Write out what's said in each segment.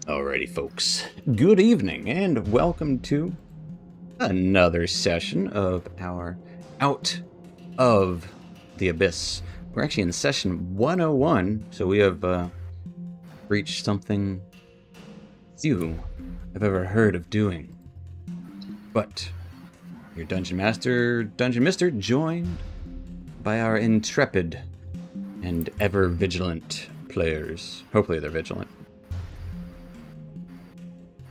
Alrighty, folks. Good evening, and welcome to another session of our Out of the Abyss. We're actually in session 101, so we have reached something few have ever heard of doing. But your Dungeon Master, Dungeon Mister, joined by our intrepid and ever vigilant players. Hopefully they're vigilant.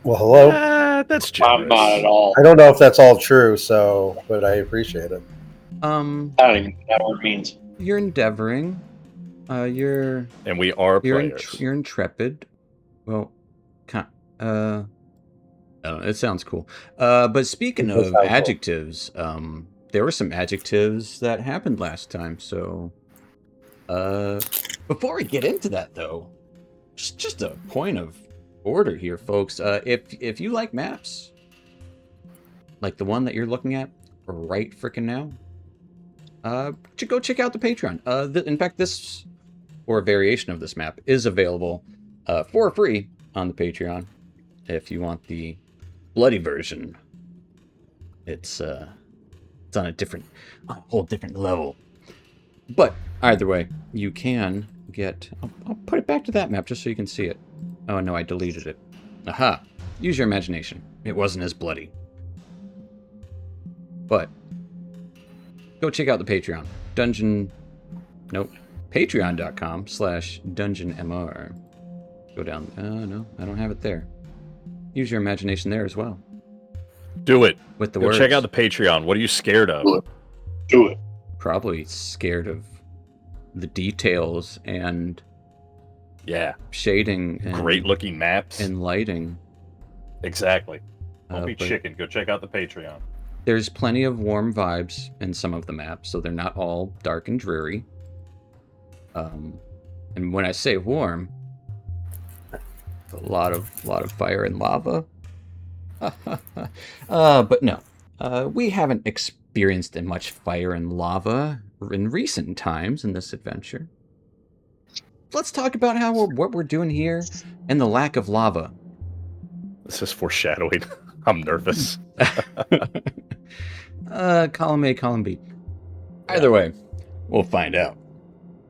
Well, hello. That's generous. I'm not at all. I don't know if that's all true, but I appreciate it. I don't even know what that word means. You're endeavoring. You're And we are players. You're intrepid. Well, I don't know, it sounds cool. But speaking of adjectives, there were some adjectives that happened last time. So, before we get into that, though, just a point of order here, folks. If you like maps, like the one that you're looking at right freaking now, go check out the Patreon. In fact, this or a variation of this map is available for free on the Patreon. If you want the bloody version, it's on a whole different level. But either way, you can get. I'll put it back to that map just so you can see it. Oh no, I deleted it. Aha! Use your imagination. It wasn't as bloody. But go check out the Patreon. Patreon.com/dungeonmr. Go down. No, I don't have it there. Use your imagination there as well. Do it. With the Go words. check out the Patreon. What are you scared of? Do it. Probably scared of the details and shading and great looking maps and lighting. Exactly. Don't be but chicken. Go check out the Patreon. There's plenty of warm vibes in some of the maps, so they're not all dark and dreary. And when I say warm, a lot of fire and lava. But no, we haven't experienced much fire and lava in recent times in this adventure. Let's talk about what we're doing here and the lack of lava. This is foreshadowing. I'm nervous. Column A, column B. Either way, we'll find out.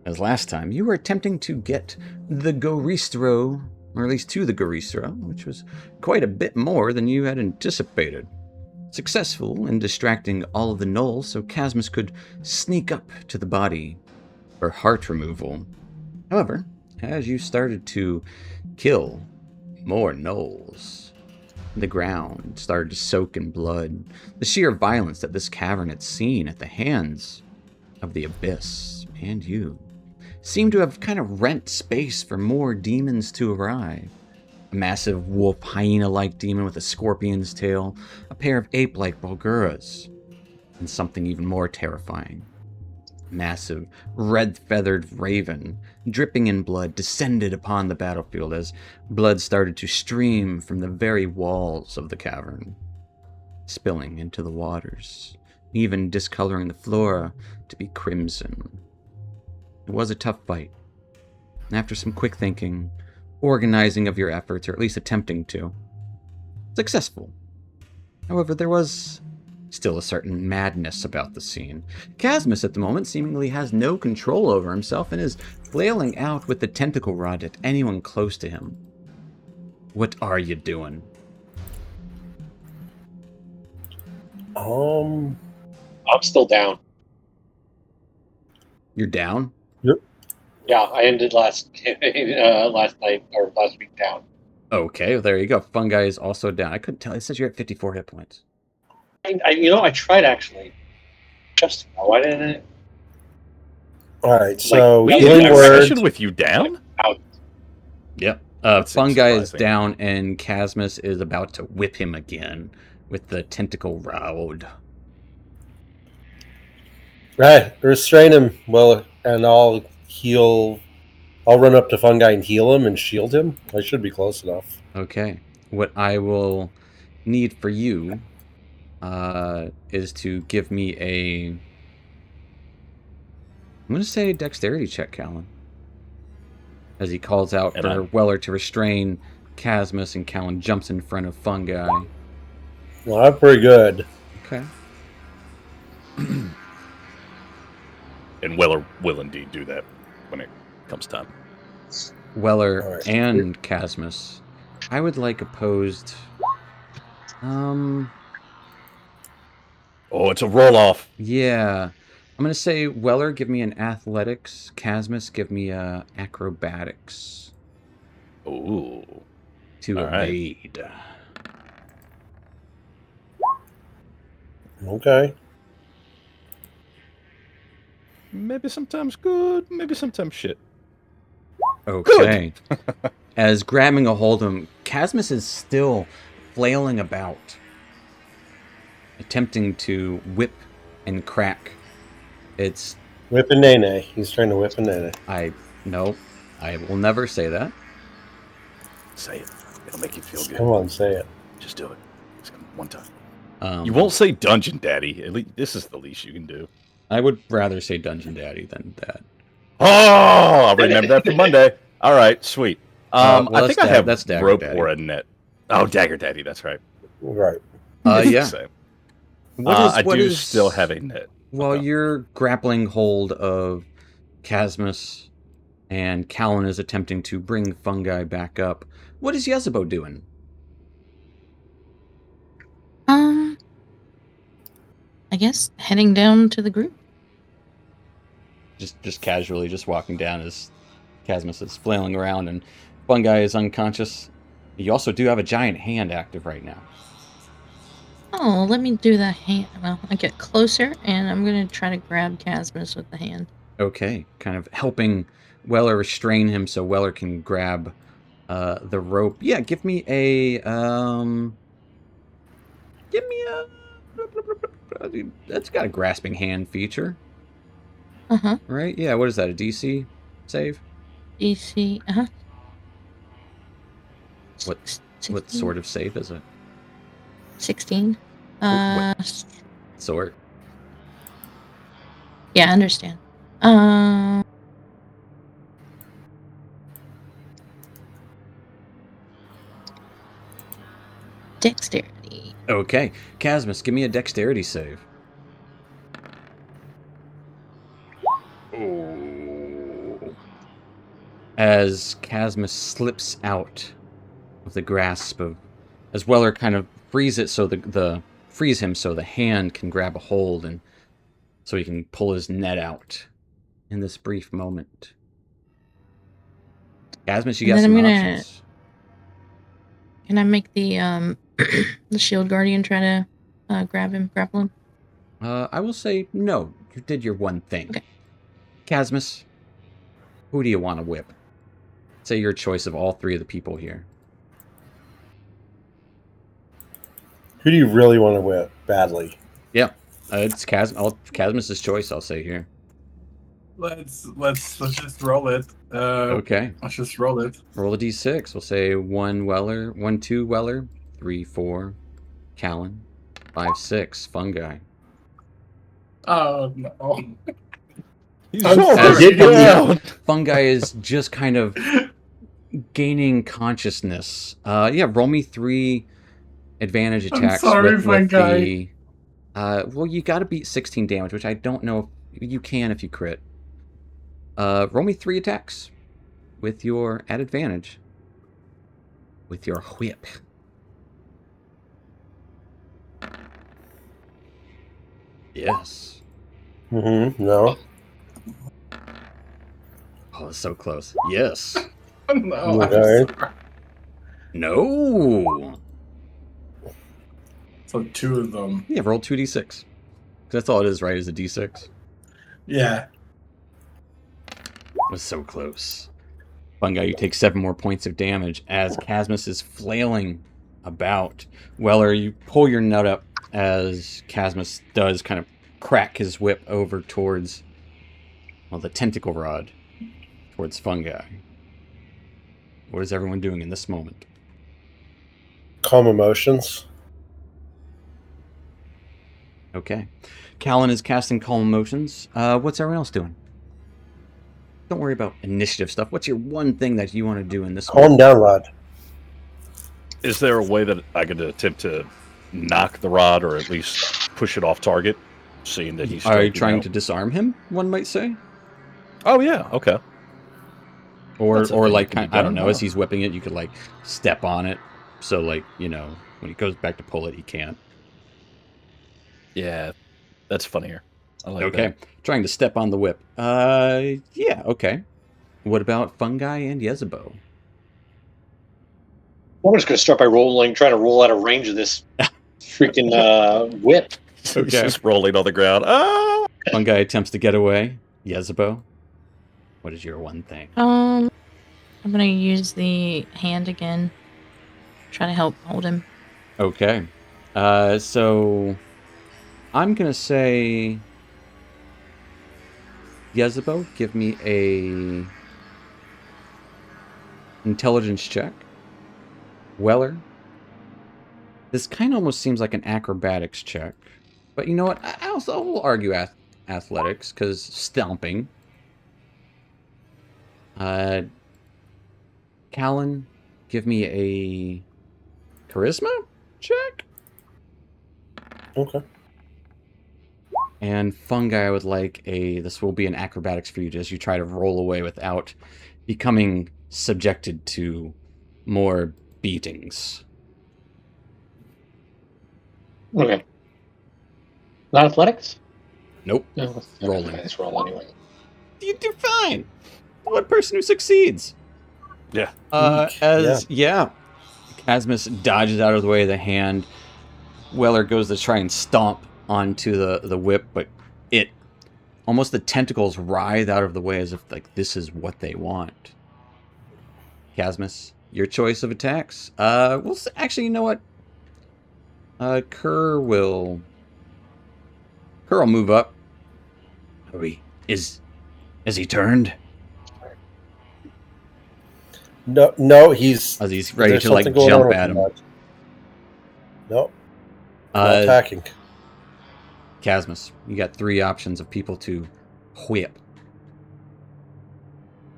As last time, you were attempting to get the Goristro, or at least to the Goristro, which was quite a bit more than you had anticipated. Successful in distracting all of the gnolls so Casmus could sneak up to the body for heart removal. However, as you started to kill more gnolls, the ground started to soak in blood. The sheer violence that this cavern had seen at the hands of the Abyss and you seemed to have kind of rent space for more demons to arrive. A massive wolf hyena-like demon with a scorpion's tail, a pair of ape-like Bulguras, and something even more terrifying. A massive red-feathered raven, dripping in blood, descended upon the battlefield as blood started to stream from the very walls of the cavern, spilling into the waters, even discoloring the flora to be crimson. It was a tough fight, and after some quick thinking, organizing of your efforts, or at least attempting to, successful. However, there was still a certain madness about the scene. Casmus at the moment seemingly has no control over himself and is flailing out with the tentacle rod at anyone close to him. What are you doing? I'm still down. You're down? Yeah, I ended last night or last week down. Okay, well, there you go. Fungi is also down. I couldn't tell. It says you're at 54 hit points. I tried actually. Just why didn't it? All right, so we healing had a words. session with you down? Yep. That seems Fungi is surprising. down, and Casmus is about to whip him again with the tentacle rod. Right, restrain him. Well, and I'll heal. I'll run up to Fungi and heal him and shield him. I should be close enough. Okay. What I will need for you is to give me I'm going to say dexterity check, Callan. As he calls out for Weller to restrain Casmus, and Callan jumps in front of Fungi. Well, I'm pretty good. Okay. And Weller will indeed do that when it comes time. Weller All right. and Casmus. I would like opposed. Oh, it's a roll off. Yeah. I'm gonna say Weller, give me an athletics. Casmus, give me a acrobatics Ooh. to All right. evade. Okay. Maybe sometimes good, maybe sometimes shit. Okay. As grabbing a hold of him, Casmus is still flailing about, attempting to whip and crack. It's Whip a nene. He's trying to whip a nene. no, I will never say that. Say it. It'll make you feel good. Come on, say it. Just do it. Just one time. Um, You won't say Dungeon Daddy. At least this is the least you can do. I would rather say Dungeon Daddy than that. Oh, I'll remember that for Monday. All right, sweet. Well, I think I have that's Dagger rope Daddy. or a net. Oh, Dagger Daddy. That's right. Right. Yeah. Same. What I do is- still have a net. While Okay. you're grappling hold of Casmus and Callan is attempting to bring Fungi back up, what is Yezebo doing? I guess heading down to the group. Just casually, just walking down as Casmus is flailing around and Fungi is unconscious. You also do have a giant hand active right now. Oh, let me do the hand. Well, I get closer, and I'm gonna try to grab Casmus with the hand. Okay, kind of helping Weller restrain him so Weller can grab the rope. Yeah, give me a that's got a grasping hand feature, right? Yeah, what is that? A DC save? DC. What sort of save is it? 16. Sort. Yeah, I understand. Dexterity. Okay, Casmus, give me a dexterity save. Oh. As Casmus slips out of the grasp of, as Weller kind of frees it so frees him so the hand can grab a hold and so he can pull his net out in this brief moment. Casmus, you got And then some I'm gonna- options. Can I make the the shield guardian try to grapple him? I will say no. You did your one thing. Okay. Casmus, who do you want to whip? Say your choice of all three of the people here. Who do you really want to whip badly? Yeah, it's Casmus's choice. I'll say here. Let's just roll it. Okay, Let's just roll it. roll a d6. We'll say 1 Weller, 1 2 Weller, 3 4 Callan, 5 6 Fungi. Oh no. He's I'm so sorry. get down. Fungi is just kind of gaining consciousness. Yeah, roll me 3 advantage I'm attacks sorry, with Fungi. the. Well, you got to beat 16 damage, which I don't know if you can if you crit. Roll me 3 attacks with your at advantage with your whip. Yes. Mm-hmm. No. Oh, it's so close. Yes. No. Okay. I'm sorry. No. So 2 of them. Yeah, roll 2d6. That's all it is, right? Is a d6. Yeah. It was so close. Fungi, you take 7 more points of damage as Casmus is flailing about. Weller, you pull your nut up as Casmus does kind of crack his whip over towards, well, the tentacle rod, towards Fungi. What is everyone doing in this moment? Calm emotions. Okay. Callan is casting Calm Emotions. What's everyone else doing? Don't worry about initiative stuff. What's your one thing that you want to do in this Calm down, lad. Is there a way that I could attempt to knock the rod or at least push it off target, seeing that he's Are you still trying out? to disarm him, one might say? Oh, yeah, okay. Or, That's a or thing that like, can be I don't done, know, as huh? he's whipping it, you could, like, step on it. So, like, when he goes back to pull it, he can't. Yeah, that's funnier. I like Okay. that. Trying to step on the whip. Yeah, okay. What about Fungi and Yezebo? I'm just going to start by trying to roll out of range of this freaking whip. He's Okay. just rolling on the ground. Ah! Fungi attempts to get away. Yezebo, what is your one thing? I'm gonna use the hand again. Try to help hold him. Okay. So I'm gonna say Yezebo, give me a intelligence check. Weller, this kind of almost seems like an acrobatics check, but you know what? I also will argue athletics because stomping. Callan, give me a charisma check. Okay. And Fungi, I would like this will be an acrobatics for you as you try to roll away without becoming subjected to more beatings. Okay. Not athletics? Nope. No, Rolling. Let's roll anyway. You do fine. One person who succeeds. Yeah. Casmus dodges out of the way of the hand. Weller goes to try and stomp onto the whip, but almost the tentacles writhe out of the way as if like this is what they want. Casmus, your choice of attacks. Actually, you know what? Kerr will move up. Has he turned? No, he's As he's ready there's to like something going on jump with at him. that. No, not attacking. Casmus, you got 3 options of people to whip.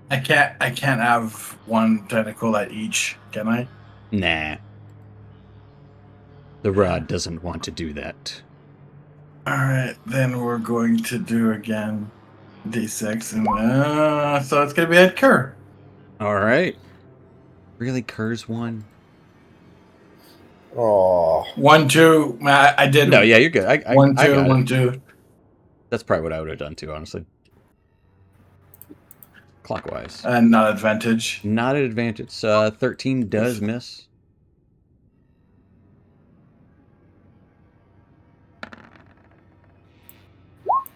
I can't have one tentacle at each, can I? Nah. The rod doesn't want to do that. Alright, then we're going to do again D6 and so it's gonna be at Kerr. All right. Really, Kerr's one? Oh, 1, 2. I did No, yeah, you're good. I 1, 2, got 1, it. 2. That's probably what I would have done too, honestly. Clockwise. And not advantage. Not an advantage. 13 does miss.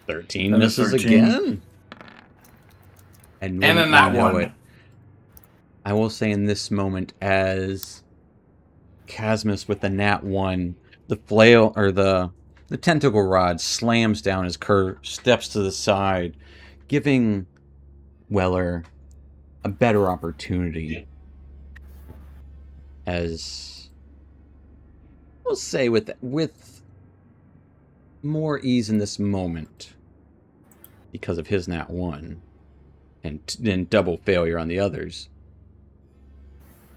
Another Misses 13. again. And And wouldn't then that you know one. it, I will say in this moment, as Casmus with the nat 1, the flail or the tentacle rod slams down as Kerr steps to the side, giving Weller a better opportunity. As we'll say, with more ease in this moment, because of his nat 1 and then double failure on the others.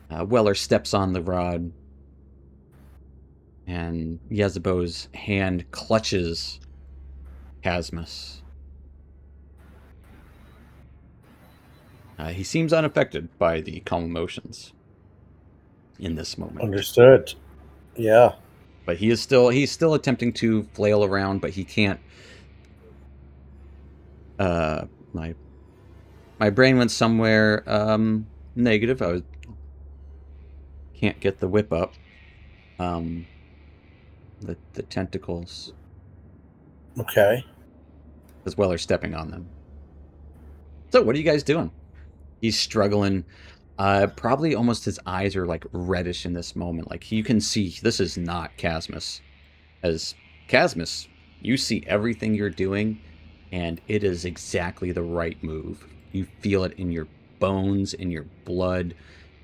Weller steps on the rod, and Yezebo's hand clutches Casmus. He seems unaffected by the calm emotions in this moment. understood. Yeah. But he's still attempting to flail around, but he can't. My brain went somewhere negative. I can't get the whip up. The tentacles. Okay. As well are stepping on them. So what are you guys doing? He's struggling. Probably almost his eyes are like reddish in this moment. Like you can see this is not Casmus. As Casmus, you see everything you're doing, and it is exactly the right move. You feel it in your bones, in your blood.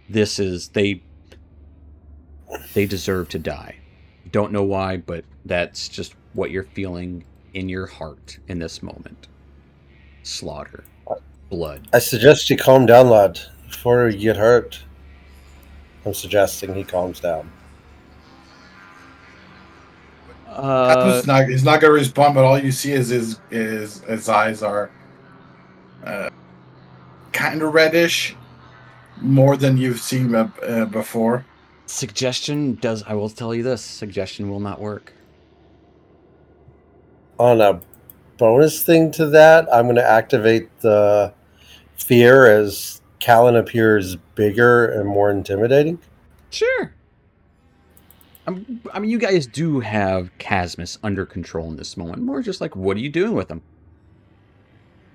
This is they deserve to die. Don't know why, but that's just what you're feeling in your heart in this moment. Slaughter. Blood. I suggest you calm down, lad, before you get hurt. I'm suggesting he calms down. He's not going to respond, but all you see is his eyes are kind of reddish, more than you've seen before. Suggestion does. I will tell you this. Suggestion will not work. On a bonus thing to that, I'm going to activate the fear as Callan appears bigger and more intimidating. Sure. I mean, you guys do have Casmus under control in this moment. More just like, what are you doing with him?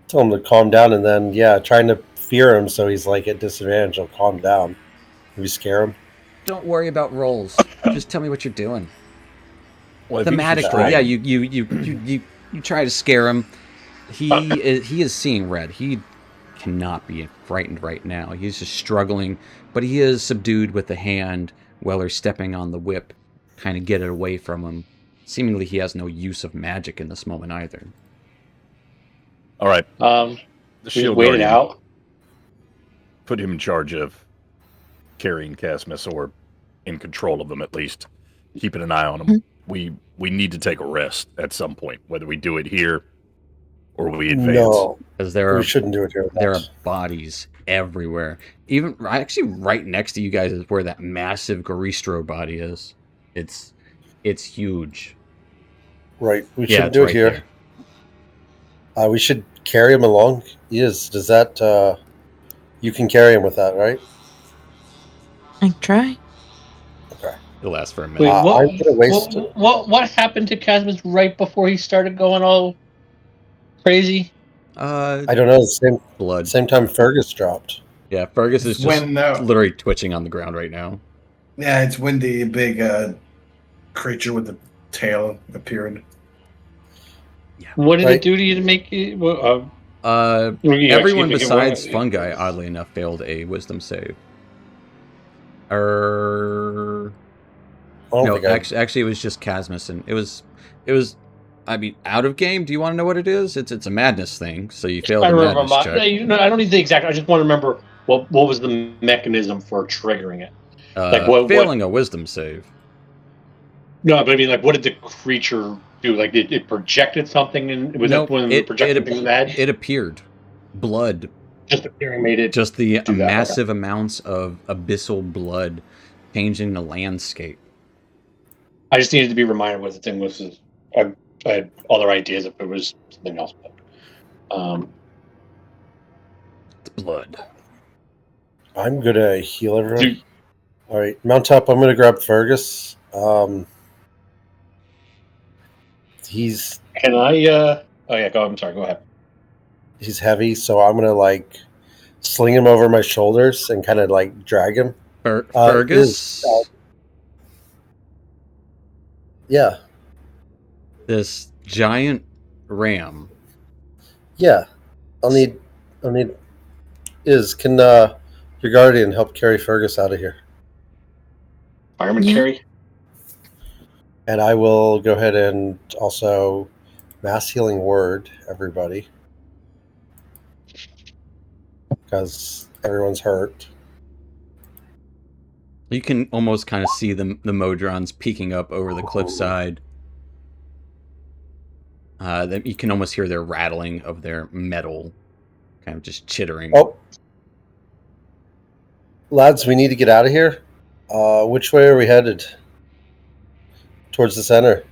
Tell him to calm down, and then, trying to fear him so he's like at disadvantage. He'll calm down. Maybe scare him. Don't worry about rolls. Just tell me what you're doing. Well, if he's Thematically, restrained- yeah, you try to scare him. He is seeing red. He cannot be frightened right now. He's just struggling, but he is subdued with the hand. Weller stepping on the whip, kind of get it away from him. Seemingly, he has no use of magic in this moment either. All right. The We shield waited guardian, out. put him in charge of carrying Casmus, or in control of them at least, keeping an eye on him. We need to take a rest at some point, whether we do it here or we advance. No, Because there we are shouldn't do it here. there are bodies everywhere. Even actually right next to you guys is where that massive Goristro body is. It's huge. Right, we Yeah, shouldn't it's do it right here. there. We should carry him along. Does that, you can carry him with that, right? I try. Okay. It'll last for a minute. Wait, I'm what, gonna waste it. what happened to Casmus right before he started going all crazy? I don't know. Blood. Same time Fergus dropped. Yeah, Fergus is It's just when, literally twitching on the ground right now. Yeah, it's when the big creature with the tail appeared. What did Right. it do to you to make you? Everyone besides fungi, oddly enough, failed a wisdom save. I don't No, think I- actually, it was just Casmus, and it was. I mean, out of game. Do you want to know what it is? It's a madness thing. So you failed I the remember. madness check. I don't need the exact. I just want to remember what was the mechanism for triggering it. like what- failing a wisdom save. No, but I mean, like, what did the creature do? Like, did it projected something? And was Nope, that when it projected things in the head? It appeared. Blood. Just appearing made it. Just the do that, massive amounts of abyssal blood changing the landscape. I just needed to be reminded what the thing was. I had other ideas if it was something else. But, It's blood. I'm gonna heal everyone. Dude. All right, mount up. I'm gonna grab Fergus. He's can I? Oh yeah, go. I'm sorry. Go ahead. he's heavy, so I'm gonna like sling him over my shoulders and kind of like drag him. Fergus. Yeah, This giant ram. yeah. I'll need. Can your guardian help carry Fergus out of here? Fireman Yeah. carry. And I will go ahead and also mass healing word everybody, because everyone's hurt. You can almost kind of see the Modrons peeking up over the cliffside. You can almost hear their rattling of their metal, kind of just chittering. Oh, lads, we need to get out of here. Which way are we headed? Towards the center.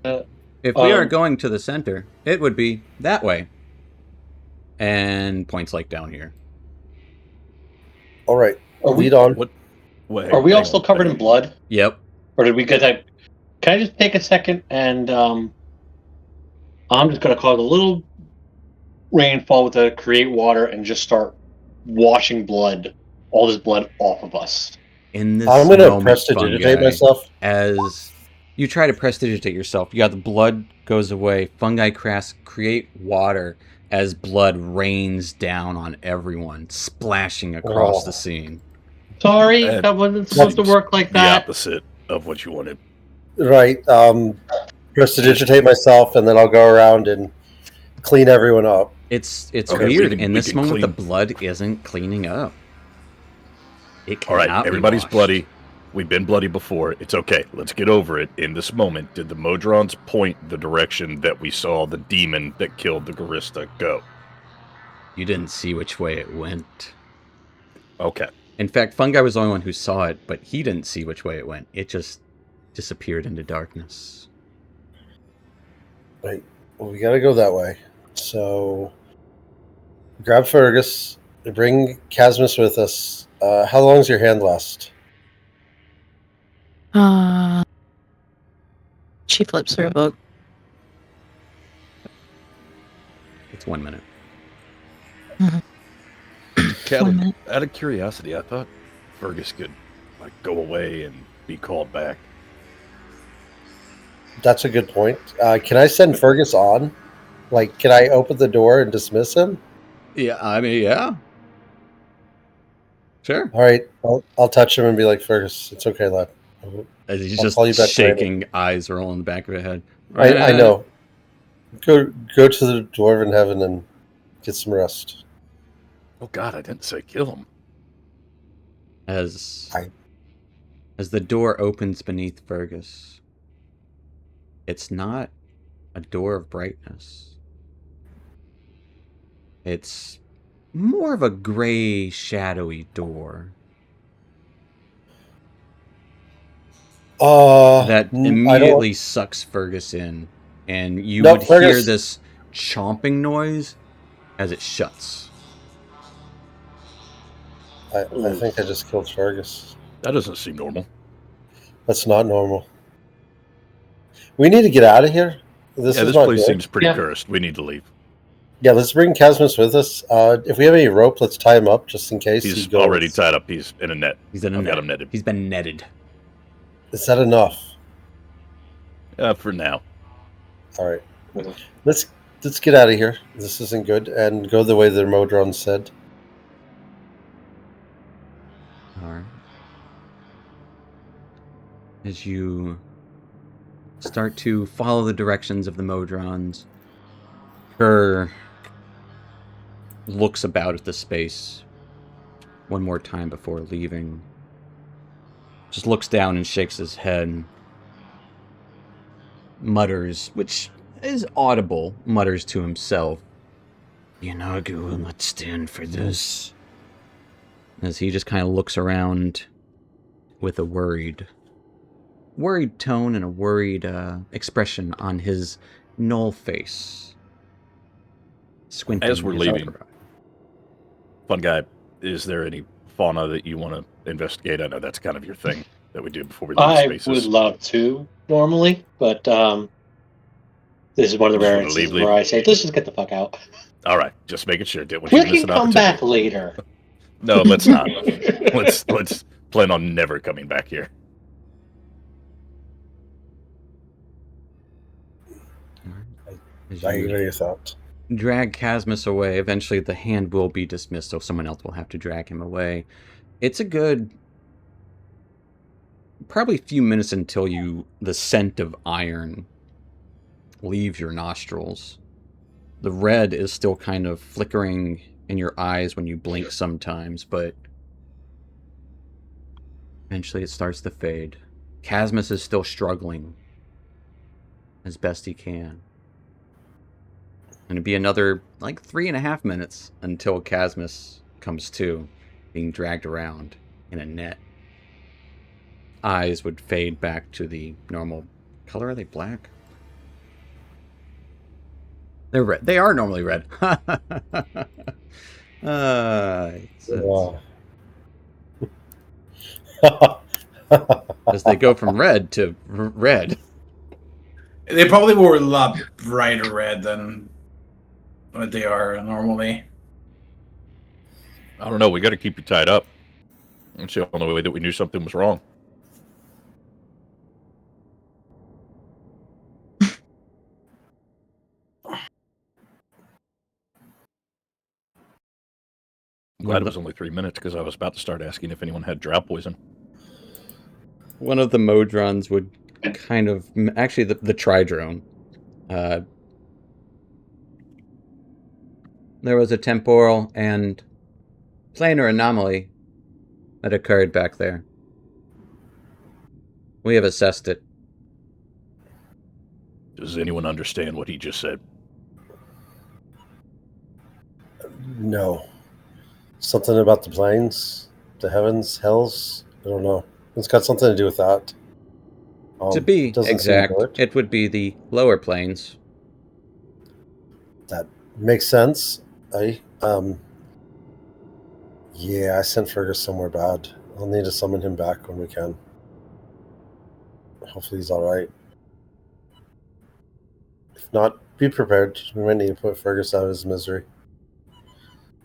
If we are going to the center, it would be that way. And points like down here. All right, Are we? lead on. What? Wait, Are we all hang still on, covered hang in on. blood, Yep. or did we get that? Can I just take a second and I'm just gonna cause a little rainfall with the create water and just start washing all this blood off of us. In this I'm gonna moment, prestidigitate fungi, myself. as you try to prestidigitate yourself, you got the blood goes away. Fungi create water as blood rains down on everyone, splashing across Oh. the scene. Sorry, That that wasn't supposed to work like The that. opposite of what you wanted. Right. Prestidigitate myself, and then I'll go around and clean everyone up. It's Okay, weird. we In can this moment, the clean- blood isn't cleaning up. It All right, cannot be everybody's washed. bloody. We've been bloody before. It's okay. Let's get over it. In this moment, did the Modrons point the direction that we saw the demon that killed the Garista go? You didn't see which way it went. Okay. In fact, Fungi was the only one who saw it, but he didn't see which way it went. It just disappeared into darkness. Right. Well, we gotta go that way. So, grab Fergus. Bring Casmus with us. How long's your hand last? She flips through a book. It's 1 minute. Caleb, 1 minute. out of curiosity, I thought Fergus could go away and be called back. That's a good point. Can I send Fergus on? Can I open the door and dismiss him? Yeah, I mean, yeah. Sure. All right. I'll touch him and be like, Fergus, it's okay, lad. As he's I'll just call you back shaking, eyes rolling in the back of his head. I know. Go to the dwarven heaven and get some rest. Oh God, I didn't say kill him. As the door opens beneath Fergus, it's not a door of brightness. It's more of a gray, shadowy door that immediately sucks Fergus in, and you would hear this chomping noise as it shuts. I think I just killed Fergus. That doesn't seem normal. That's not normal. We need to get out of here. This place seems pretty cursed. We need to leave. Yeah, let's bring Casmus with us. If we have any rope, let's tie him up just in case. He's already tied up. He's in a net. He's in a net. Got him netted. He's been netted. Is that enough? For now. All right. Let's get out of here. This isn't good. And go the way the Modron said. All right. As you start to follow the directions of the Modrons, Kerr looks about at the space one more time before leaving. Just looks down and shakes his head. Mutters, which is audible, mutters to himself, Yanagu will not stand for this. As he just kind of looks around with a worried tone and a worried expression on his null face. Squinting as we're leaving, Fun Guy, is there any fauna that you want to investigate? I know that's kind of your thing that we do before we leave spaces. I would love to normally, but this is one of the rarities where I say, let's just get the fuck out. All right, just making sure. Didn't want We you to miss can an come opportunity. back later. No, let's not. let's plan on never coming back here. I hear your thoughts. Drag Casmus away. Eventually the hand will be dismissed, so someone else will have to drag him away. It's a good probably a few minutes until the scent of iron leaves your nostrils. The red is still kind of flickering in your eyes when you blink sometimes, but eventually it starts to fade. Casmus is still struggling as best he can. And it'd be another 3.5 minutes until Casmus comes to, being dragged around in a net. Eyes would fade back to the normal color. Are they black? They're red. They are normally red. As they go from red to red. They probably were a lot brighter red than what they are normally. I don't know. We got to keep you tied up. That's the only way that we knew something was wrong. I'm glad it was only 3 minutes because I was about to start asking if anyone had drow poison. One of the Modrons would kind of... Actually, the Tridrone. There was a temporal and planar anomaly that occurred back there. We have assessed it. Does anyone understand what he just said? No. Something about the planes, the heavens, hells. I don't know. It's got something to do with that. To be Doesn't seem exact, good. it would be the lower planes. That makes sense. Yeah, I sent Fergus somewhere bad. I'll need to summon him back when we can. Hopefully he's alright. If not, be prepared. We might need to put Fergus out of his misery.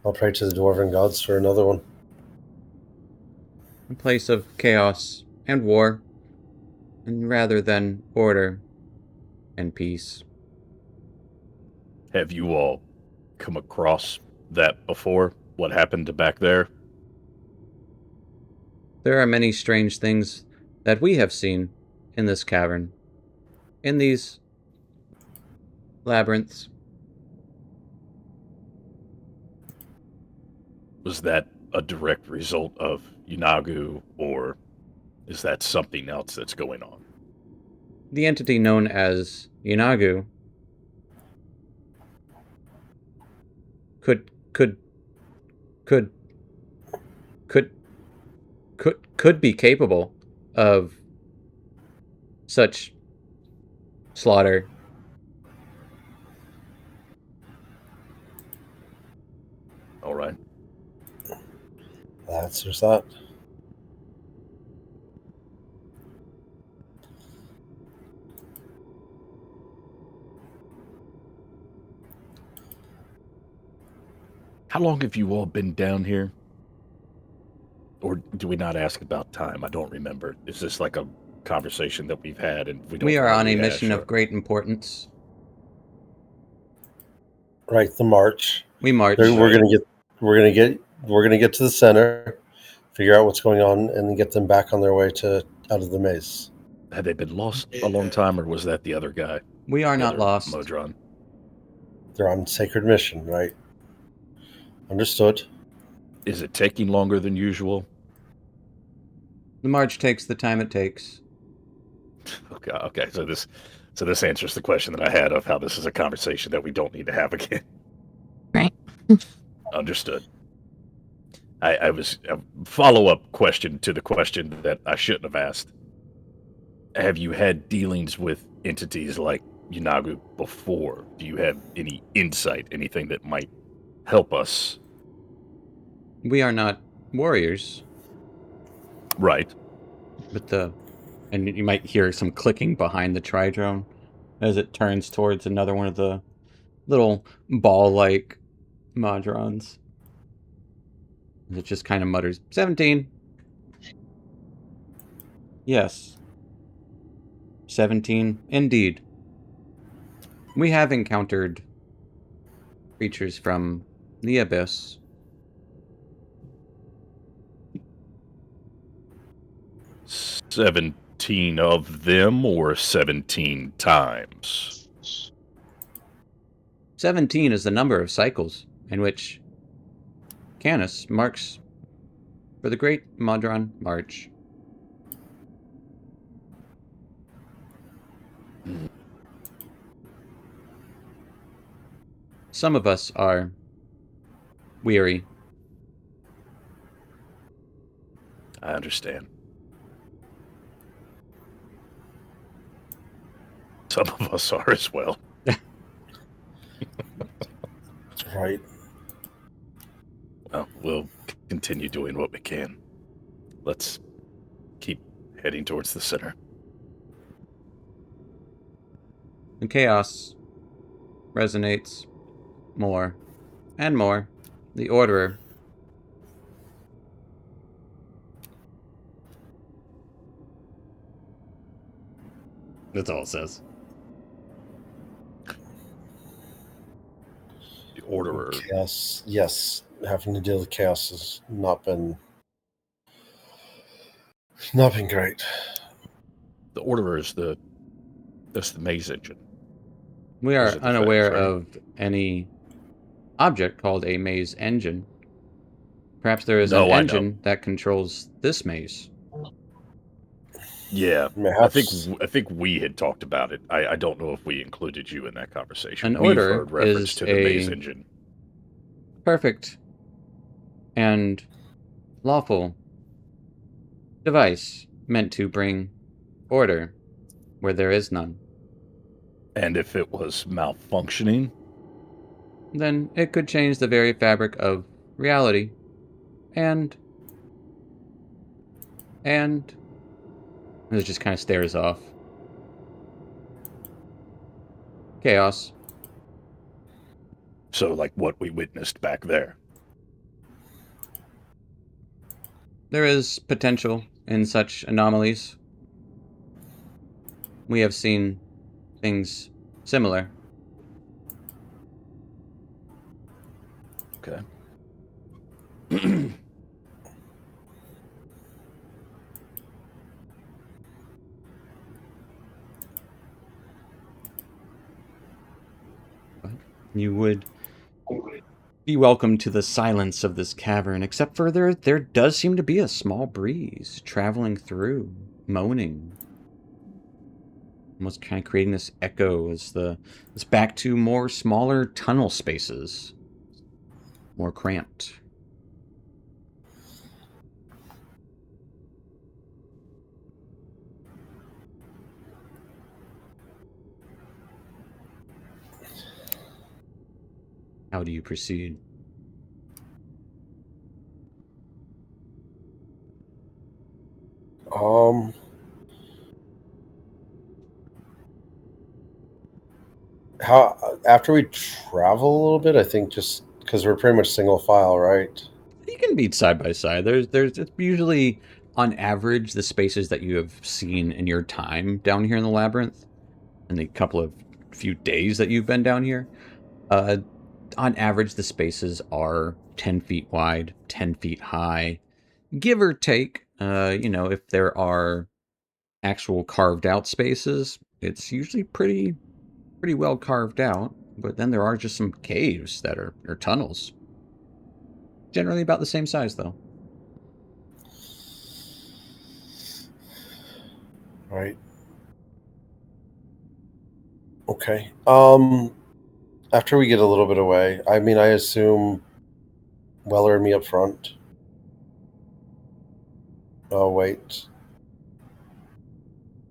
I'll pray to the Dwarven gods for another one. A place of chaos and war, and rather than order and peace. Have you all come across that before? What happened to back there? There are many strange things that we have seen in this cavern, in these labyrinths. Was that a direct result of Yunagu, or is that something else that's going on? The entity known as Yunagu could be capable of such slaughter. All right. That's just that. How long have you all been down here? Or do we not ask about time? I don't remember. Is this like a conversation that we've had and we don't We are wanna on a rehash, mission or- of great importance. Right, the march. We march. We're gonna get to the center, figure out what's going on, and then get them back on their way out of the maze. Had they been lost a long time, or was that the other guy? We are The not other lost. Modron. They're on sacred mission, right? Understood. Is it taking longer than usual? The march takes the time it takes. Okay. So this answers the question that I had of how this is a conversation that we don't need to have again. Right. Understood. I was a follow-up question to the question that I shouldn't have asked. Have you had dealings with entities like Yunagu before? Do you have any insight, anything that might help us? We are not warriors, Right. but and you might hear some clicking behind the tridrone as it turns towards another one of the little ball-like modrons. It just kind of mutters, 17. Yes. 17, indeed. We have encountered creatures from the abyss. "17 of them, or 17 times?" 17 is the number of cycles in which Canis marks for the Great Modron March. Some of us are weary. I understand. Some of us are as well. Right. Well, we'll continue doing what we can. Let's keep heading towards the center. The chaos resonates more and more. The Orderer that's all it says. The Orderer. Chaos. Yes, having to deal with chaos has not been great. The Orderer is that's the maze engine. We Those are are the unaware facts, right? of any object called a maze engine. Perhaps there is No, an I know. engine that controls this maze. Yeah, Perhaps. I think we had talked about it. I don't know if we included you in that conversation. An We've order heard reference is to the maze a engine. perfect and lawful device meant to bring order where there is none. And if it was malfunctioning, Then it could change the very fabric of reality and it just kind of stares off. Chaos. so like what we witnessed back there. There is potential in such anomalies. We have seen things similar. Okay. But you would be welcome to the silence of this cavern, except for there does seem to be a small breeze traveling through, moaning. Almost kind of creating this echo as it's back to more smaller tunnel spaces. More cramped. How do you proceed? How after we travel a little bit, I think just because we're pretty much single file, right? You can beat side by side. There's it's usually on average the spaces that you have seen in your time down here in the labyrinth, in the couple of few days that you've been down here. On average, the spaces are 10 feet wide, 10 feet high, give or take. If there are actual carved out spaces, it's usually pretty well carved out. But then there are just some caves that are or tunnels. Generally about the same size, though. Right. Okay. After we get a little bit away, I mean, I assume Weller and me up front. Oh wait,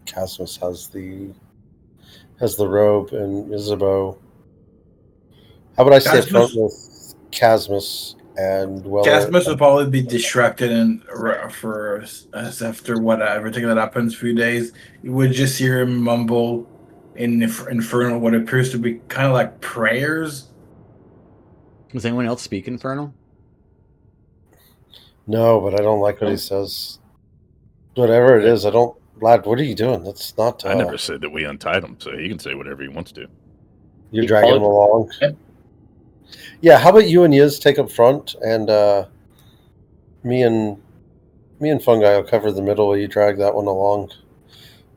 Casmus has the robe and Isabeau. How about I stay up front with Casmus and Weller? Casmus will probably be distracted and for us after what everything that happens for a few days. You would just hear him mumble in Infernal what appears to be kind of like prayers. Does anyone else speak Infernal? No, but I don't like what he says. Whatever it is, I don't. Lad, what are you doing? That's not. I never said that we untied him, so he can say whatever he wants to. You're dragging him along. Yeah, how about you and Yiz take up front, and me and Fungi will cover the middle while you drag that one along.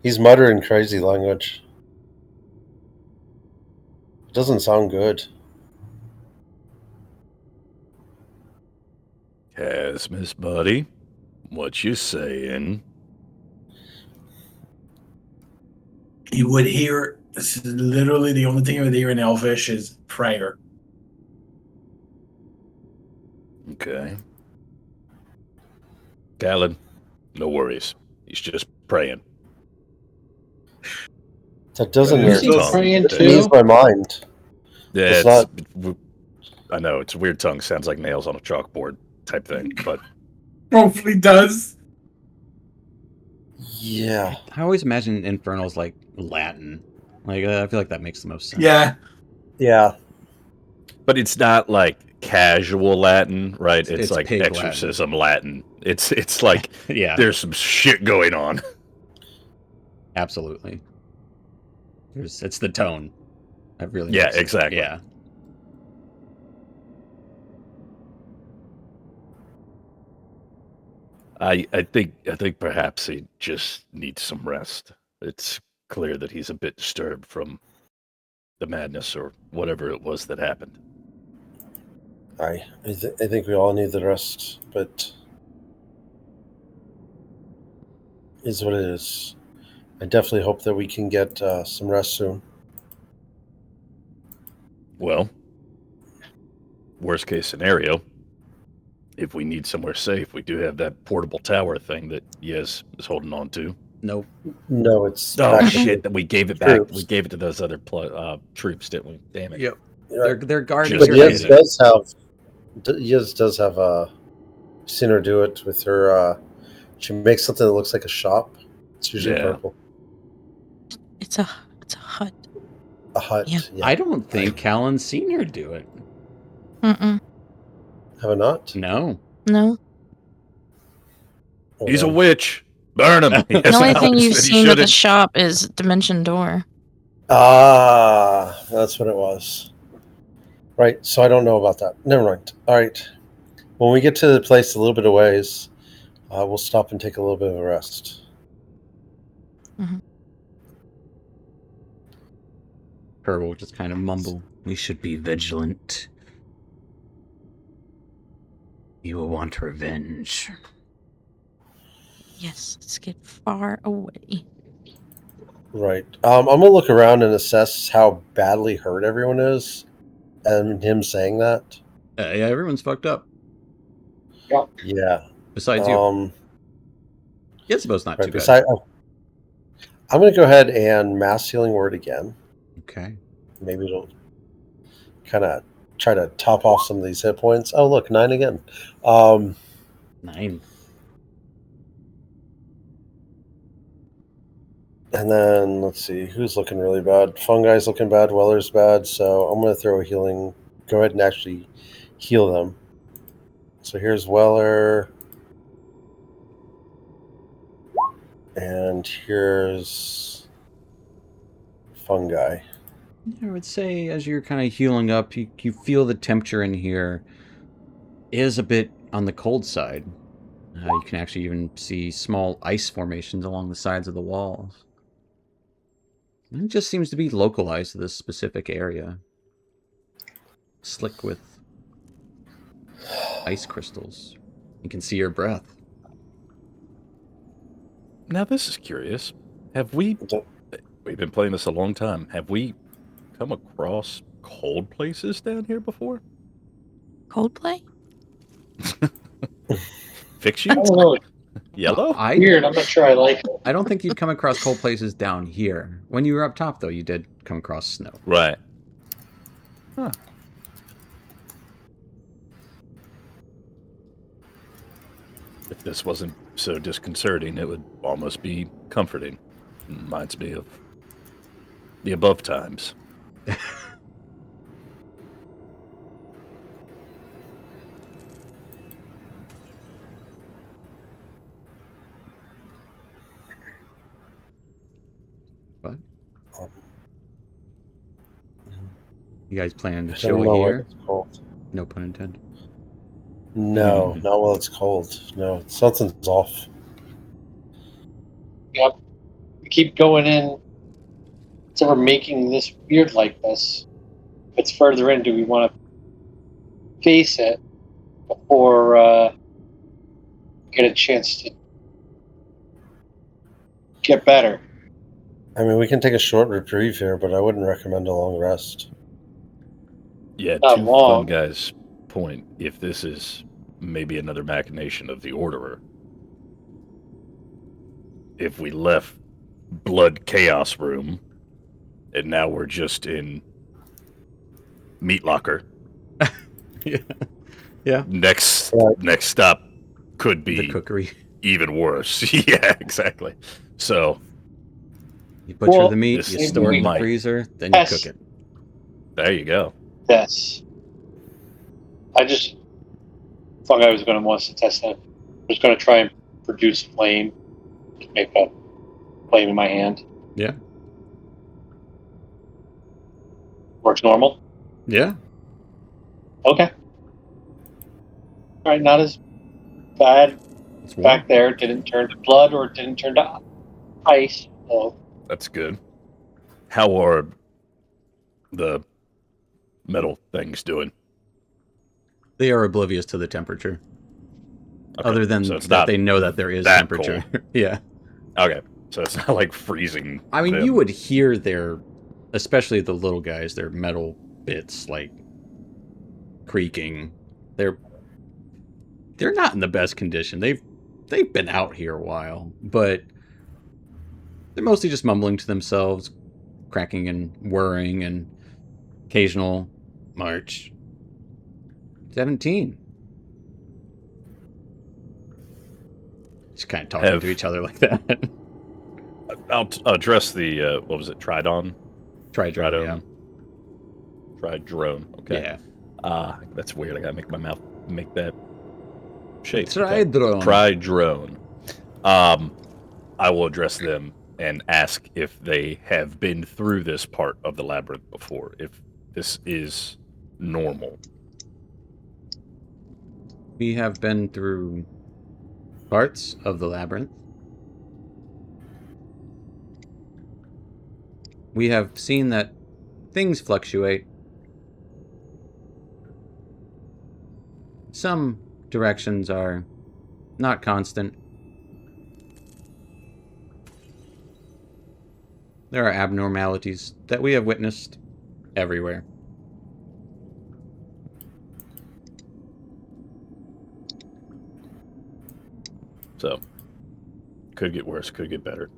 He's muttering crazy language. It doesn't sound good. Casmus, buddy, what you saying? You would hear, this is literally the only thing you would hear in Elvish is prayer. Okay. Galen, no worries. He's just praying. That doesn't Weird tongue. Praying it ease too? my mind. Yeah, I know, it's a weird tongue. Sounds like nails on a chalkboard type thing, but... Hopefully does. Yeah. I always imagine Infernal's like Latin. Like, I feel like that makes the most sense. Yeah. Yeah. But it's not like casual Latin, right? It's like pig exorcism Latin. It's like Yeah, there's some shit going on. absolutely. It's the tone. That really Yeah, makes it. exactly. Yeah. I think perhaps he just needs some rest. It's clear that he's a bit disturbed from the madness or whatever it was that happened. I think we all need the rest, but is what it is. I definitely hope that we can get some rest soon. Well, worst case scenario, if we need somewhere safe, we do have that portable tower thing that Yez is holding on to. Nope. No, it's Oh back shit! We gave it back. troops. We gave it to those other troops, didn't we? Damn it! Yep. Right. They're guarding Just But your forget head. Yez does have seen her do it with her. She makes something that looks like a shop. It's usually Yeah. purple. It's a hut. A hut. Yeah. Yeah. I don't think Callan's seen her do it. Mm-mm. Have I not? No. No. Hold He's a on. witch. Burn him. He The has only thing knowledge you've that he seen with the shouldn't. shop is Dimension Door. Ah, that's what it was. Right. So I don't know about that. Never mind. All right. When we get to the place a little bit of ways, we'll stop and take a little bit of a rest. Her will just kind of mumble. We should be vigilant. You will want revenge. Yes, let's get far away. Right. I'm gonna look around and assess how badly hurt everyone is, and him saying that. Yeah, everyone's fucked up. Yeah. Besides you. Gizbo's not Right. too bad. I'm gonna go ahead and mass healing word again. Okay. Maybe it'll kind of try to top off some of these hit points. Oh, look, 9 again. 9. And then let's see who's looking really bad. Fungi's looking bad. Weller's bad. So I'm going to throw a healing. Go ahead and actually heal them. So here's Weller. And here's Fungi. I would say as you're kind of healing up, you feel the temperature in here is a bit on the cold side. You can actually even see small ice formations along the sides of the walls. It just seems to be localized to this specific area. Slick with ice crystals. You can see your breath. Now this is curious. We've been playing this a long time. Have we come across cold places down here before? Coldplay? Fix I you? don't know. Yellow? Weird. I'm not sure I like it. I don't think you've come across cold places down here. When you were up top, though, you did come across snow. Right. Huh. If this wasn't so disconcerting, it would almost be comforting. It reminds me of the above times. What? You guys planning to I don't chill know here? what it's called. No pun intended. No, not while it's cold. No, something's off. Yep. We keep going in. So we're making this weird like this. If it's further in, do we want to face it before get a chance to get better? I mean, we can take a short reprieve here, but I wouldn't recommend a long rest. Yeah, Not to long. Fun Guy's point, if this is maybe another machination of the Orderer, if we left Blood Chaos Room and now we're just in Meat Locker, Yeah. next stop could be The cookery. even worse. Yeah, exactly. So You butcher Well, the meat, this you store it in the might- freezer, then you Yes. cook it. there you go. Yes. Fungi was going to want us to test that. I was going to try and produce flame. Make a flame in my hand. Yeah. Works normal? Yeah. Okay. Alright, not as bad It's warm. back there. It didn't turn to blood or it didn't turn to ice. So That's good. How are the metal things doing? They are oblivious to the temperature. Okay, Other than so it's that not they know that there is that temperature. Yeah. Okay, so it's not like freezing. I mean, them. you would hear their, especially the little guys, their metal bits, like, creaking. They're not in the best condition. They've been out here a while, but they're mostly just mumbling to themselves, cracking and whirring, and occasional march. 17. Just kind of talking to each other like that. I'll address the what was it? Tridon. Tridrone. Yeah. Tridrone. Okay. Yeah. That's weird. I gotta make my mouth make that shape. Tridrone. Tridrone. I will address them and ask if they have been through this part of the labyrinth before. If this is normal. We have been through parts of the labyrinth. We have seen that things fluctuate. Some directions are not constant. There are abnormalities that we have witnessed everywhere. So, could get worse, could get better.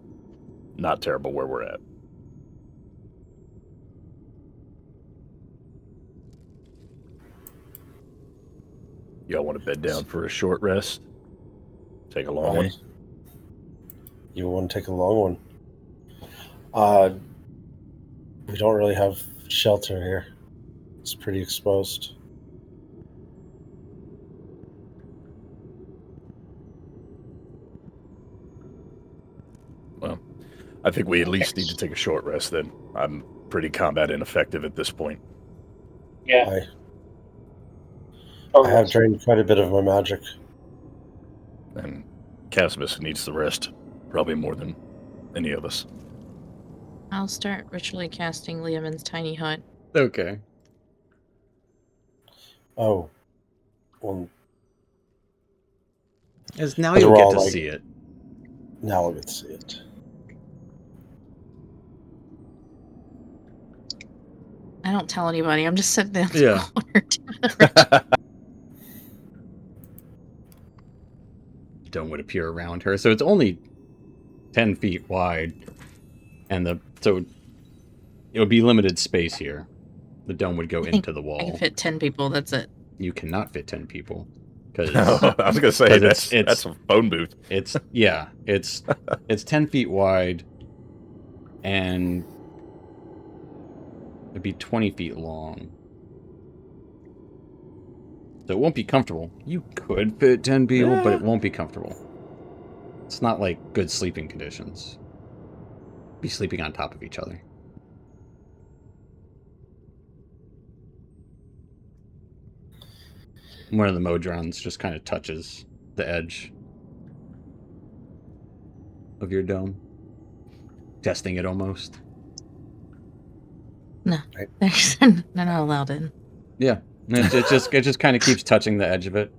Not terrible where we're at. Y'all want to bed down for a short rest? Take a long one? You want to take a long one? We don't really have shelter here. It's pretty exposed. Well, I think we at least need to take a short rest then. I'm pretty combat ineffective at this point. Yeah. I have drained quite a bit of my magic. And Casimus needs the rest, probably more than any of us. I'll start ritually casting Liamon's tiny hut. Okay. Oh. Well, As now you'll get to see it. Now I'll get to see it. I don't tell anybody. I'm just sitting there. Yeah. Dome would appear around her, so it's only 10 feet wide, and so it would be limited space here. The dome would go into the wall. I can fit 10 people. That's it. You cannot fit 10 people. Cause, I was gonna say that's a phone booth. It's 10 feet wide, and it'd be 20 feet long. So it won't be comfortable. You could fit 10 people, but it won't be comfortable. It's not like good sleeping conditions. Be sleeping on top of each other. One of the Modrons just kind of touches the edge of your dome. Testing it almost. No. They're not allowed in. Yeah. It just kind of keeps touching the edge of it.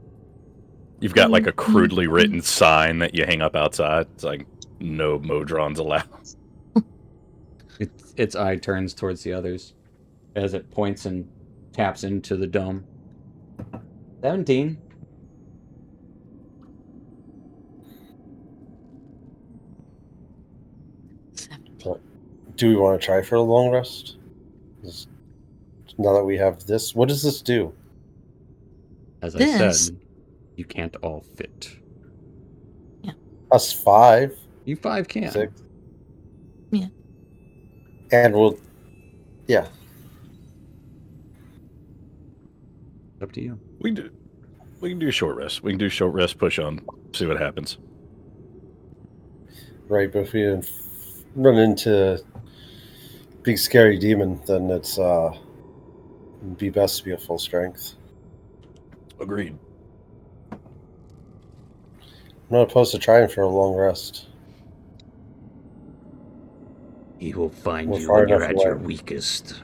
You've got like a crudely written sign that you hang up outside. It's like, no Modrons allowed. Its eye turns towards the others as it points and taps into the dome. 17. Do we want to try for a long rest? Now that we have this, what does this do? As I said, you can't all fit. Yeah. Us 5. You 5 can. 6. Yeah. And we'll... Yeah. Up to you. We can do short rest. We can do short rest, push on, see what happens. Right, but if we run into big scary demon, then it's it'd be best to be at full strength. Agreed. I'm not opposed to trying for a long rest. He will find We're you far when you're enough at away. your weakest.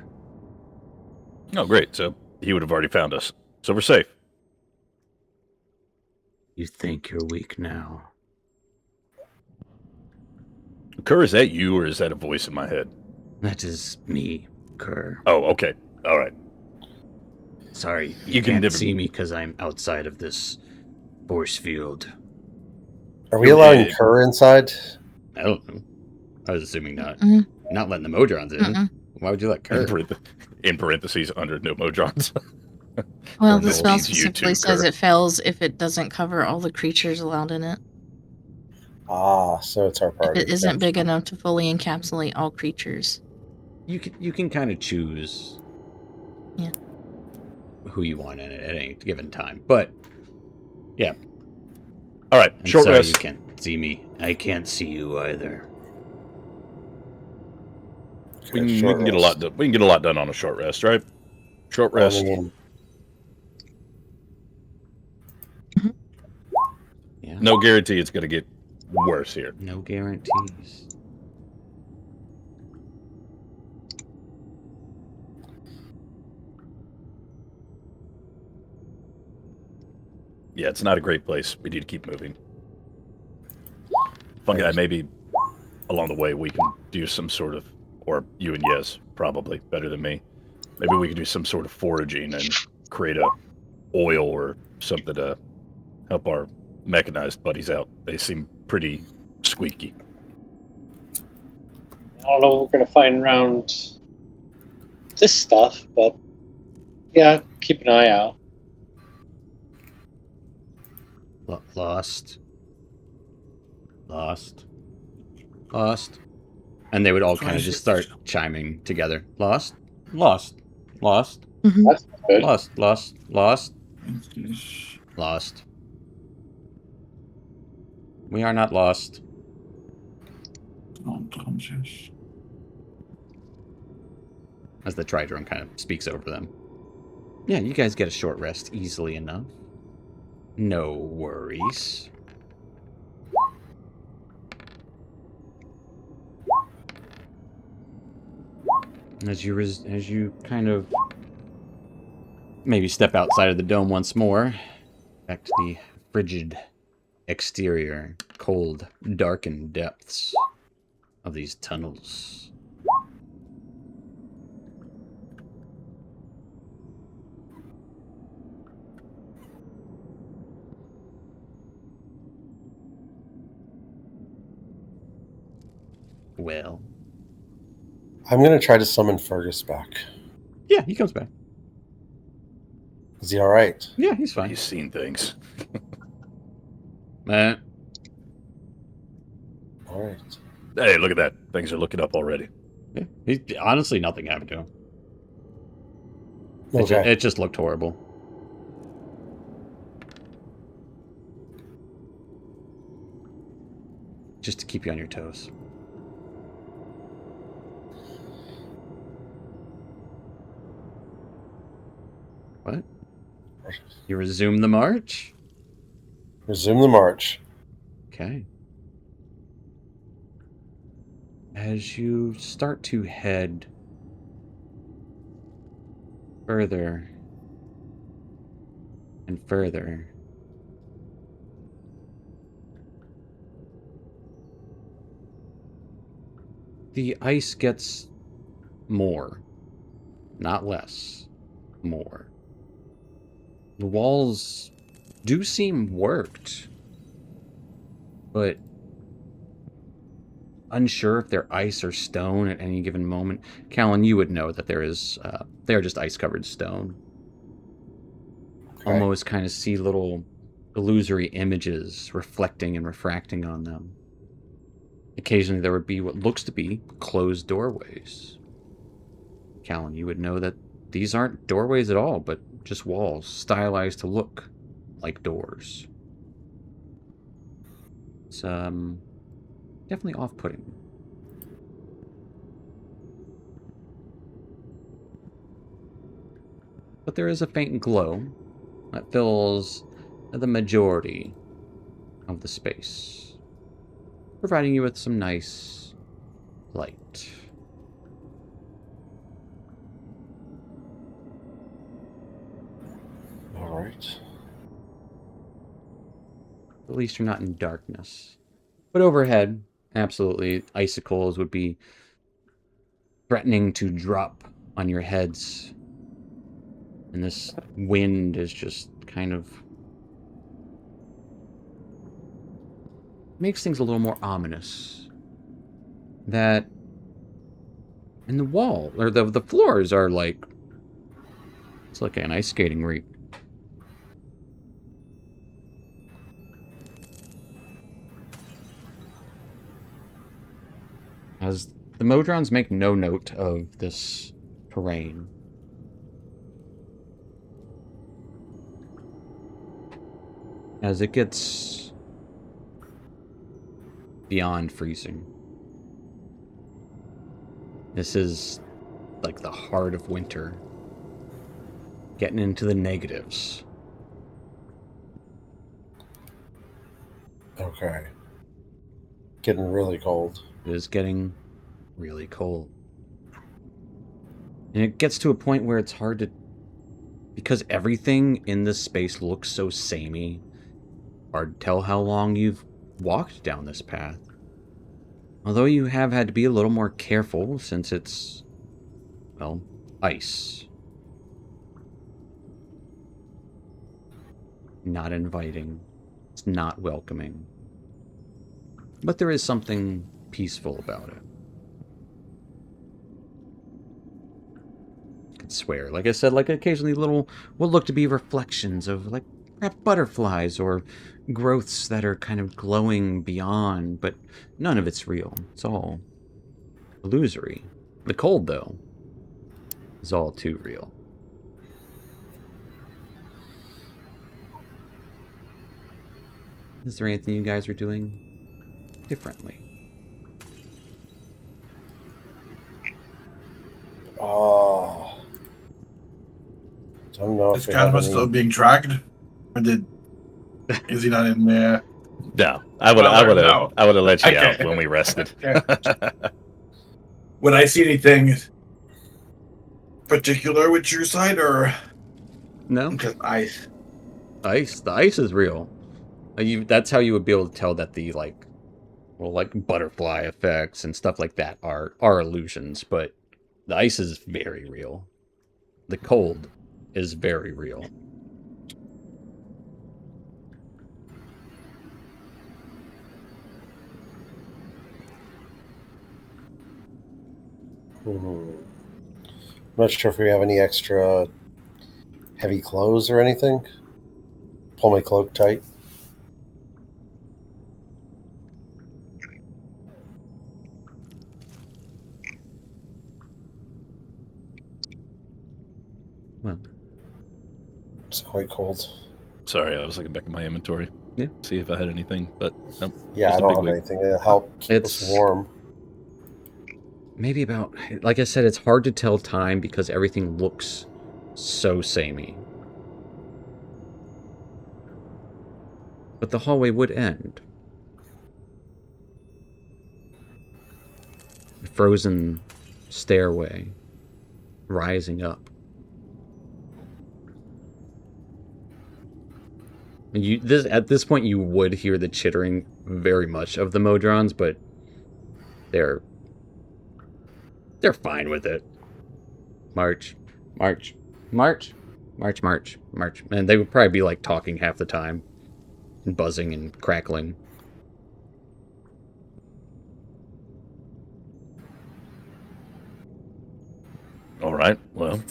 Oh, great. So he would have already found us. So we're safe. You think you're weak now. Kerr, is that you or is that a voice in my head? That is me, Kerr. Oh, okay. All right. Sorry, You you can can't never- see me because I'm outside of this force field. Are we You're allowing in. Kerr inside? I don't know. I was assuming not. Mm-mm. Not letting the Modrons in. Mm-mm. Why would you let Kerr? In parentheses, under no Modrons. Well, Or the no spell means you specifically too, says Kerr. it fails if it doesn't cover all the creatures allowed in it. Ah, so it's our If party. it isn't big enough to fully encapsulate all creatures. You can kind of choose. Yeah. Who you want in it at any given time, but yeah. All right, I'm short sorry rest. you can't see me. I can't see you either. We Okay, can short get a lot rest. done. We can get a lot done on a short rest, right? Short rest. I mean, Yeah. No guarantee it's going to get worse here. No guarantees. Yeah, it's not a great place. We need to keep moving. Fungi, maybe along the way we can do some sort of, or you and Yes, probably better than me. Maybe we can do some sort of foraging and create a oil or something to help our mechanized buddies out. They seem pretty squeaky. I don't know what we're going to find around this stuff, but yeah, keep an eye out. Lost. And they would all kind of just start chiming together. Lost. Mm-hmm. That's good. Lost. We are not lost. Unconscious. As the Tridrone kind of speaks over them. Yeah, you guys get a short rest easily enough. No worries. As you kind of maybe step outside of the dome once more, back to the frigid exterior, cold, darkened depths of these tunnels. Well, I'm going to try to summon Fergus back. yeah, he comes back. Is he all right? Yeah, he's fine. He's seen things. Uh, All right. Hey, look at that. Things are looking up already. yeah, honestly, nothing happened to him. Okay. It just looked horrible. Just to keep you on your toes. What? You resume the march? Resume the march. Okay. As you start to head further and further, the ice gets more, not less, more. The walls do seem worked, but unsure if they're ice or stone at any given moment. Callan, you would know that they're just ice-covered stone. Okay. Almost kind of see little illusory images reflecting and refracting on them. Occasionally there would be what looks to be closed doorways. Callan, you would know that these aren't doorways at all, but just walls, stylized to look like doors. It's definitely off-putting. But there is a faint glow that fills the majority of the space, providing you with some nice light. All right. At least you're not in darkness. But overhead, absolutely, icicles would be threatening to drop on your heads. And this wind is just kind of makes things a little more ominous. That and the wall or the floors are like it's like an ice skating rink. As the Modrons make no note of this terrain. As it gets beyond freezing. This is like the heart of winter. Getting into the negatives. Okay. Getting really cold. It is getting really cold. And it gets to a point where it's hard to... Because everything in this space looks so samey, hard to tell how long you've walked down this path. Although you have had to be a little more careful since it's, well, ice. Not inviting. It's not welcoming. But there is something peaceful about it. I could swear. Like I said, like occasionally little, what look to be reflections of like perhaps butterflies or growths that are kind of glowing beyond, but none of it's real. It's all illusory. The cold, though, is all too real. Is there anything you guys are doing differently? Oh. Don't know Is if we have Casmus any... still being dragged? Or is he not in there? No, I would have let you out when we rested. Would I see anything particular with your side, or No. just ice? Ice. The ice is real. That's how you would be able to tell that the like butterfly effects and stuff like that are illusions, but the ice is very real. The cold is very real. I'm not sure if we have any extra heavy clothes or anything. Pull my cloak tight. Well, it's quite cold. Sorry, I was looking back at my inventory. Yeah. See if I had anything, but nope. Yeah, I don't have anything to help keep us warm. Maybe about, like I said, it's hard to tell time because everything looks so samey. But the hallway would end. A frozen stairway rising up. At this point, you would hear the chittering very much of the Modrons, but they're fine with it. March. And they would probably be like talking half the time, and buzzing and crackling. All right, well,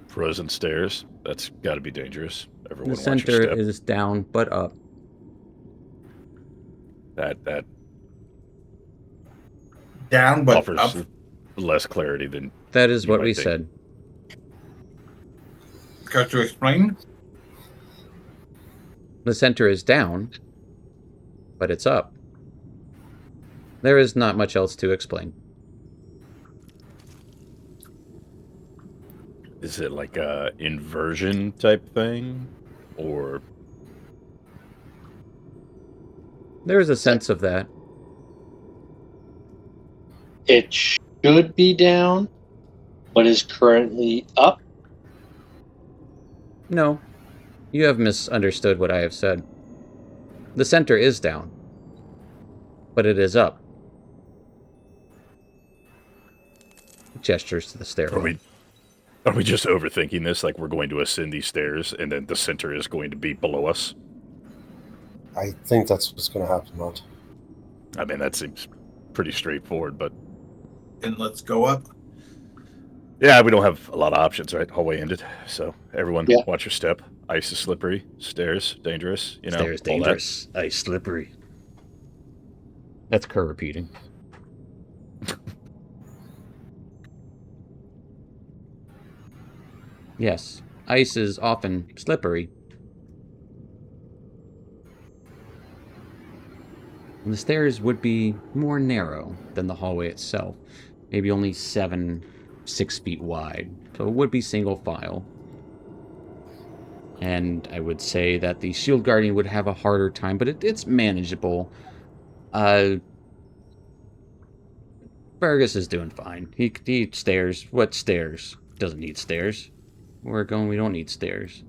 frozen stairs. That's got to be dangerous. Everyone, The center is down but up. That down but offers up. Less clarity than That is what might we think. said. Got to explain. The center is down, but it's up. There is not much else to explain. Is it like a inversion type thing, or There is a sense of that. It should be down, but is currently up. No, you have misunderstood what I have said. The center is down, but it is up. Gestures to the stairway. Are we just overthinking this? Like we're going to ascend these stairs, and then the center is going to be below us? I think that's what's going to happen, Matt. I mean, that seems pretty straightforward, but... And let's go up. Yeah, we don't have a lot of options, right? Hallway ended. So everyone, Yeah. watch your step. Ice is slippery. Stairs, dangerous. You know, Stairs all that. dangerous. Ice slippery. That's Kerr repeating. Yes, ice is often slippery. And the stairs would be more narrow than the hallway itself. Maybe only 6 feet wide. So it would be single file. And I would say that the shield guardian would have a harder time, but it's manageable. Fergus is doing fine. He stairs. What stairs? Doesn't need stairs. We're going, we don't need stairs.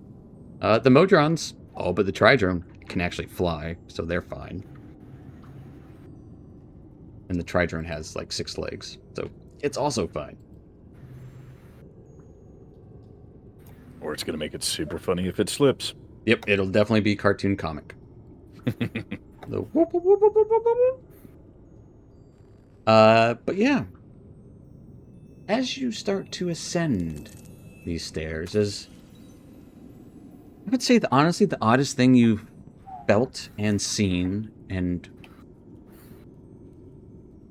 The Modrons, oh, but the Tridrone can actually fly, so they're fine. And the Tridrone has like 6 legs, so it's also fine. Or it's going to make it super funny if it slips. Yep, it'll definitely be cartoon comic. The whoop, whoop, whoop, whoop, whoop, whoop, whoop. But yeah. As you start to ascend these stairs, I would say that honestly the oddest thing you've felt and seen and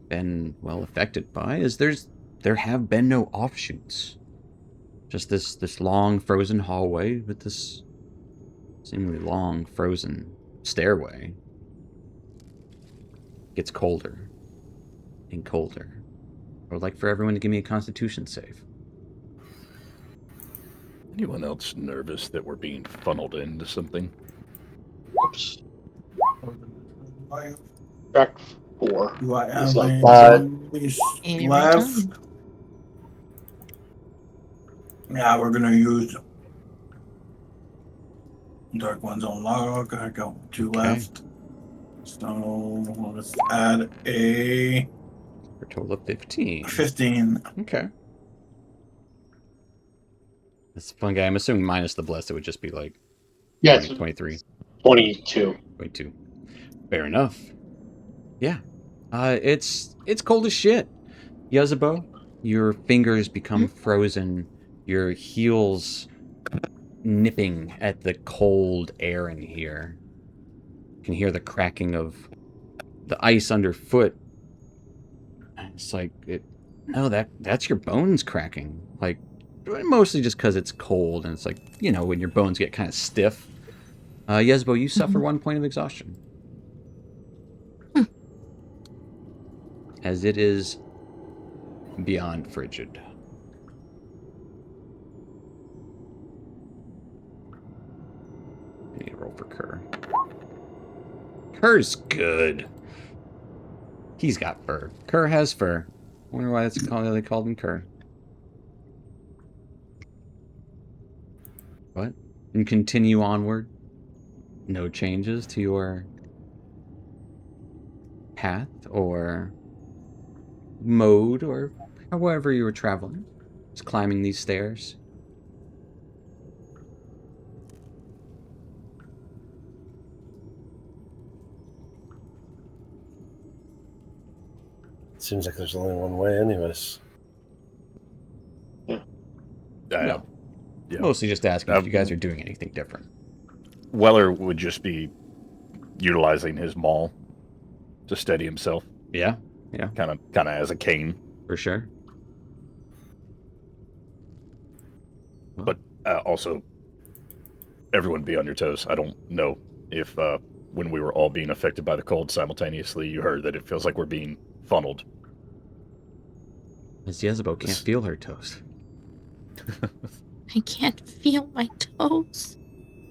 been well affected by is there have been no offshoots. Just this long frozen hallway with this seemingly long frozen stairway. Gets colder and colder. I would like for everyone to give me a Constitution save. Anyone else nervous that we're being funneled into something? Oops. Back 4. Do I have It's like any that. zombies Every left? time. Yeah, we're gonna use Dark One's on log. I got 2 left. So let's add a For a total of 15. 15. Okay. That's a fun guy. I'm assuming minus the bless, it would just be like Yeah, 20, 23, 22. 22. Fair enough. Yeah. It's cold as shit. Yuzabo, your fingers become frozen. Your heels nipping at the cold air in here. You can hear the cracking of the ice underfoot. It's like that's your bones cracking. Like mostly just because it's cold and it's like, you know, when your bones get kind of stiff. Yezbo, you suffer 1 point of exhaustion. As it is beyond frigid. I need to roll for Kerr. Kerr's good. He's got fur. Kerr has fur. I wonder why they called him Kerr. What? And continue onward. No changes to your path or mode or however you were traveling. Just climbing these stairs. Seems like there's only one way, anyways. No. Yeah. Mostly just asking if you guys are doing anything different. Weller would just be utilizing his maul to steady himself, Yeah, kind of as a cane. for sure. But also, everyone be on your toes. I don't know if when we were all being affected by the cold simultaneously, you heard that it feels like we're being funneled. Miss Yezebo can't feel her toes. I can't feel my toes.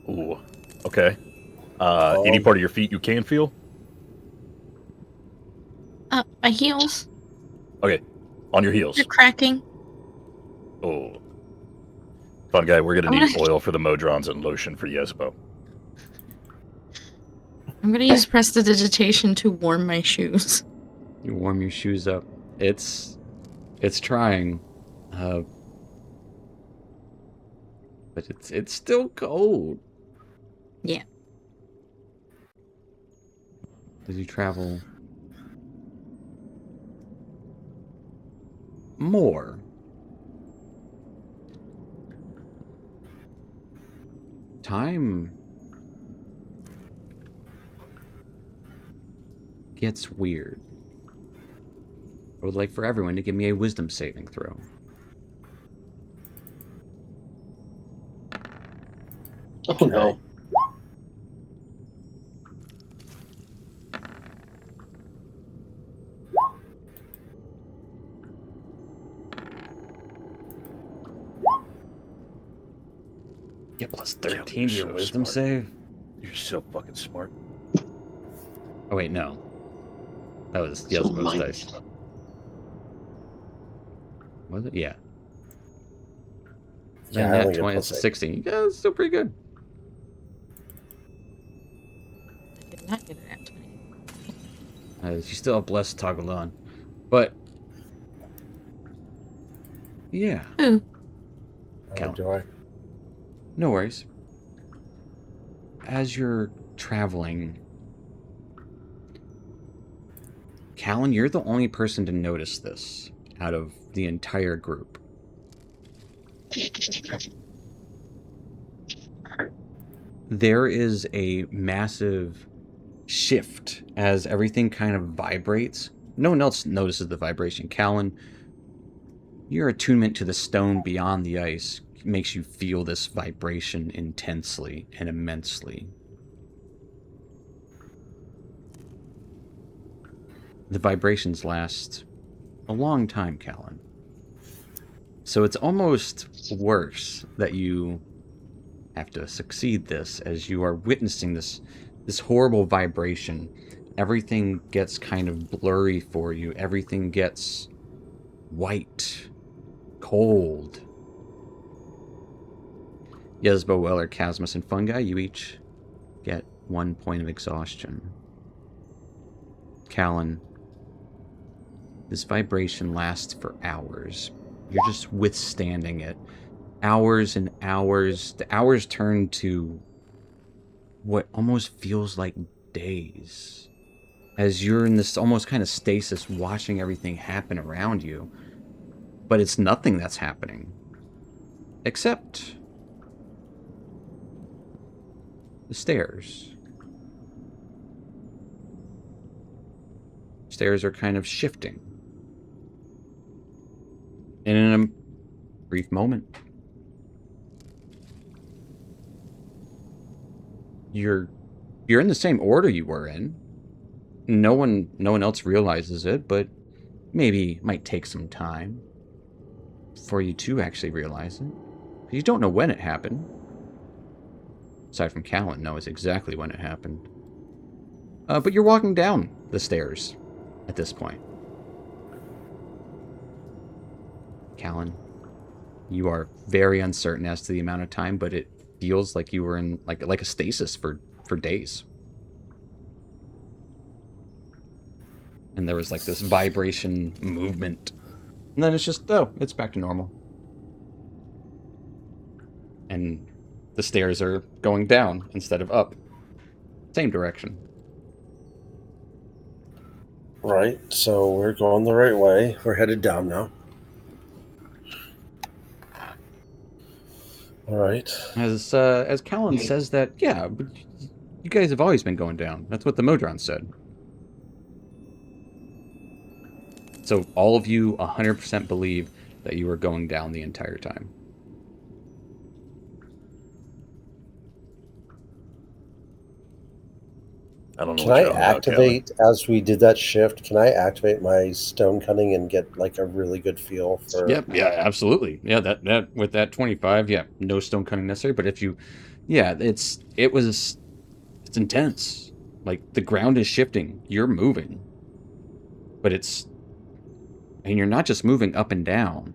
Ooh, okay. Any part of your feet you can feel? My heels. Okay, on your heels. They're cracking. Oh. Fun guy, we're gonna need oil for the Modrons and lotion for Yezebo. I'm I'm gonna use prestidigitation to warm my shoes. You warm your shoes up. It's trying, but it's still cold. Yeah. As you travel more, time gets weird. I would like for everyone to give me a wisdom saving throw. Oh no. Get plus You're 13 to your so wisdom smart. save? You're so fucking smart. Oh wait, no. That was So Yelzbo's minus. dice. Was it? Yeah. Yeah, And I that only get 20 plus is 8. 16. Yeah, that's still pretty good. I did not get it at 20. You still have blessed toggled on. But yeah. Ooh. Count. Do I? No worries. As you're traveling, Callan, you're the only person to notice this out of the entire group. There is a massive shift as everything kind of vibrates. No one else notices the vibration. Callan, your attunement to the stone beyond the ice makes you feel this vibration intensely and immensely. The vibrations last a long time, Callan. So it's almost worse that you have to succeed this as you are witnessing this horrible vibration. Everything gets kind of blurry for you. Everything gets white, cold. Yezbo, Weller, Chasmus, and Fungi, you each get 1 point of exhaustion. Callan, this vibration lasts for hours. You're just withstanding it. Hours and hours. The hours turn to what almost feels like days. As you're in this almost kind of stasis, watching everything happen around you. But it's nothing that's happening. Except the stairs. Stairs are kind of shifting. And in a brief moment, you're in the same order you were in. No one else realizes it, but maybe it might take some time for you to actually realize it. You don't know when it happened. Aside from Callan knows exactly when it happened. But you're walking down the stairs at this point. Callan, you are very uncertain as to the amount of time, but it feels like you were in like a stasis for days. And there was like this vibration movement. And then it's just, oh, it's back to normal. And the stairs are going down instead of up. Same direction. Right, so we're going the right way. We're headed down now. All right. As Callan says that, yeah, but you guys have always been going down. That's what the Modron said. So all of you 100% believe that you were going down the entire time. I don't know Can what I you're on about, activate, as we did that shift, can I activate my stone cutting and get like a really good feel for... Yep, yeah, absolutely. Yeah, that with that 25, yeah, no stone cutting necessary. But if you, yeah, it's intense. Like the ground is shifting, you're moving, but and you're not just moving up and down.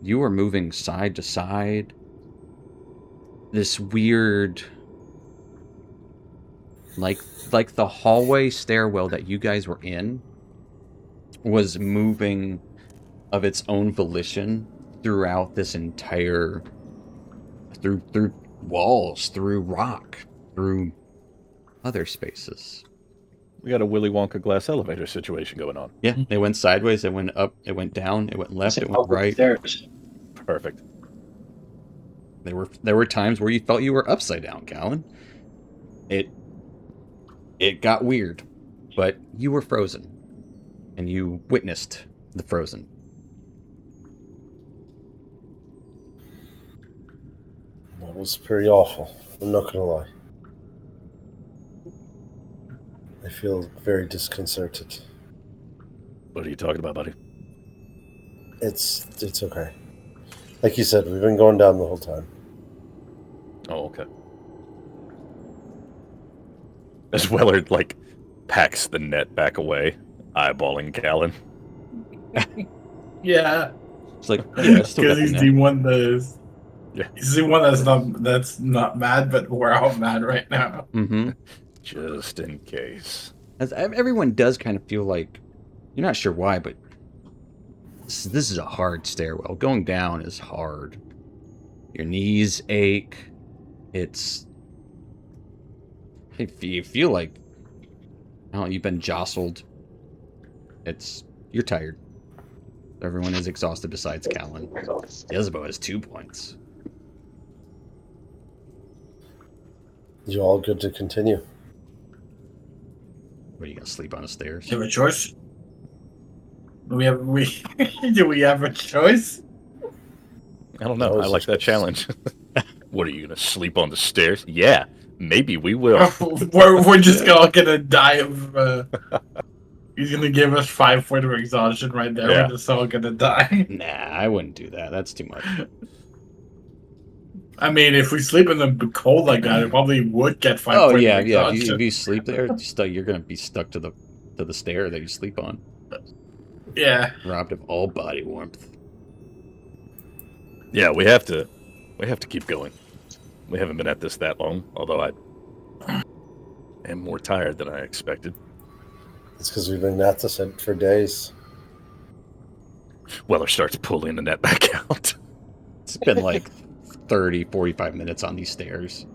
You are moving side to side. This weird like the hallway stairwell that you guys were in was moving of its own volition throughout this entire through walls, through rock, through other spaces. We got a Willy Wonka glass elevator situation going on. Yeah, it went sideways, it went up, it went down, it went left, It's it went right. Stairs. Perfect. There were times where you felt you were upside down, Callan. It got weird, but you were frozen, and you witnessed the frozen. That was pretty awful. I'm not gonna lie. I feel very disconcerted. What are you talking about, buddy? It's okay. Like you said, we've been going down the whole time. Oh, okay. As Weller, like, packs the net back away, eyeballing Callan. Yeah. It's like, yeah, still got Because the he's net. the one that's Yeah. he's the one that's not mad, but we're all mad right now. Mm-hmm. Just in case. As everyone does kind of feel like, you're not sure why, but this is a hard stairwell. Going down is hard. Your knees ache. You feel like, I don't know, you've been jostled. You're tired. Everyone is exhausted besides Callan. Isabeau has 2 points. You all good to continue? What, are you gonna sleep on the stairs? Do we have a choice? Do we have a choice? I don't know. That was I like that suspicious. challenge. What, are you going to sleep on the stairs? Yeah, maybe we will. we're just all gonna die of. He's gonna give us 5 points of exhaustion right there. Yeah. We're just all gonna die. Nah, I wouldn't do that. That's too much. I mean, if we sleep in the cold like that, it probably would get 5 Oh points yeah, of yeah. exhaustion. If you sleep there, you're gonna be stuck to the stair that you sleep on, Yeah. robbed of all body warmth. Yeah, we have to keep going. We haven't been at this that long, although I am more tired than I expected. It's because we've been at this for days. Weller starts pulling the net back out. It's been like 30, 45 minutes on these stairs.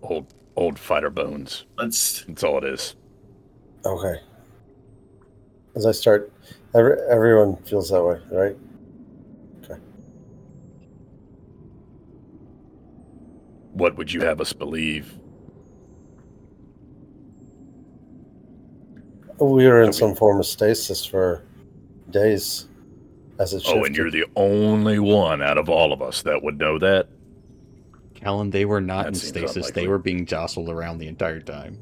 Old fighter bones. Let's. That's all it is. Okay. As I start, everyone feels that way, right? Okay. What would you have us believe? We were in some form of stasis for days as it shifted. Oh, and you're the only one out of all of us that would know that? Callan, they were not That in seems stasis. unlikely. They were being jostled around the entire time.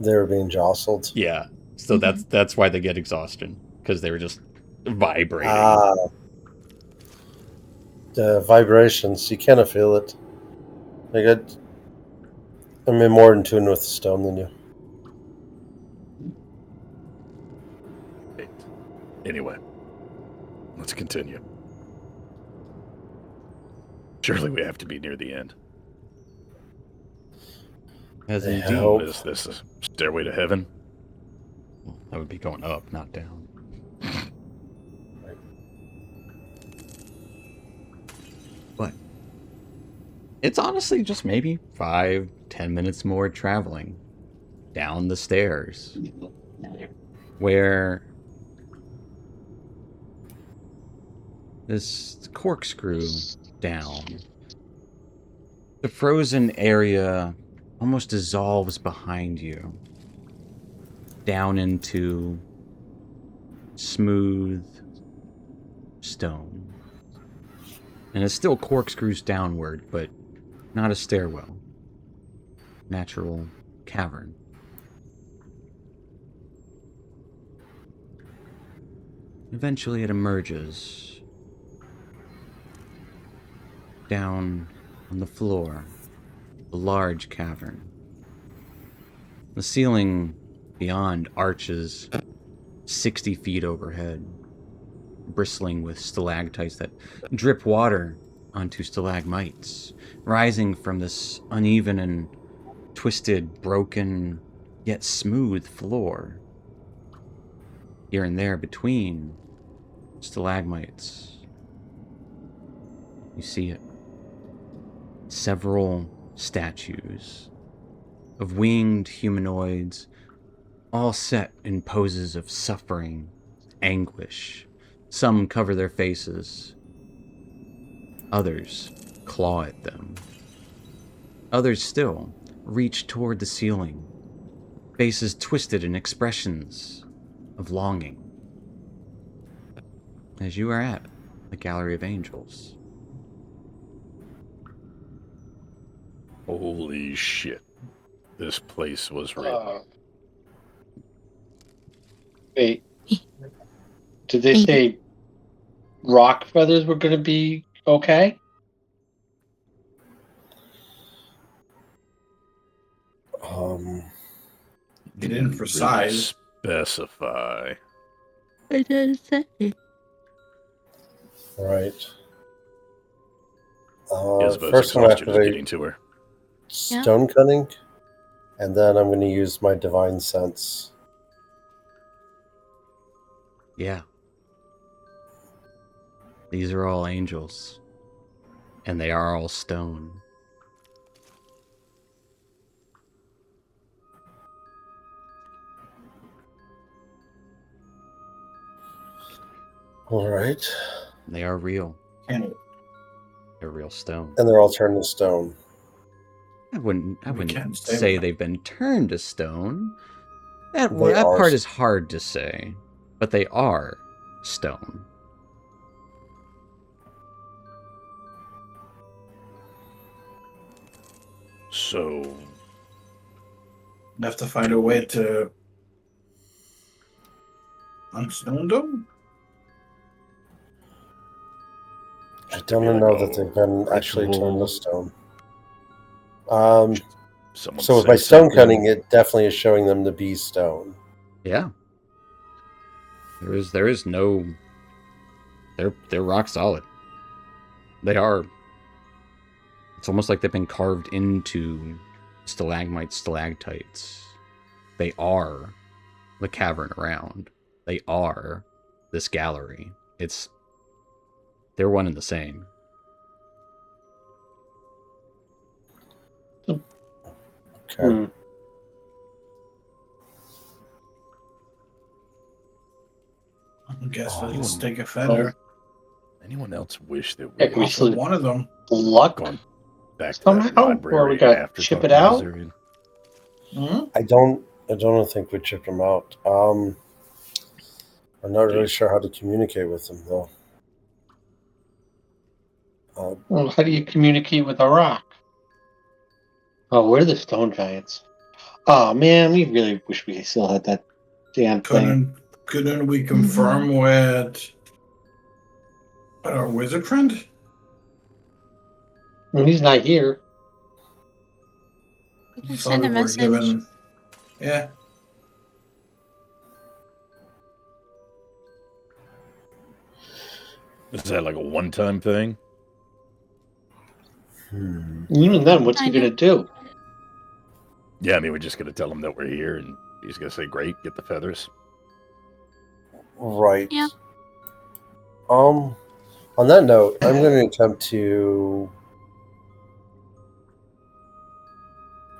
They were being jostled. Yeah. So that's why they get exhaustion, because they were just vibrating. The vibrations, you kind of feel it. Like I'm more in tune with the stone than you. Anyway, let's continue. Surely we have to be near the end. As I indeed. hope. Is this a stairway to heaven? Well, that would be going up, not down. But it's honestly just maybe 5-10 minutes more traveling down the stairs, where this corkscrew down. The frozen area almost dissolves behind you, down into smooth stone. And it still corkscrews downward, but not a stairwell. Natural cavern. Eventually it emerges down on the floor, a large cavern. The ceiling beyond arches 60 feet overhead, bristling with stalactites that drip water onto stalagmites, rising from this uneven and twisted, broken, yet smooth floor. Here and there between stalagmites, you see it. Several statues of winged humanoids, all set in poses of suffering, anguish. Some cover their faces. Others claw at them. Others still reach toward the ceiling, faces twisted in expressions of longing. As you are at the Gallery of Angels. Holy shit. This place was real. Wait. Did they say rock feathers were going to be okay? They didn't for size. Specify. I didn't say. Right. Isabel's First, I'm going to exhausted just getting activate to her. Stone Cunning, and then I'm going to use my Divine Sense. Yeah. These are all angels. And they are all stone. All right. They are real. And They're real stone. And they're all turned to stone. I wouldn't can't stay say with they've been turned to stone. That They are part is hard to say. But they are stone. So, I have to find a way to unstone them. I don't know that they've been actually turned to ritual. stone. someone So with my said stone something. cutting, it definitely is showing them to be stone. Yeah. There is no. They're rock solid. They are. It's almost like they've been carved into stalagmites, stalactites. They are the cavern around. They are this gallery. They're one and the same. Okay. I guess Oh, I'll just take a feather. Anyone else wish that Yeah, we can we had still One of them. luck gone back to somehow? that library Or we got after ship talking it to out? Zurian? Hmm? I don't think we chipped them out. I'm not really sure how to communicate with them though. Well, how do you communicate with a rock? Oh, we're the stone giants. Oh man, we really wish we still had that damn thing. Couldn't we confirm with our wizard friend? Well, he's not here. You can Thought send we a were message. given- Yeah. Is that like a one-time thing? Even then, what's he Kinda. gonna do? Yeah, I mean, we're just going to tell him that we're here, and he's going to say, great, get the feathers. Right. Yeah. On that note, I'm going to attempt to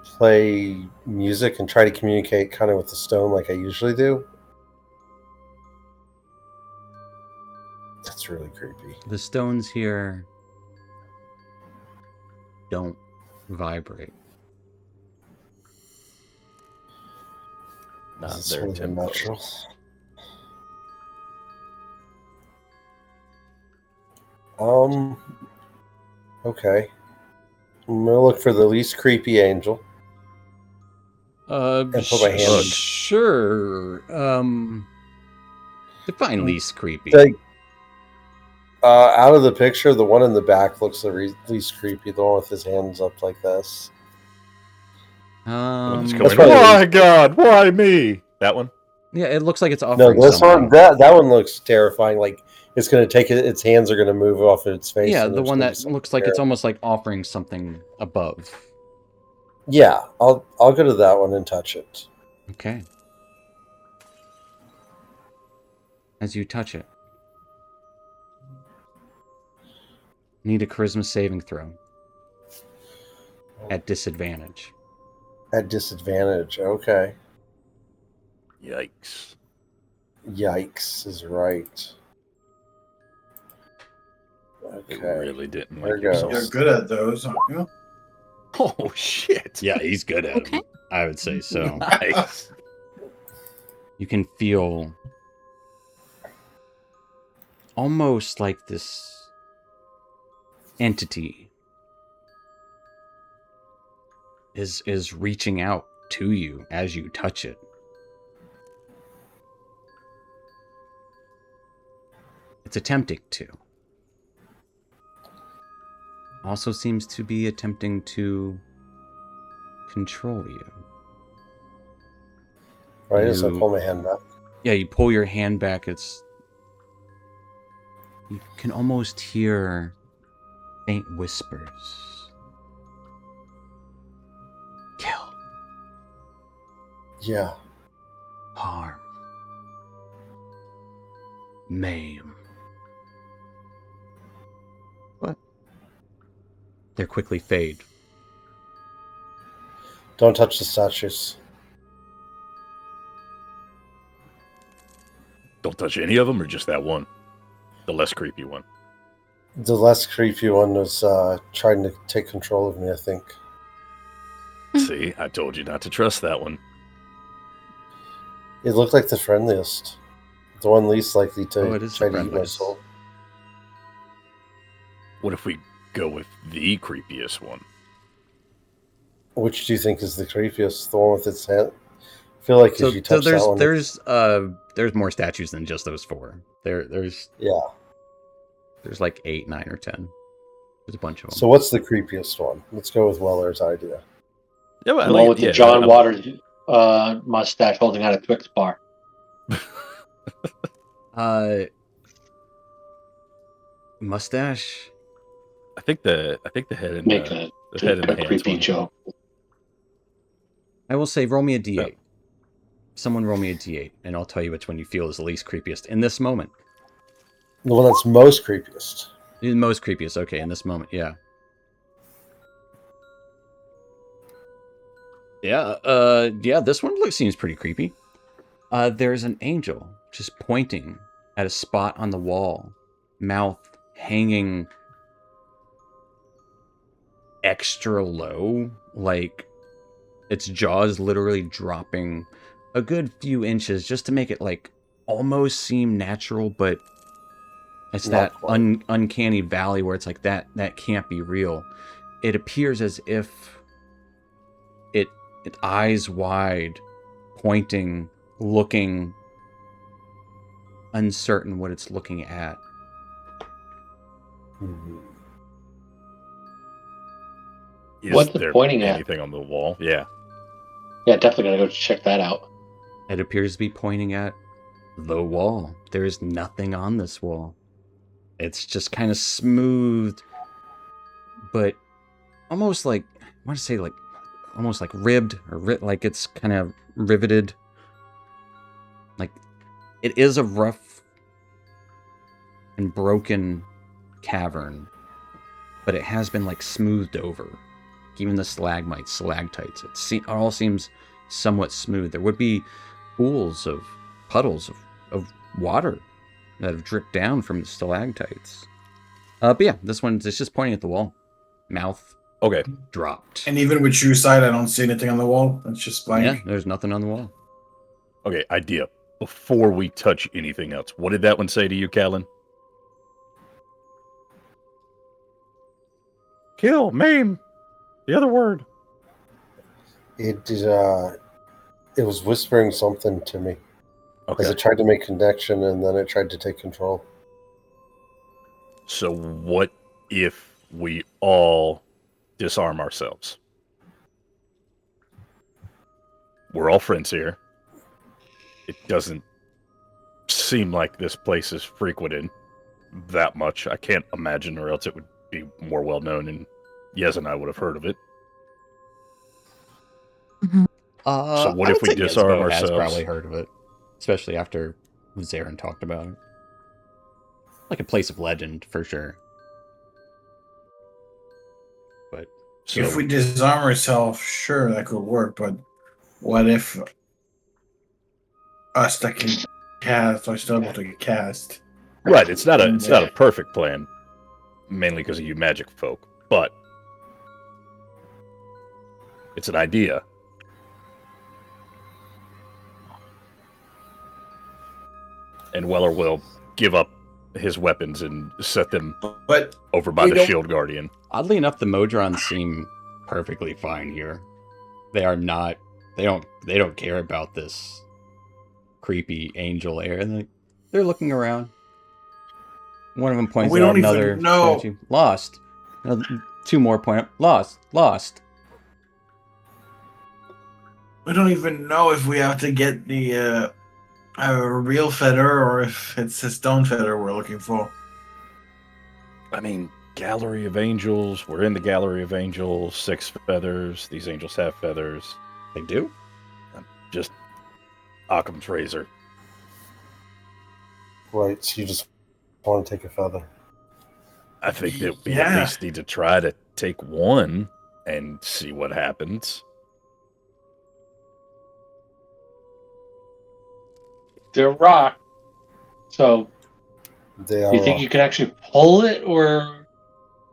play music and try to communicate kind of with the stone like I usually do. That's really creepy. The stones here don't vibrate. Not This is their really tempo. natural. Okay. I'm gonna look for the least creepy angel. And put my hand in. Sure. Define least creepy. Out of the picture, the one in the back looks the least creepy. The one with his hands up like this. That's That's going, probably- why God, why me? That one? Yeah, it looks like it's No, offering this something. one, that one looks terrifying. Like it's going to take it. Its hands are going to move off of its face. Yeah, and the there's one gonna be that something looks like there. it's almost like offering something above. Yeah, I'll go to that one and touch it. Okay. As you touch it, need a charisma saving throw at disadvantage. At disadvantage. Okay. Yikes. Yikes is right. It Okay. really didn't There like goes. You're good at those, aren't you? Oh, shit. Yeah, he's good at Okay. it. I would say so. Nice. You can feel almost like this entity is reaching out to you as you touch it. It's attempting to. Also seems to be attempting to control you. Right, so I You- pull my hand back. Yeah, you pull your hand back. You can almost hear faint whispers. Kill, Yeah. harm, maim. What? They quickly fade. Don't touch the statues. Don't touch any of them, or just that one? The less creepy one. The less creepy one was trying to take control of me, I think. See, I told you not to trust that one. It looked like the friendliest. The one least likely to Oh, it is try the to eat my friendliest. soul. What if we go with the creepiest one? Which do you think is the creepiest? The one with its hand? I feel like if you touch that one... there's more statues than just those four. There's Yeah. like 8, 9, or 10. There's a bunch of them. So what's the creepiest one? Let's go with Weller's idea. Yeah, well, The one with the John I'm- Waters mustache holding out a Twix bar. Mustache. I think the head and Make the a head and the hands creepy one. joke. I will say, roll me a d8. Yeah. Someone roll me a d8, and I'll tell you which one you feel is the least creepiest in this moment. The one that's most creepiest. The most creepiest. Okay, in this moment, yeah. Yeah. This one seems pretty creepy. There's an angel just pointing at a spot on the wall, mouth hanging extra low, like its jaws literally dropping a good few inches just to make it like almost seem natural, but it's Not that quite. uncanny valley where it's like that can't be real. It appears as if it eyes wide, pointing, looking, uncertain what it's looking at. Is What's it there pointing at? anything on the wall? Yeah. Yeah, definitely gotta go check that out. It appears to be pointing at the wall. There is nothing on this wall. It's just kind of smooth, but almost like, I want to say like, almost like ribbed, or like it's kind of riveted. Like, it is a rough and broken cavern, but it has been like smoothed over. Even the stalactites, it all seems somewhat smooth. There would be pools of puddles of water that have dripped down from the stalactites. But yeah, this one's it's just pointing at the wall. Mouth Okay. dropped. And even with true sight, I don't see anything on the wall. It's just blank. Yeah, there's nothing on the wall. Okay, idea. Before we touch anything else, what did that one say to you, Callan? Kill, maim. The other word. It was whispering something to me Okay. as it tried to make connection, and then it tried to take control. So what if we all disarm ourselves? We're all friends here. It doesn't seem like this place is frequented. that much. I can't imagine, or else it would be more well known, and Yez and I would have heard of it. So what I if would we say disarm Yezbo has ourselves? probably heard of it, especially after Zarin talked about it. Like a place of legend, for sure. But So, If we disarm ourselves, sure, that could work. But what if us that can cast are still able to cast? right, it's not a perfect plan, mainly because of you magic folk, but it's an idea. And Weller will give up his weapons and set them But over by you the don't- shield guardian. oddly enough, the Modrons seem perfectly fine here. They are not. They don't care about this creepy angel air. And they're looking around. One of them points We out don't even another know. statue. Lost. Two more point out. Lost. we don't even know if we have to get the a real feather or if it's a stone feather we're looking for. I mean, Gallery of Angels. We're in the Gallery of Angels. 6 feathers. These angels have feathers. They do? Just Occam's razor. Right, so you just want to take a feather. I think that we Yeah. at least need to try to take one and see what happens. They're rock. So, They are. do you think you can actually pull it, or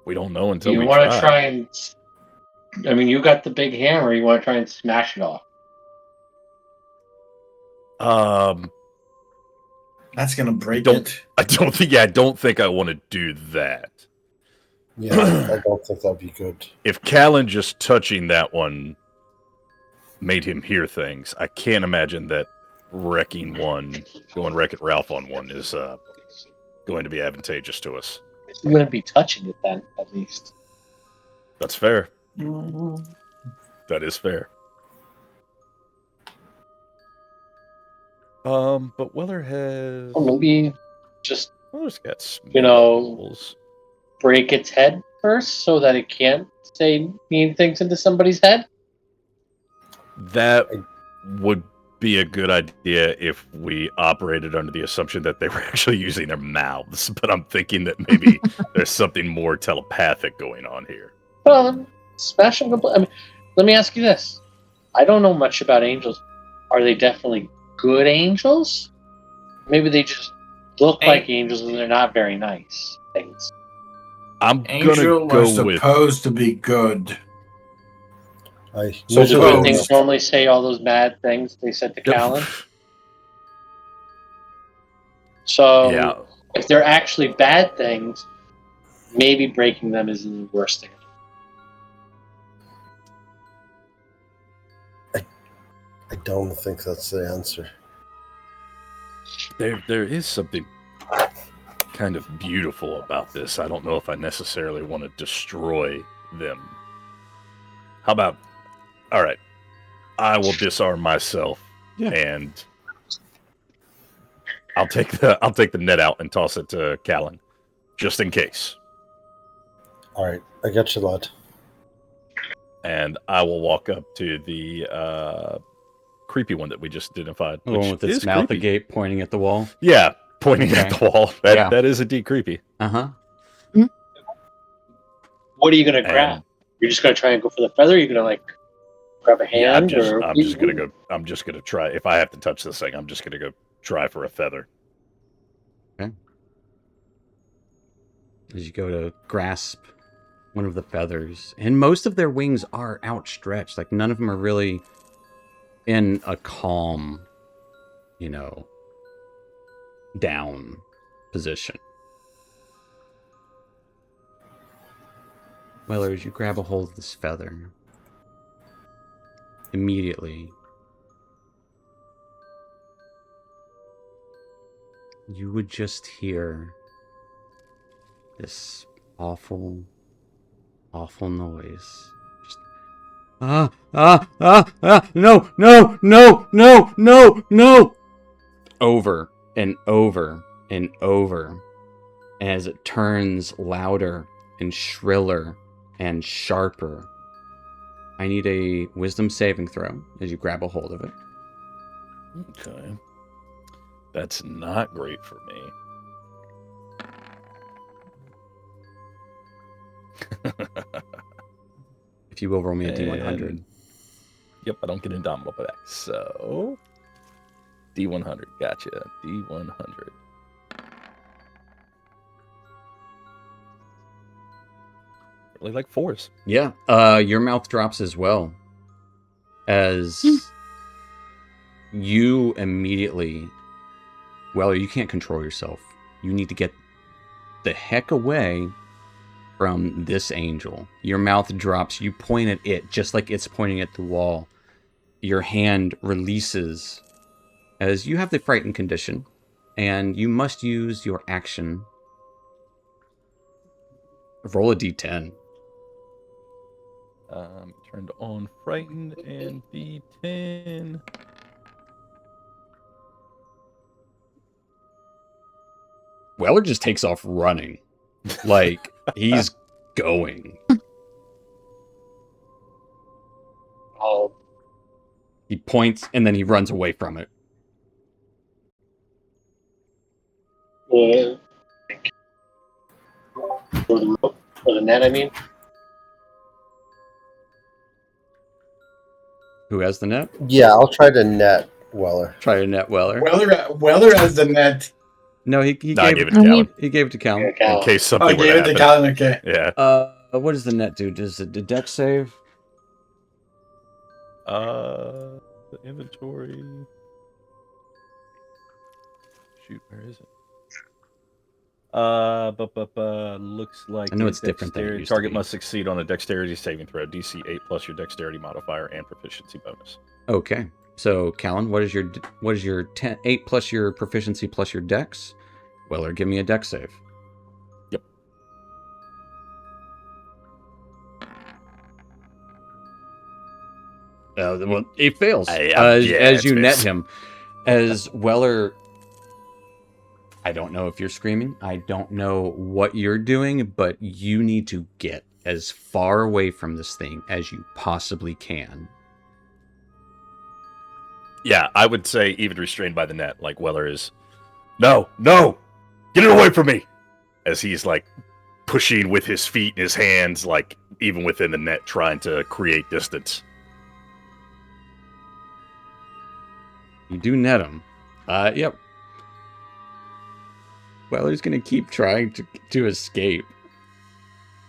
We don't know do until you we want try. to try and? I mean, you got the big hammer. You want to try and smash it off? That's gonna break Don't- it. I don't think I want to do that. Yeah, I don't think that'd be good. If Callan just touching that one made him hear things, I can't imagine that going Wreck-It Ralph on one is going to be advantageous to us. You wouldn't be touching it then, at least. That's fair. Mm-hmm. That is fair. But Weller has... Or maybe just Weller's got you know- smells. break its head first, so that it can't say mean things into somebody's head. That would be a good idea if we operated under the assumption that they were actually using their mouths. But I'm thinking that maybe there's something more telepathic going on here. Well, smashing. I mean, let me ask you this: I don't know much about angels. Are they definitely good angels? Maybe they just look like angels and they're not very nice things. I'm Angel gonna was go with... supposed to be good. So So do suppose- good things normally say all those bad things they said to Callan? So Yeah. if they're actually bad things, maybe breaking them isn't the worst thing. I don't think that's the answer. There is something kind of beautiful about this. I don't know if I necessarily want to destroy them. How about... All right. I will disarm myself, and I'll take the net out and toss it to Callan, just in case. All right, I got you, lad. And I will walk up to the creepy one that we just identified. The one which with its is mouth creepy. agape pointing at the wall. Yeah, pointing Okay. at the wall. That is indeed creepy. Uh-huh. What are you going to grab? And- You're just going to try and go for the feather? You're going to like grab a hand? Yeah, or I'm just gonna try. If I have to touch this thing, I'm just gonna go try for a feather. Okay. As you go to grasp one of the feathers, and most of their wings are outstretched. Like none of them are really in a calm, down position. Weller, as you grab a hold of this feather, immediately you would just hear this awful noise. Just no, over and over and over as it turns louder and shriller and sharper. I need a wisdom saving throw as you grab a hold of it. Okay. That's not great for me. If you will roll me a D100. Yep, I don't get Indomitable back. So, D100. Gotcha. D100. Really like fours. Yeah, your mouth drops as well. As you immediately... Well, you can't control yourself. You need to get the heck away from this angel. Your mouth drops. You point at it just like it's pointing at the wall. Your hand releases as you have the frightened condition, and you must use your action. Roll a d10. Turned on frightened and D10. Weller just takes off running. Like, he's going. Oh, He points, and then he runs away from it. yeah. For the net, I mean. Who has the net? Yeah, I'll try to net Weller. Try to net Weller. Weller has the net. No, he No, I gave gave it. it to Callan. He gave it to Callan. In case Oh, something I were gave to it to happen. Callan. Okay. Yeah. What does the net do? Does it the deck save? The inventory. Shoot, where is it? Looks like I know a it's different than it dexterity- used to target be. must succeed on a dexterity saving throw, DC 8 plus your dexterity modifier and proficiency bonus. Okay. So, Callan, what is your 8 plus your proficiency plus your dex? Weller, give me a dex save. Yep. Well, it fails. Yeah, as you it net fails. him. As Weller... I don't know if you're screaming. I don't know what you're doing, but you need to get as far away from this thing as you possibly can. Yeah, I would say even restrained by the net, like Weller is, no, get it away from me! As he's like pushing with his feet and his hands, like even within the net, trying to create distance. You do net him. Yep. Weller's going to keep trying to escape.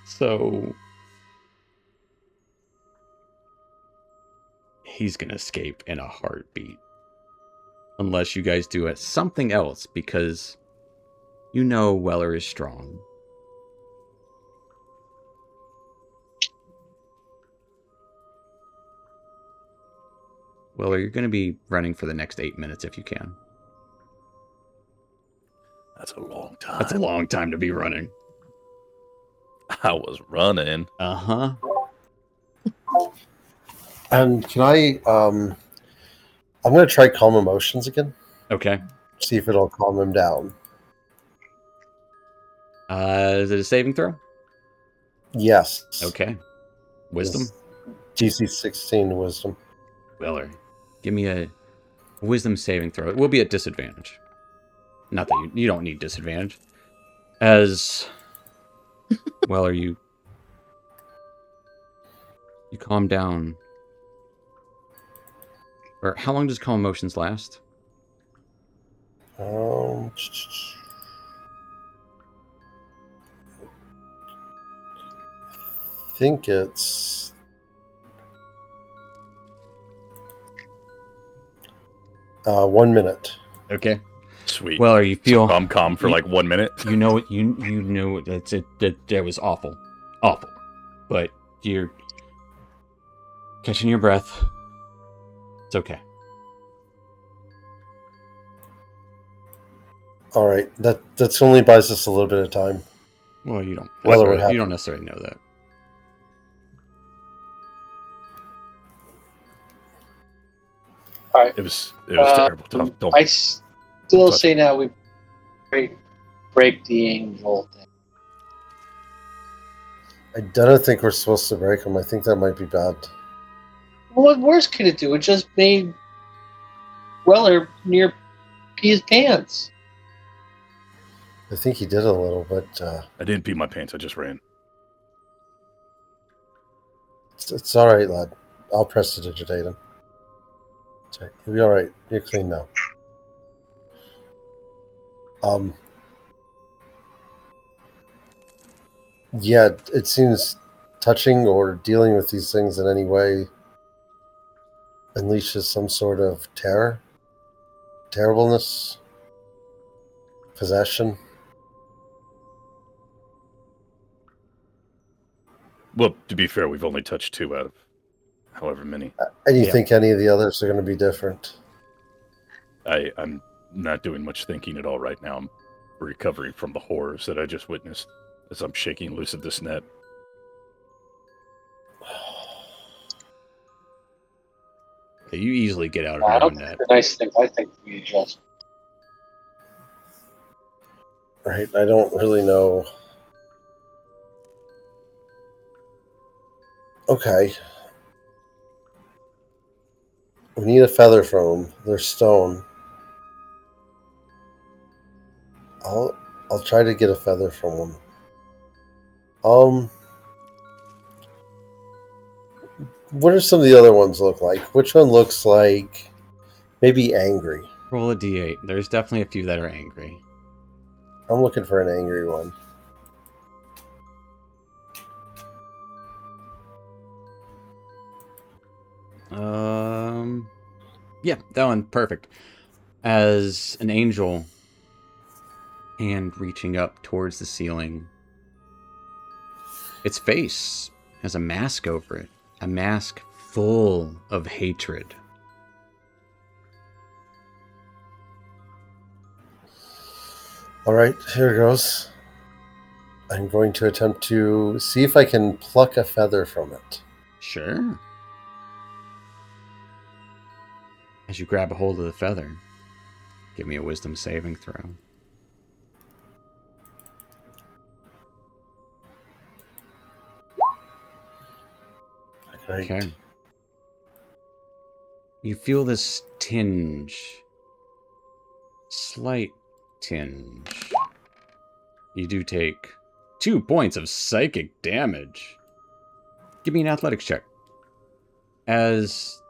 So... he's going to escape in a heartbeat. Unless you guys do something else, because you know Weller is strong. Weller, you're going to be running for the next 8 minutes if you can. That's a long time. That's a long time to be running. I was running. Uh-huh. And can I? I'm going to try calm emotions again. Okay. See if it'll calm him down. Is it a saving throw? Yes. Okay. Wisdom? DC 16 wisdom. Weller, give me a wisdom saving throw. It will be at disadvantage. Not that you don't need disadvantage. As Weller, you calm down. Or how long does calm emotions last? I think it's 1 minute. Okay. Sweet. Weller, you feel So I'm calm for like 1 minute. you know it. You know that was awful, but you're catching your breath. It's okay. All right, that's only buys us a little bit of time. Well, you don't. Weller would necessarily, have you don't necessarily know that. It was terrible. Don't I still say now we pray break the angel thing. I don't think we're supposed to break them. I think that might be bad. Well, what worse could it do? It just made Weller near pee his pants. I think he did a little, but I didn't pee my pants. I just ran. it's all right, lad. I'll prestidigitate him. You'll be all right. You're clean now. Yeah, it seems touching or dealing with these things in any way unleashes some sort of terror, terribleness, possession. Well, to be fair, we've only touched 2 out of however many. And you Yeah. think any of the others are going to be different? I'm not doing much thinking at all right now. I'm recovering from the horrors that I just witnessed as I'm shaking loose of this net. Yeah, you easily get out of I your don't own think net. the nice thing I think we just Right? I don't really know. Okay. We need a feather from them. They're stone. I'll try to get a feather from them. What do some of the other ones look like? Which one looks like maybe angry? Roll a d8. There's definitely a few that are angry. I'm looking for an angry one. Yeah, that one, perfect. As an angel, hand reaching up towards the ceiling, its face has a mask over it, a mask full of hatred. All right, here goes. I'm going to attempt to see if I can pluck a feather from it. Sure. As you grab a hold of the feather, give me a wisdom saving throw. Right. Okay. You feel this tinge. Slight tinge. You do take 2 points of psychic damage. Give me an athletics check. As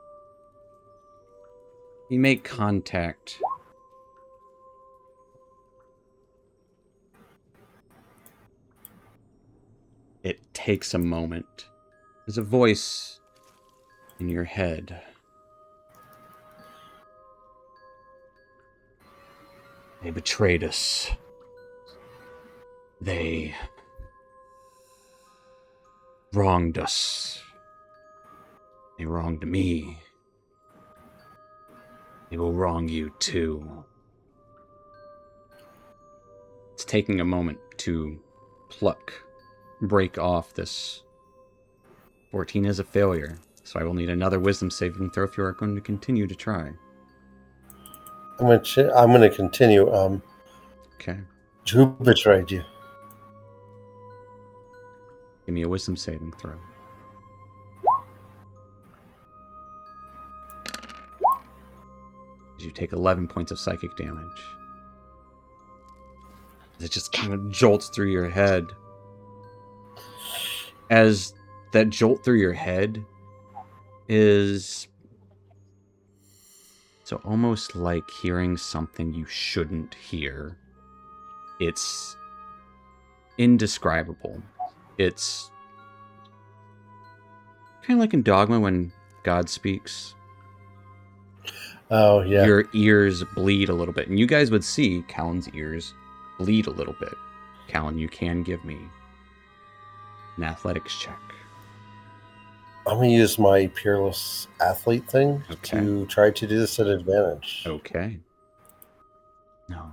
you make contact, it takes a moment. There's a voice in your head. They betrayed us. They wronged us. They wronged me. They will wrong you too. It's taking a moment to break off this. 14 is a failure, so I will need another wisdom saving throw if you are going to continue to try. I'm going to continue. Okay. Who betrayed you? Give me a wisdom saving throw. You take 11 points of psychic damage. It just kind of jolts through your head. As that jolt through your head is so almost like hearing something you shouldn't hear. It's indescribable. It's kind of like in Dogma when God speaks. Oh, yeah. Your ears bleed a little bit. And you guys would see Callan's ears bleed a little bit. Callan, you can give me an athletics check. I'm going to use my Peerless Athlete thing to try to do this at advantage. Okay. No.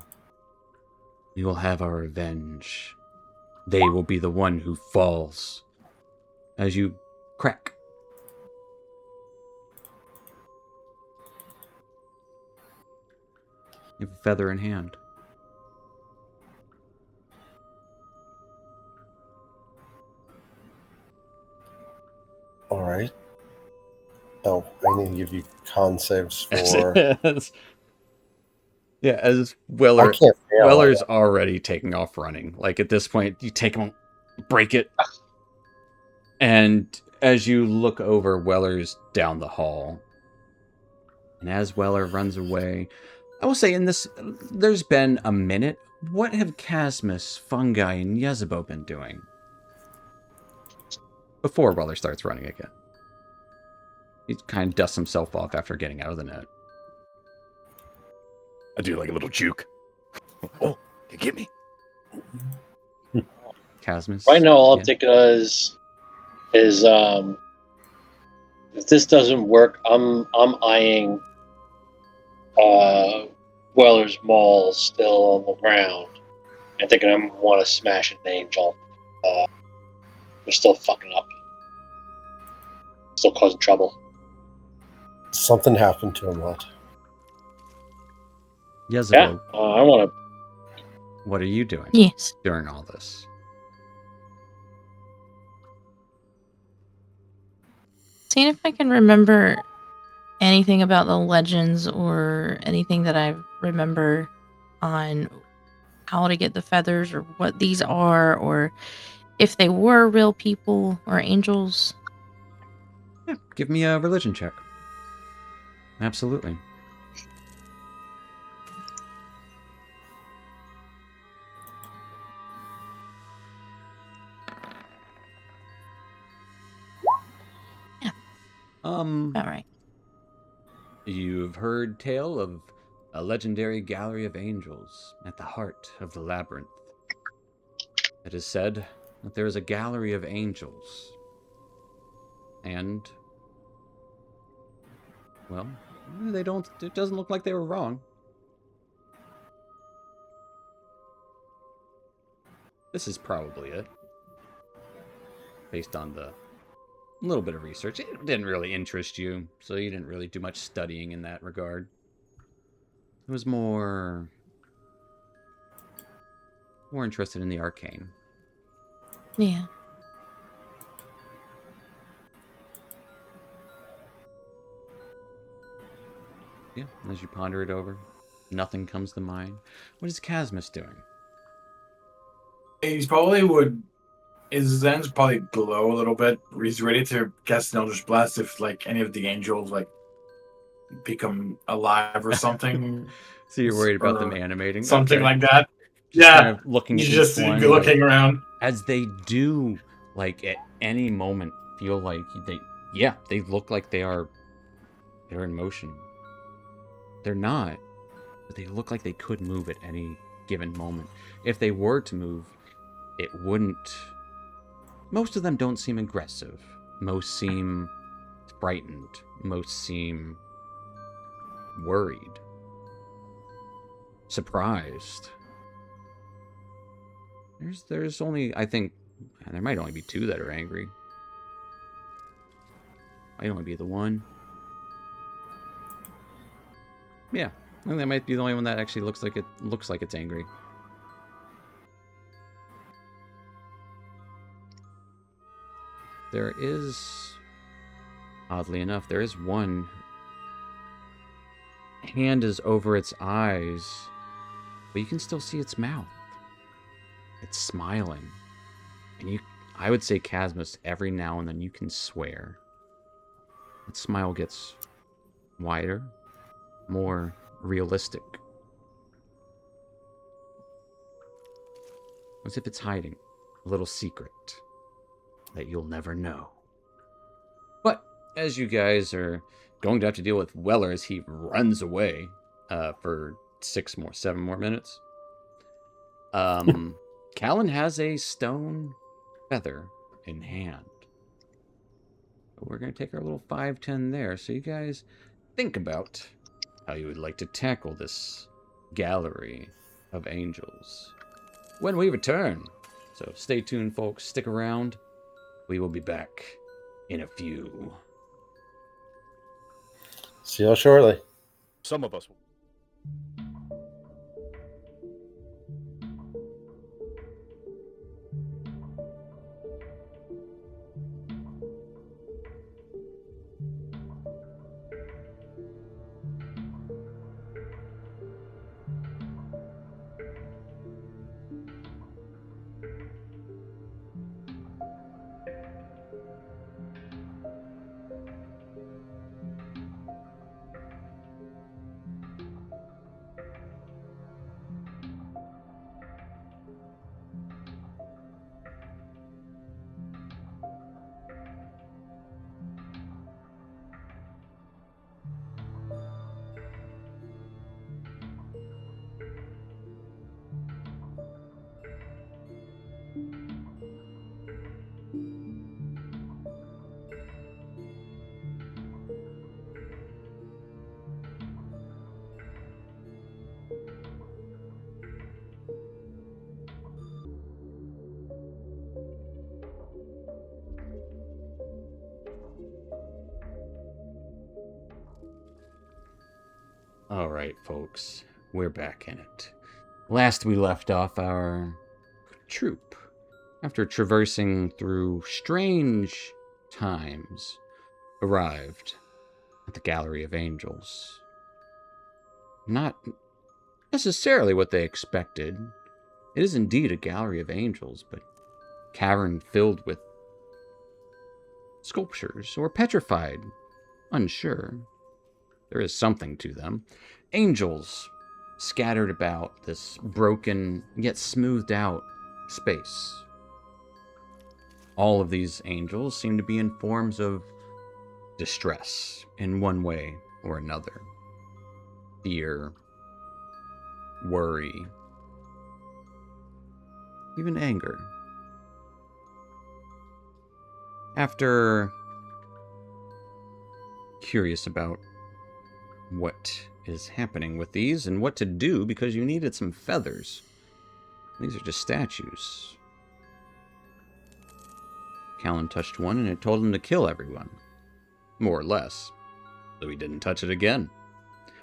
We will have our revenge. They will be the one who falls. As you crack. You have a feather in hand. give you con saves for. Yeah, as I can't fail. Weller's already taking off running. Like at this point, you take him, break it, and as you look over, Weller's down the hall. And as Weller runs away, I will say in this, there's been a minute. What have Casmus, Fungi, and Yezebo been doing? Before Weller starts running again. He kind of dusts himself off after getting out of the net. I do like a little juke. Oh, you get me? Casmus? Right now, all yeah. I'm thinking is if this doesn't work, I'm eyeing Weller's Mall still on the ground and thinking I want to smash an angel. They're still fucking up, still causing trouble. Something happened to him, what? Yezebo, Yeah, I want to. what are you doing Yes. during all this? Seeing if I can remember anything about the legends or anything that I remember on how to get the feathers or what these are or if they were real people or angels. Yeah, give me a religion check. Absolutely. Yeah. All right. You've heard tale of a legendary gallery of angels at the heart of the labyrinth. It is said that there is a gallery of angels. And, well, it doesn't look like they were wrong. This is probably it. Based on the little bit of research. It didn't really interest you, so you didn't really do much studying in that regard. It was more interested in the arcane. Yeah. Yeah, as you ponder it over, nothing comes to mind. What is Casmus doing? He's probably would. His hands probably glow a little bit. He's ready to cast an Eldritch Blast if like any of the angels like become alive or something. So you're worried about them Or animating? something Okay. like that. Just kind Yeah, of looking at you each just one. be looking around. As they do, like at any moment, feel like they look like they're in motion. They're not, but they look like they could move at any given moment. If they were to move, it wouldn't. Most of them don't seem aggressive. Most seem frightened. Most seem worried, surprised. There's only, I think, there might only be two that are angry. Might only be the one. Yeah, I think that might be the only one that actually looks like it's angry. There is, oddly enough, there is one. Hand is over its eyes, but you can still see its mouth. It's smiling, and I would say, Casmus, every now and then you can swear. Its smile gets wider, more realistic. As if it's hiding a little secret that you'll never know. But as you guys are going to have to deal with Weller as he runs away for 7 more minutes, Callan has a stone feather in hand. But we're going to take our little 5-10 there. So you guys think about how you would like to tackle this gallery of angels when we return. So stay tuned, folks. Stick around. We will be back in a few. See you shortly. Some of us will. All right, folks, we're back in it. Last we left off, our troop, after traversing through strange times, arrived at the Gallery of Angels. Not necessarily what they expected. It is indeed a Gallery of Angels, but cavern filled with sculptures or petrified, unsure. There is something to them. Angels scattered about this broken yet smoothed out space. All of these angels seem to be in forms of distress in one way or another. Fear, worry, even anger. After curious about what is happening with these and what to do because you needed some feathers. These are just statues. Callan touched one and it told him to kill everyone. More or less. Though he didn't touch it again.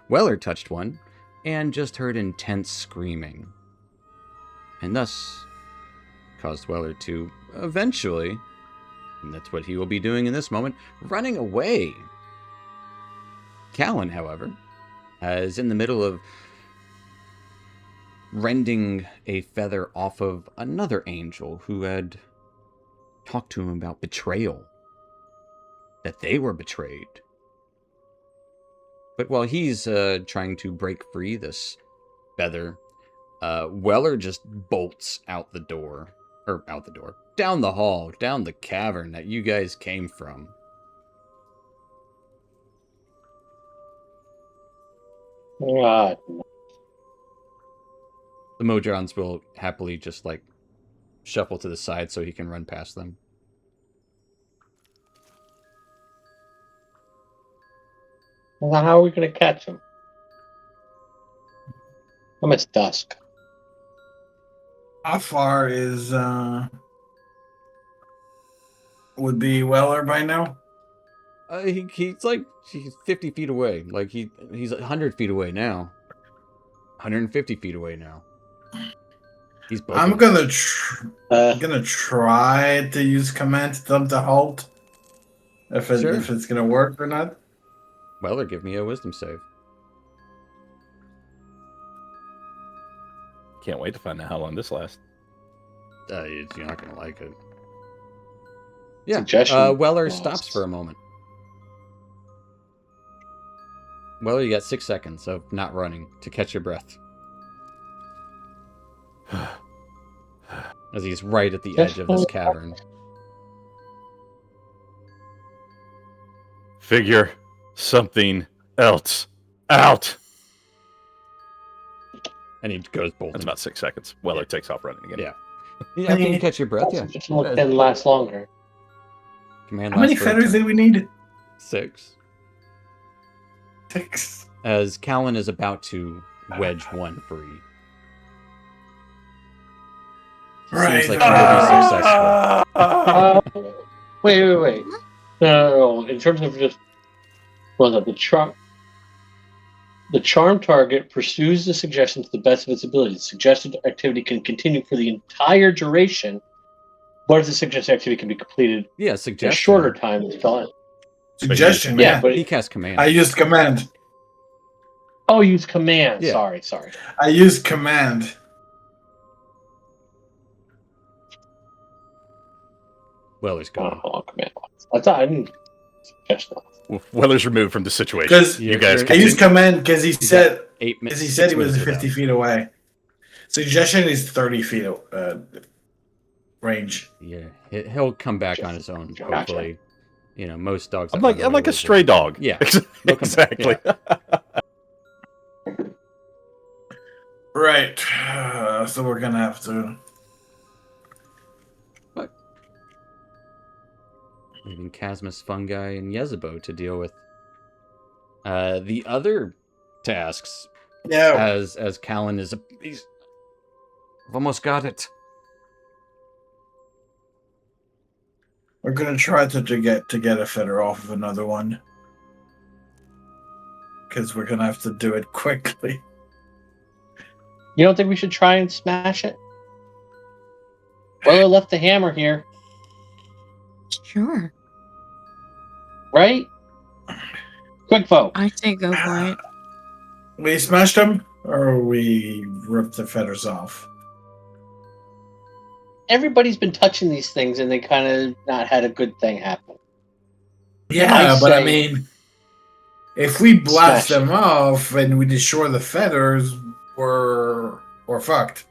Weller touched one and just heard intense screaming. And thus caused Weller to eventually, and that's what he will be doing in this moment, running away. Callan, however, is in the middle of rending a feather off of another angel who had talked to him about betrayal. That they were betrayed. But while he's trying to break free this feather, Weller just bolts out the door. Or out the door. Down the hall, down the cavern that you guys came from. God. The Mojons will happily just, like, shuffle to the side so he can run past them. Well, how are we going to catch him? It's dusk. How far is would be Weller by now? He's 50 feet away. Like he's 100 feet away now. 150 feet away now. He's I'm gonna try to use command to tell him to halt. If it's gonna work or not. Weller, give me a wisdom save. Can't wait to find out how long this lasts. You're not gonna like it. Yeah. Weller stops for a moment. Weller, you got 6 seconds of not running to catch your breath. As he's right at the edge of this cavern. Figure something else out. And he goes bolting. That's about 6 seconds. Weller takes off running again. Yeah. After you catch your breath, yeah. Just can last longer. Command How many feathers do we need? 6. 6. As Callan is about to wedge one free. Right. Seems like he will be successful. Wait. No. In terms of just the charm target pursues the suggestion to the best of its ability. The suggested activity can continue for the entire duration, but if the suggested activity can be completed Yeah, in a suggestion. shorter time, it's done. Suggestion, yeah. But he casts command. I used command. Oh, use command. Yeah. Sorry. I used command. Weller's gone. Command. I thought I didn't suggest that. Weller's removed from the situation. Because you guys I used command because he said 8 minutes. he was 50 feet away. Suggestion is 30 feet range. Yeah, he'll come back on his own. Hopefully, most dogs. I'm like a stray dog. Yeah, exactly. Yeah. Right. So we're gonna have to. What? Leaving Chasmus, Fungi, and Yezebo to deal with the other tasks. Yeah. As Callan is he's I've almost got it. We're gonna try to get a feather off of another one. because we're gonna have to do it quickly. You don't think we should try and smash it? Weller left the hammer here, Sure. right? Quick vote. I say go for it. We smashed them, or we ripped the feathers off. Everybody's been touching these things, and they kind of not had a good thing happen. Yeah, but I say- mean, if we blast Smash them off and we destroy the feathers, we're fucked.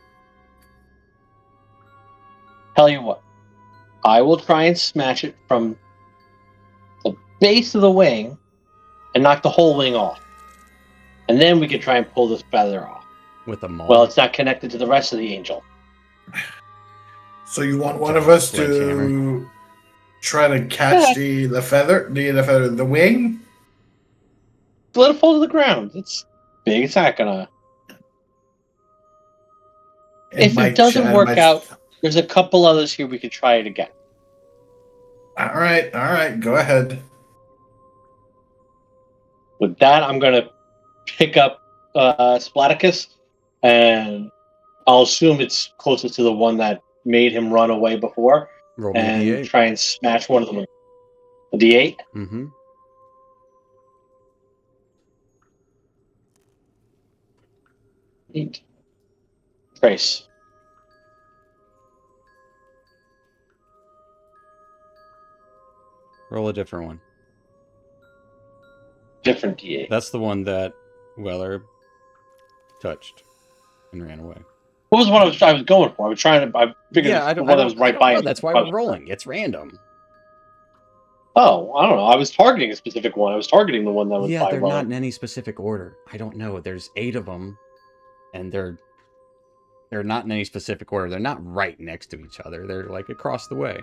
Tell you what, I will try and smash it from the base of the wing and knock the whole wing off. And then we can try and pull this feather off. With a maul. Well, it's not connected to the rest of the angel. So you want one of us to Sledgehammer. try to catch the the wing? Let it fall to the ground. It's big. It's not gonna. If it doesn't work out, there's a couple others here we could try it again. All right, go ahead. With that, I'm gonna pick up Splaticus, and I'll assume it's closest to the one that made him run away before, Roll me a and D8. try and smash one of them. A D8. Mm-hmm. Eight. Trace. Roll a different one. Different D8. That's the one that Weller touched and ran away. What was the one I was going for? I was trying to. I figured Yeah, it's the one that was right by him. That's why we're rolling. It's random. Oh, I don't know. I was targeting a specific one. I was targeting the one that was Yeah, by they're Weller. not in any specific order. I don't know. There's 8 of them, and they're not in any specific order. They're not right next to each other. They're like across the way.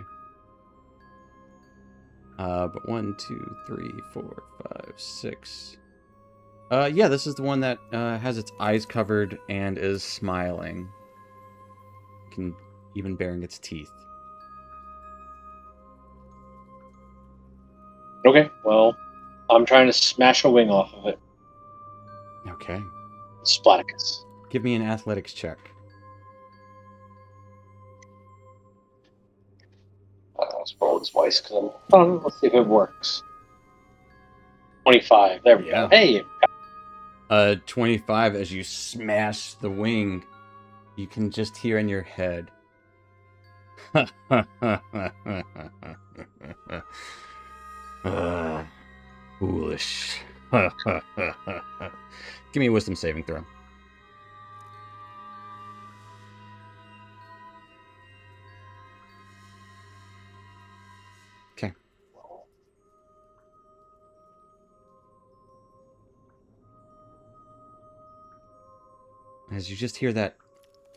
But 1, 2, 3, 4, 5, 6. Yeah, this is the one that has its eyes covered and is smiling. Even baring its teeth. Okay, well, I'm trying to smash a wing off of it. Okay. Splaticus. Give me an athletics check. Let's roll it twice because let's see if it works. 25. There we Yeah. go. Hey, 25, as you smash the wing, you can just hear in your head. Foolish. Give me a wisdom saving throw. Okay. As you just hear that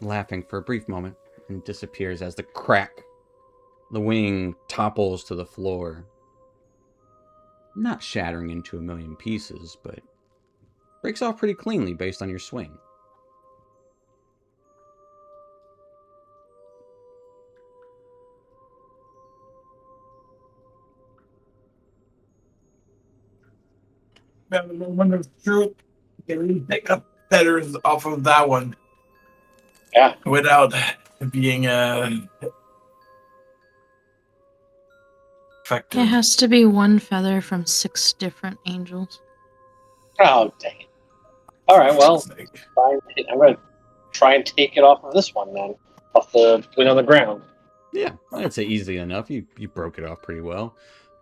laughing for a brief moment and disappears as the crack, the wing topples to the floor. Not shattering into a million pieces, but breaks off pretty cleanly based on your swing. The moment of truth. Can we pick up feathers off of that one? Yeah. Without being affected. It has to be one feather from 6 different angels. oh, dang it. All right, well, I'm going to try and take it off of this one then. Off the wing on the ground. Yeah, I'd say easy enough. You broke it off pretty well.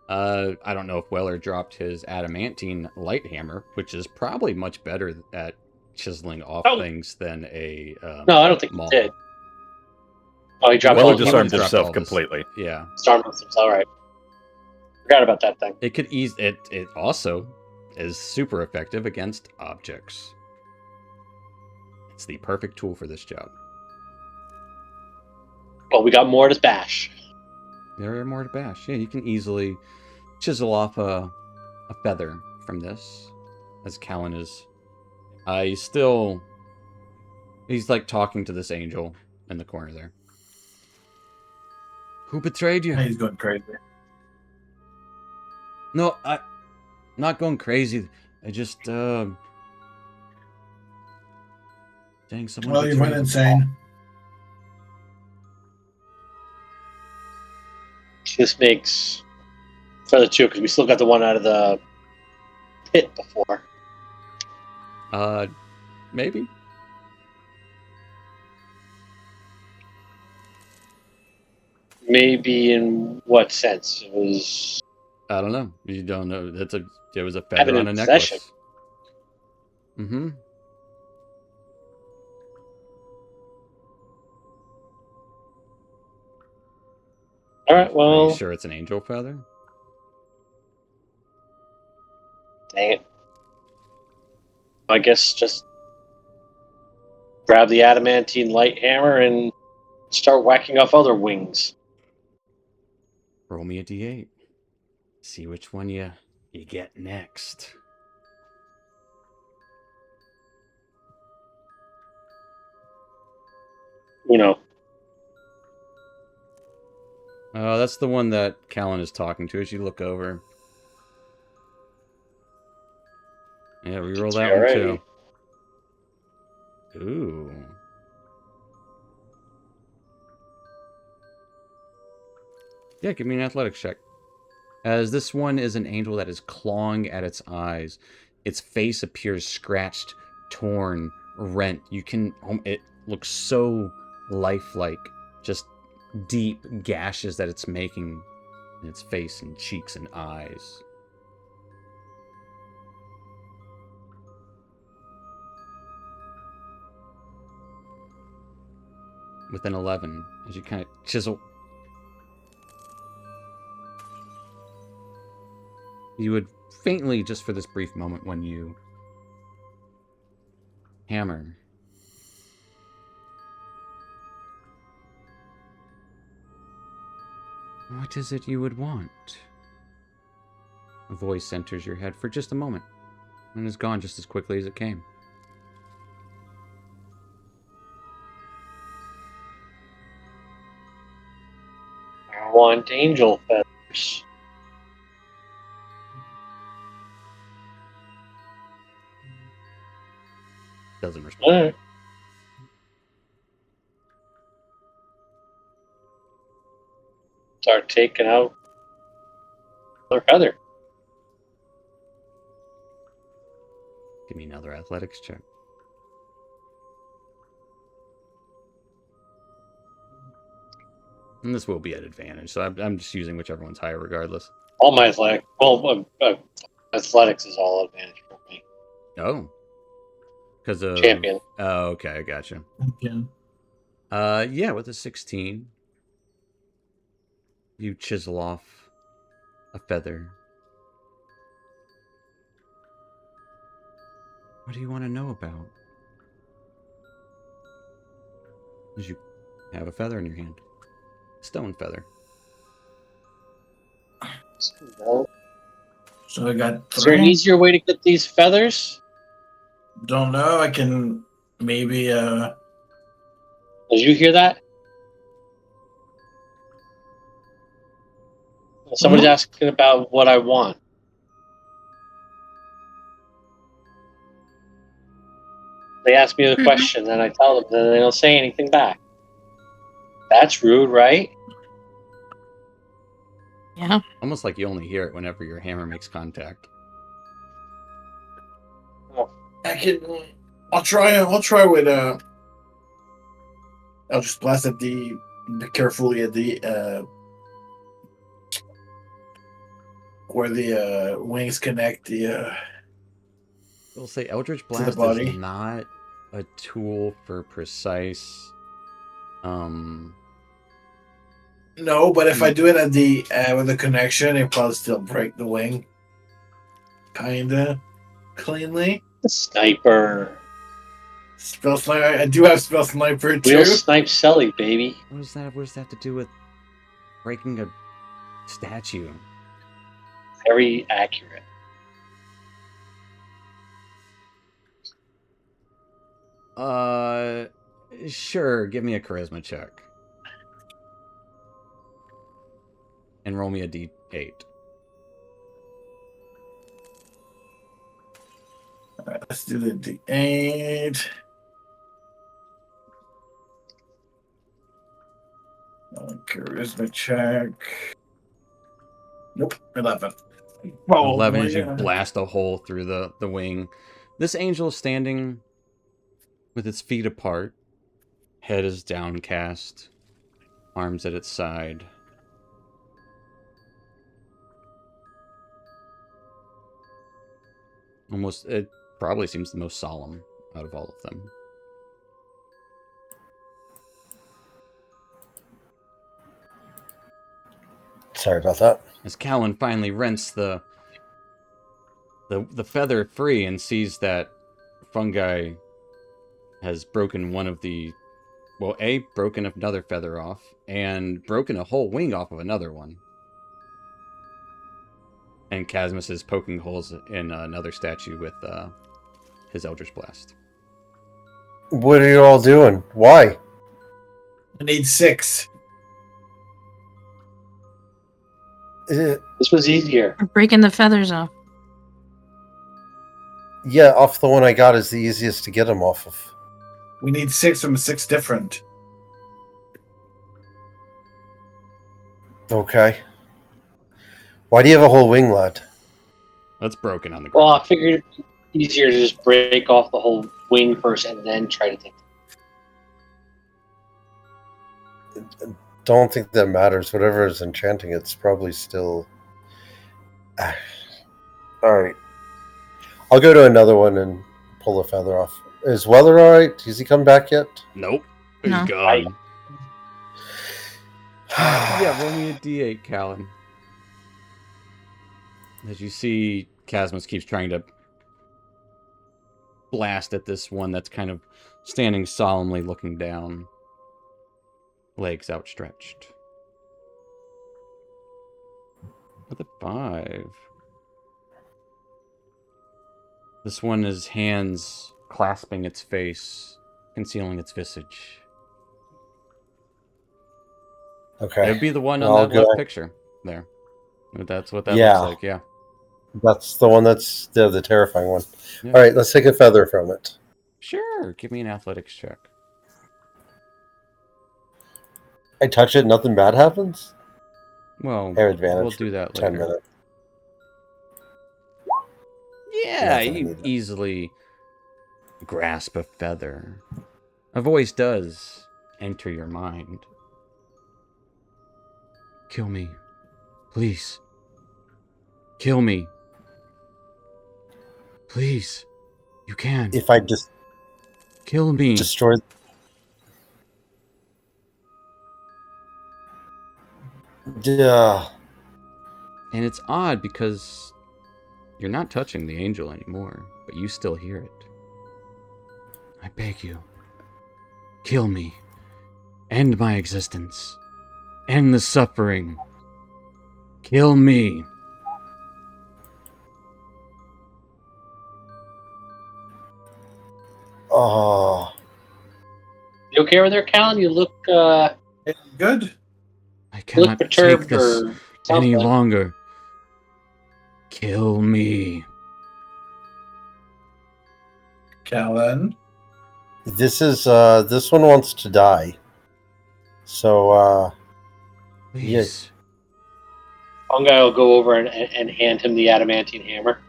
I don't know if Weller dropped his adamantine light hammer, which is probably much better at chiseling off things than a No, I don't think maul. he did. Oh, he dropped Weller all just- disarmed dropped himself all this. completely. Yeah, Disarmed himself. All right. Forgot about that thing. it could ease it. It also is super effective against objects. It's the perfect tool for this job. Well, we got more to bash. There are more to bash. Yeah, you can easily chisel off a feather from this, as Callan is. He's like talking to this angel in the corner there. Who betrayed you? He's going crazy. No, I'm not going crazy. I just, dang, someone Well, you went betrayed me. insane. This makes for the two because we still got the one out of the pit before. Maybe. Maybe in what sense? It was I don't know. You don't know. There was a having feather in on a possession. necklace. Mm-hmm. All right, Are you well, sure it's an angel feather? dang it. I guess just grab the adamantine light hammer and start whacking off other wings. Roll me a d8. See which one you get next. Uno. Oh, that's the one that Callan is talking to as you look over. Yeah, reroll that one too. Ooh. Yeah, give me an athletics check. As this one is an angel that is clawing at its eyes. Its face appears scratched, torn, rent. It looks so lifelike. Just deep gashes that it's making in its face and cheeks and eyes. With an 11, as you kind of chisel. You would faintly, just for this brief moment, when you hammer. What is it you would want? A voice enters your head for just a moment, and is gone just as quickly as it came. I want angel feathers. Doesn't respond. All right. Start taking out another feather. Give me another athletics check. And this will be at advantage, so I'm just using whichever one's higher regardless. All my athletics is all advantage for me. Oh. Because of... Champion. Oh, okay, I gotcha. Yeah. Yeah, with a 16, you chisel off a feather. What do you want to know about? As you have a feather in your hand. Stone feather. So I got Is there an 3. easier way to get these feathers? Don't know. I can maybe. Did you hear that? Somebody's asking about what I want. They ask me the question, then I tell them, then they don't say anything back. That's rude, right? Yeah. Almost like you only hear it whenever your hammer makes contact. I can. I'll try. I'll try with. I'll just blast at carefully at the where the wings connect the. We'll say Eldritch To the Blast body. is not a tool for precise. No, but if I do it at the with the connection, it probably still break the wing. Kinda cleanly. Sniper. Spell sniper. I do have spell sniper too. Real snipe Selly, baby. What does that have to do with breaking a statue? Very accurate. Sure. Give me a charisma check. And roll me a d8. Let's do the D8. Charisma check. Nope, 11. Oh, 11 as you yeah. blast a hole through the wing. This angel is standing with its feet apart. Head is downcast. Arms at its side. It probably seems the most solemn out of all of them. Sorry about that. As Callan finally rents the feather free and sees that fungi has broken one of the, well, broken another feather off and broken a whole wing off of another one. And Casmus is poking holes in another statue with his Eldritch Blast. What are you all doing? Why? I need 6. This was easier. We're breaking the feathers off. Yeah, off the one I got is the easiest to get them off of. We need 6 from 6 different. Okay. Why do you have a whole wing, lad? That's broken on the Well, ground. I figured it'd be easier to just break off the whole wing first and then try to take. Don't think that matters. Whatever is enchanting, it's probably still. Alright. I'll go to another one and pull a feather off. Is Weather alright? Has he come back yet? Nope. He's No. gone. Yeah, roll me a d8, Callan. As you see, Casmus keeps trying to blast at this one that's kind of standing solemnly looking down. Legs outstretched. With a 5. This one is hands clasping its face, concealing its visage. Okay. It would be the one on I'll that go. left picture there. That's what that Yeah. looks like, yeah. That's the one that's the terrifying one. Yeah. Alright, let's take a feather from it. Sure, give me an athletics check. I touch it, nothing bad happens? Well, Hair advantage. we'll do that 10 later. minutes. Yeah, Nothing you needed. easily grasp a feather. A voice does enter your mind. Kill me. Please. Kill me. Please. You can. If I just Kill me. destroy. And it's odd because you're not touching the angel anymore, but you still hear it. I beg you. Kill me. End my existence. End the suffering. Kill me. Oh, You okay over there, Callan? You look Good. I cannot take perturbed this or any something. longer. Kill me. Callan. this is this one wants to die. So Please. Fungi will go over and hand him the adamantine hammer.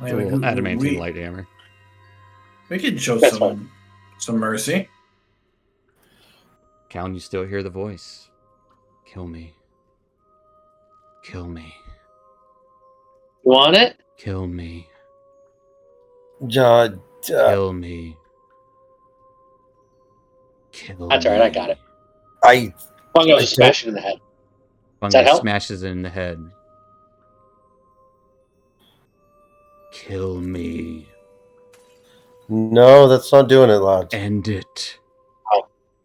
I mean, Little adamantine light hammer. We could show That's some mercy. Callan, you still hear the voice. Kill me. Kill me. You want it? Kill me. Kill me. Kill That's all right, I got it. I Fungi will I just smash it in the head. Fungi that help? smashes it in the head. Kill me. no, that's not doing it, lad. End it.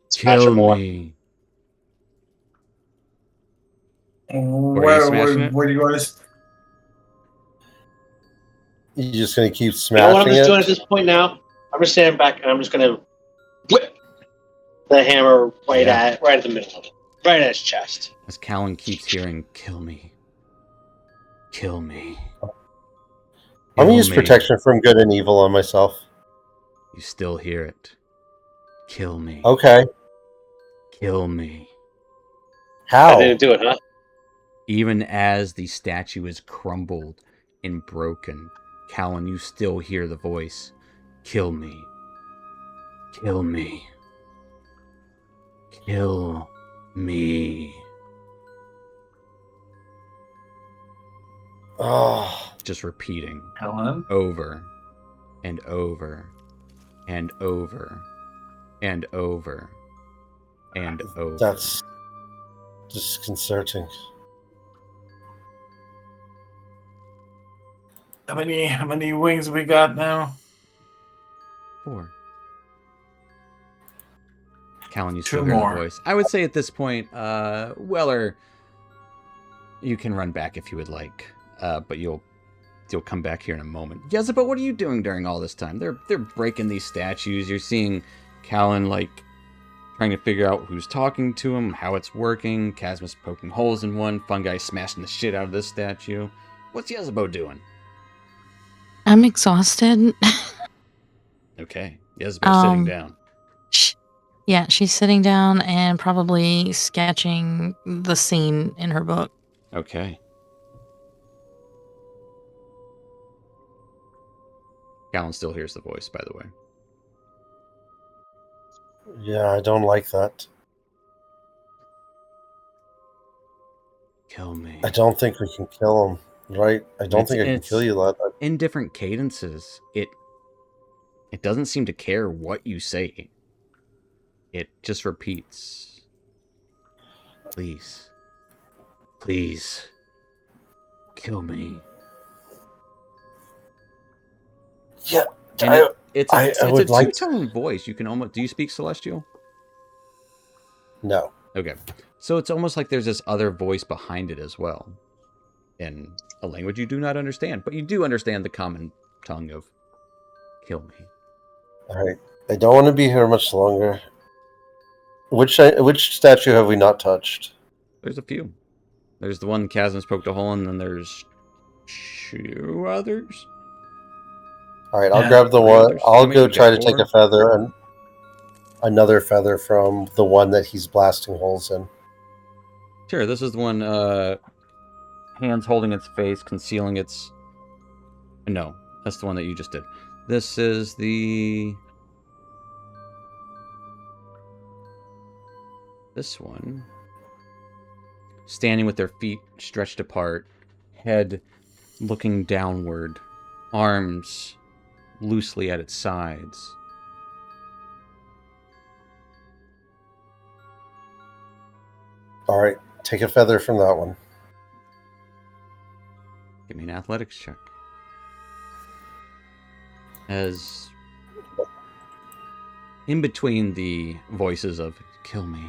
Smash Kill it more. me. Where smashing it? do you want to? You're just gonna keep You know what I'm smashing just doing it. at this point now? I'm just standing back and I'm just gonna whip the hammer right at the middle of it. Right at his chest. As Callan keeps hearing, kill me. Kill me. I'm going to use protection from good and evil on myself. You still hear it. Kill me. Okay. Kill me. How? I didn't do it, huh? Even as the statue is crumbled and broken, Callan, you still hear the voice. Kill me. Kill me. Kill me. Oh. Just repeating. Helen? Over and over and over and over and over. That's disconcerting. How many wings we got now? 4. Callan, you 2 still hear more. the voice. I would say at this point, Weller, you can run back if you would like, but you'll come back here in a moment. Jezebel, what are you doing during all this time? They're breaking these statues. You're seeing Callan trying to figure out who's talking to him, how it's working. Casmus poking holes in one. Fungi smashing the shit out of this statue. What's Jezebel doing? I'm exhausted. Okay, Jezebel's sitting down. Yeah, she's sitting down and probably sketching the scene in her book. Okay. Callan still hears the voice, by the way. Yeah, I don't like that. Kill me. I don't think we can kill him, right? I don't think I can kill you, lad. In different cadences, it doesn't seem to care what you say. It just repeats. Please. Please. Kill me. Yeah. And it's a like two-tone voice. You can almost... Do you speak Celestial? No. Okay. So it's almost like there's this other voice behind it as well. In a language you do not understand. But you do understand the common tongue of kill me. All right. I don't want to be here much longer. Which statue have we not touched? There's a few. There's the one Chasm poked a hole in, and then there's 2 others. All right, I'll grab the one. Others. I'll How go many? try to 4? take a feather and another feather from the one that he's blasting holes in. Sure, this is the one, hands holding its face, concealing its... No, that's the one that you just did. This is the... This one. Standing with their feet stretched apart, head looking downward, arms loosely at its sides. All right, take a feather from that one. Give me an athletics check. As in between the voices of kill me,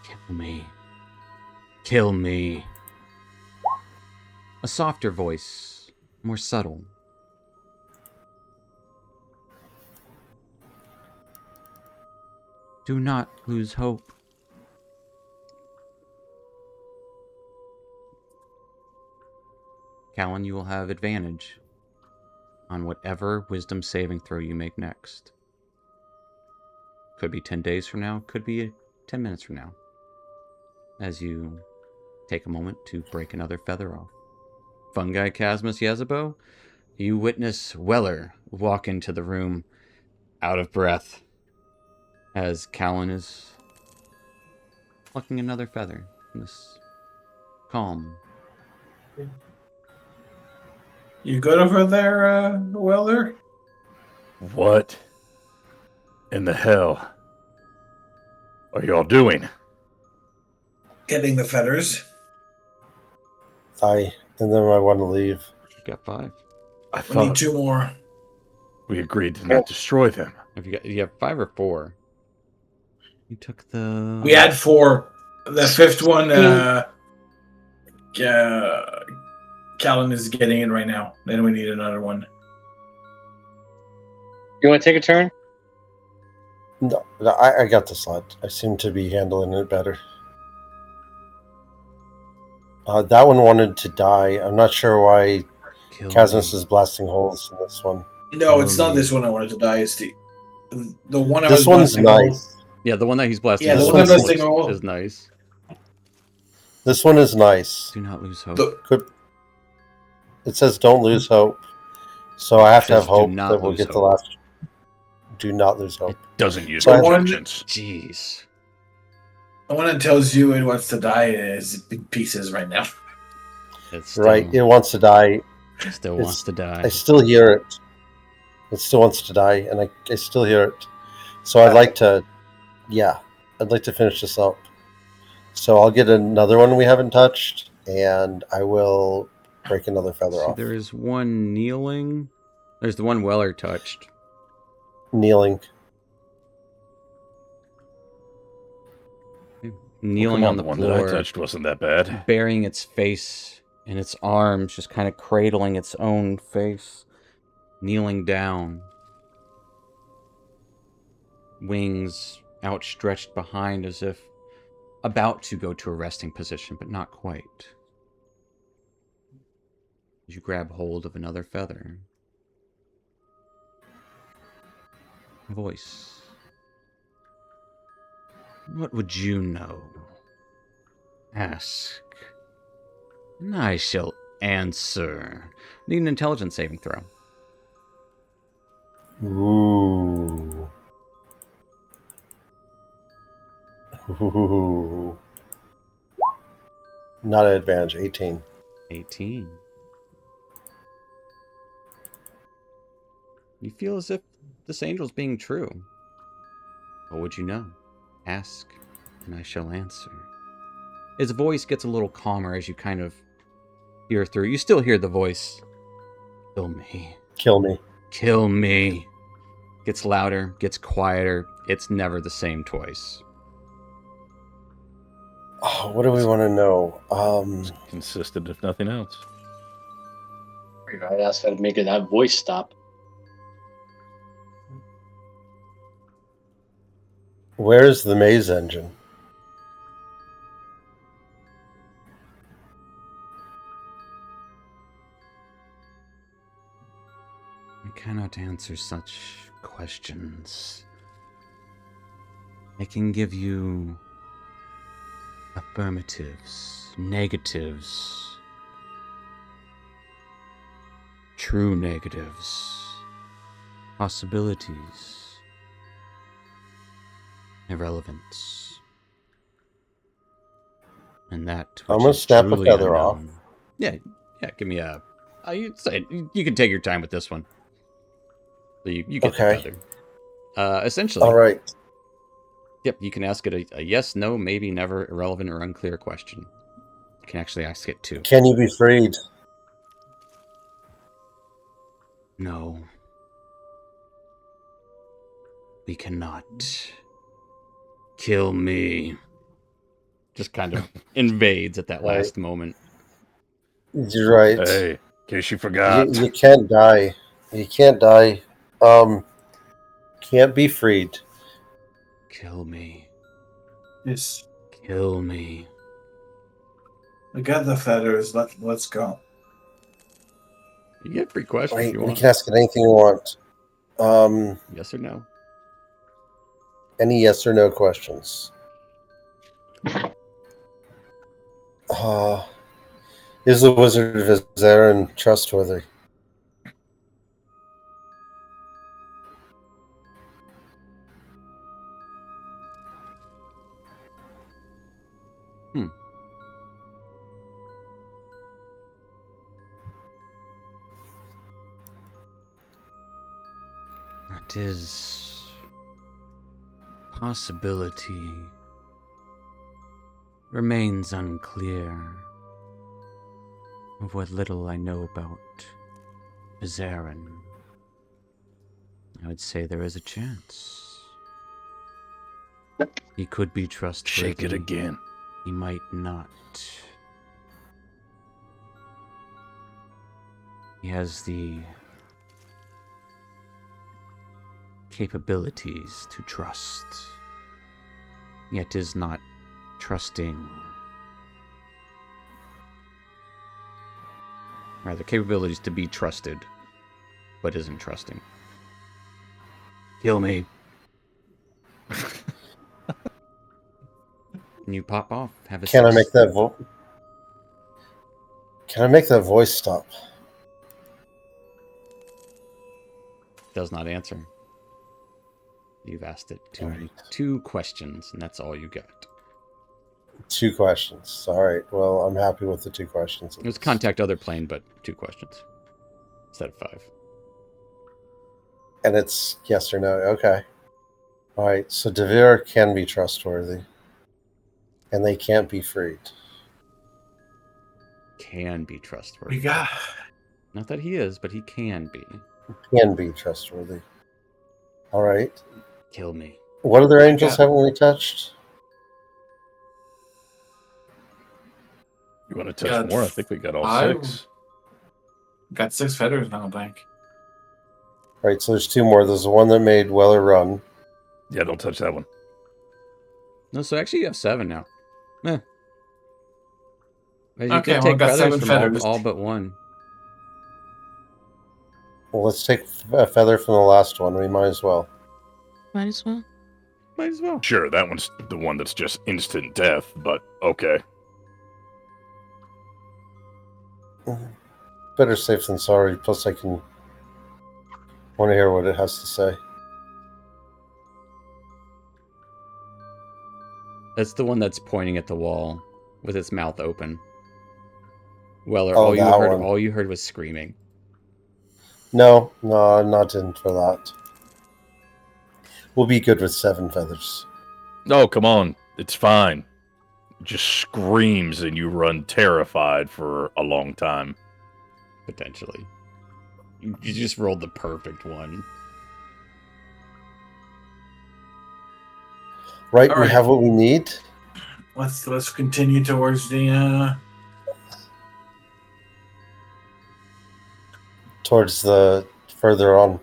kill me, kill me, a softer voice, more subtle. Do not lose hope. Callan, you will have advantage on whatever wisdom saving throw you make next. Could be 10 days from now, could be 10 minutes from now. As you take a moment to break another feather off. Fungi, Casmus, Jezebel, you witness Weller walk into the room out of breath as Callan is plucking another feather in this calm. You good over there, Weller? What in the hell are y'all doing? Getting the feathers. And then I want to leave. You got 5. I We need thought 2 more. we agreed to not destroy them. You have 5 or 4? You took the... We had 4. The 5th one, Callan is getting it right now. Then we need another one. You want to take a turn? No, I got this, lad. I seem to be handling it better. That one wanted to die. I'm not sure why Kill Casmus me. is blasting holes in this one. No, it's not this one I wanted to die. It's the one I This was one's blasting holes. nice. Yeah, the one that he's blasting Yeah, the holes one I'm in blasting holes. is nice. This one is nice. Do not lose hope. It says don't lose hope. So I have to have Says, "Do hope not that we'll lose get the hope." last. Do not lose hope. Doesn't use So I- projections. Jeez. The one that tells you it wants to die is in pieces right now. It's still, Right, it wants to die. still it's- wants to die. I still hear it. It still wants to die, and I still hear it. So I'd like to, I'd like to finish this up. So I'll get another one we haven't touched, and I will break another feather See, off. there is one kneeling. There's the one Weller touched. Kneeling. Kneeling Come on the the one floor, that I touched wasn't that bad. burying its face in its arms, just kind of cradling its own face, kneeling down, wings outstretched behind as if about to go to a resting position, but not quite. You grab hold of another feather. Voice. What would you know? Ask. And I shall answer. Need an intelligence saving throw. Ooh. Ooh. Not an advantage. 18. 18. You feel as if this angel's being true. What would you know? Ask, and I shall answer. His voice gets a little calmer as you kind of hear through. You still hear the voice. Kill me. Kill me. Kill me. Gets louder, gets quieter. It's never the same twice. Oh, what do we want to know? Consistent, if nothing else. I asked that to make that voice stop. Where's the maze engine? I cannot answer such questions. I can give you affirmatives, negatives, true negatives, possibilities, irrelevance, and that which I'm gonna is snap a truly feather off. unknown. Yeah, give me a. You can take your time with this one. So you get Okay. the feather. Essentially, All right. yep, you can ask it a yes, no, maybe, never, irrelevant, or unclear question. You can actually ask it too. Can you be freed? No. We cannot. Kill me. Just kind of invades at that Right. last moment. You're right. Hey, in case you forgot. You can't die. You can't die. Can't be freed. Kill me. Yes, Kill me. I got the feathers. Let's go. You get free questions if Right, you we want. can ask it anything you want. Yes or no? Any yes or no questions. Is the Wizard of Zarin trustworthy? That is possibility remains unclear of what little I know about Zarin. I would say there is a chance. He could be trustworthy. Shake it again. He might not. He has the capabilities to trust, yet is not trusting. Rather, capabilities to be trusted, but isn't trusting. Kill me. And you pop off. Have a Can I six. make that Can I make that voice stop? Does not answer. You've asked it too many. Alright. 2 questions, and that's all you got. 2 questions. All right. Well, I'm happy with the 2 questions. It was contact other plane, but 2 questions instead of 5. And it's yes or no. Okay. All right. So Devere can be trustworthy, and they can't be freed. Can be trustworthy. We got. Not that he is, but he can be. Can be trustworthy. All right. Kill me. What other angels haven't we touched? You want to touch Got more? I think we got all 5. 6. Got 6 feathers now, I think. All right. So there's 2 more. There's the one that made Weller run. Yeah, don't touch that one. No, so actually you have 7 now. Eh. You Okay, can well, take got feathers 7 from feathers. all but 1. Well, let's take a feather from the last one. We might as well. Might as well. Might as well. Sure, that one's the one that's just instant death, but okay. Better safe than sorry. Plus, I can want to hear what it has to say. That's the one that's pointing at the wall with its mouth open. Weller, Oh, that one. all you heard was screaming. No, I'm not in for that. We'll be good with 7 feathers. No, come on. It's fine. It just screams and you run terrified for a long time. Potentially. You just rolled the perfect one. Right, All we right. have what we need. Let's continue towards the. Towards the further on.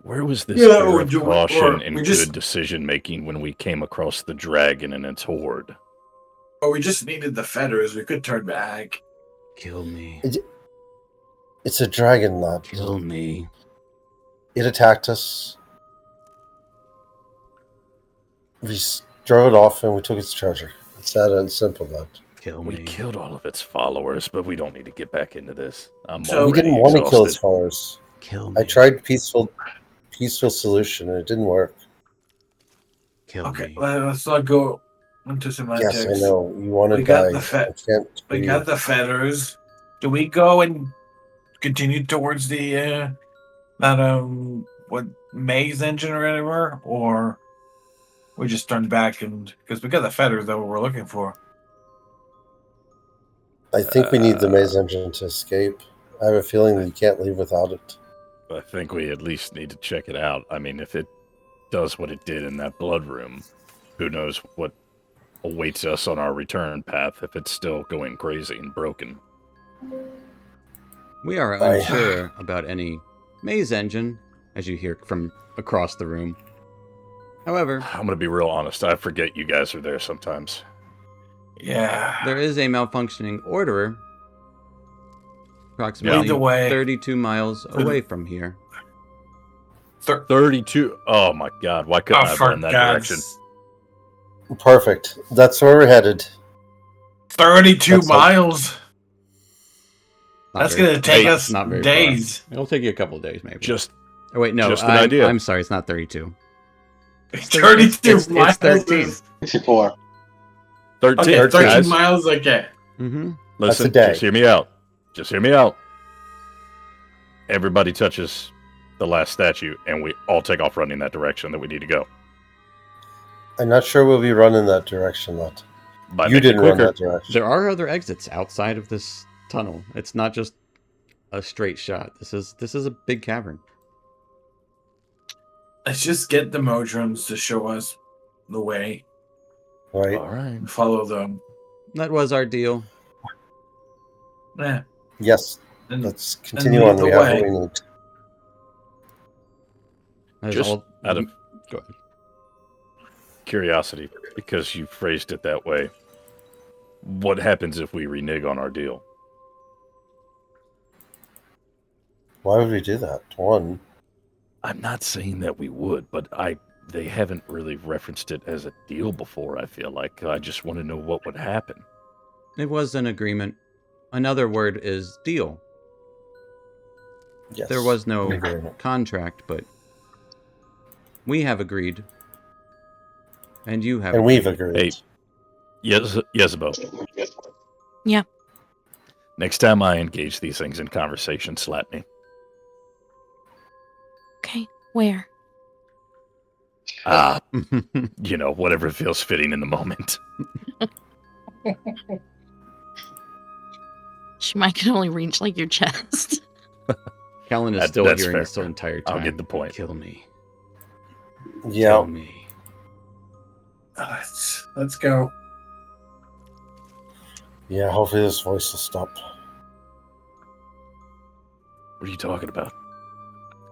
Where was this Yeah, air or of do we- caution or and we just- good decision-making when we came across the dragon and its horde? Oh, we just needed the feathers. We could turn back. Kill me. It's a dragon, lad. Kill me. It attacked us. We drove it off and we took its treasure. It's that and simple, lad. Kill We me. killed all of its followers, but we don't need to get back into this. I'm So- We already didn't want to kill its exhausted. followers. Kill me. I tried peaceful solution and it didn't work. Kill Okay, me. let's not go into semantics. Yes, I know. You want to We got die. the fe- I can't We be- got the feathers. Do we go and continue towards the that what maze engine or whatever, or we just turn back and because we got the feathers that we're looking for. I think we need the maze engine to escape. I have a feeling that you can't leave without it. I think we at least need to check it out. I mean, if it does what it did in that blood room, who knows what awaits us on our return path if it's still going crazy and broken. We are unsure about any maze engine, as you hear from across the room. However, I'm going to be real honest. I forget you guys are there sometimes. Yeah. there is a malfunctioning orderer approximately Either way. 32 miles away from here. 32. Oh my God. Why couldn't I have for run that God's direction? Perfect. That's where we're headed. 32 That's like- miles. Not That's very- gonna take not- us not very days. far. It'll take you a couple of days, maybe. Just Oh wait, no. just an idea. I'm sorry, it's not 32. 32 it's miles. 13. 64. 13. Okay, 13 guys. miles. Okay. Mm-hmm. Listen, a day. just hear me out. Just hear me out. Everybody touches the last statue, and we all take off running that direction that we need to go. I'm not sure we'll be running that direction, lad. By You making didn't run quicker. that direction. There are other exits outside of this tunnel. It's not just a straight shot. This is a big cavern. Let's just get the Modrons to show us the way Right? All right. and follow them. That was our deal. Yeah. Yes. And Let's continue lead on. the We have way. what we need. That is Just all. out of Go ahead. curiosity, because you phrased it that way, what happens if we renege on our deal? Why would we do that? One. I'm not saying that we would, but they haven't really referenced it as a deal before, I feel like. I just want to know what would happen. It was an agreement. Another word is deal. Yes. There was an no agreement. contract, but we have agreed. And you have And agreed. we've agreed. Hey, Yezebo. Yeah. Next time I engage these things in conversation, slap me. Okay. Where? Whatever feels fitting in the moment. She might can only reach like your chest. Callan is still That's hearing fair. this the entire time. I'll get the point. Kill me. Yeah. Kill me. Let's go. Yeah, hopefully this voice will stop. What are you talking about?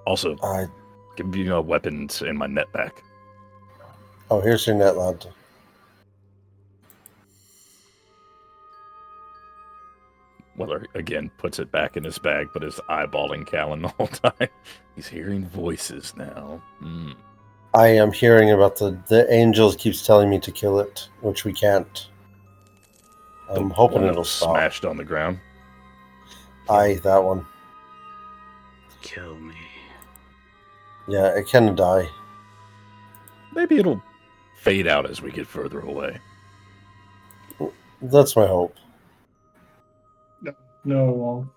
Also, give me weapons and my net back. Oh, here's your net, lad. Weller, again, puts it back in his bag, but is eyeballing Callan the whole time. He's hearing voices now. I am hearing about the angels keeps telling me to kill it, which we can't. I'm hoping one that it'll was stop. smashed on the ground. Aye, that one. Kill me. Yeah, it can die. Maybe it'll fade out as we get further away. That's my hope. No, it won't.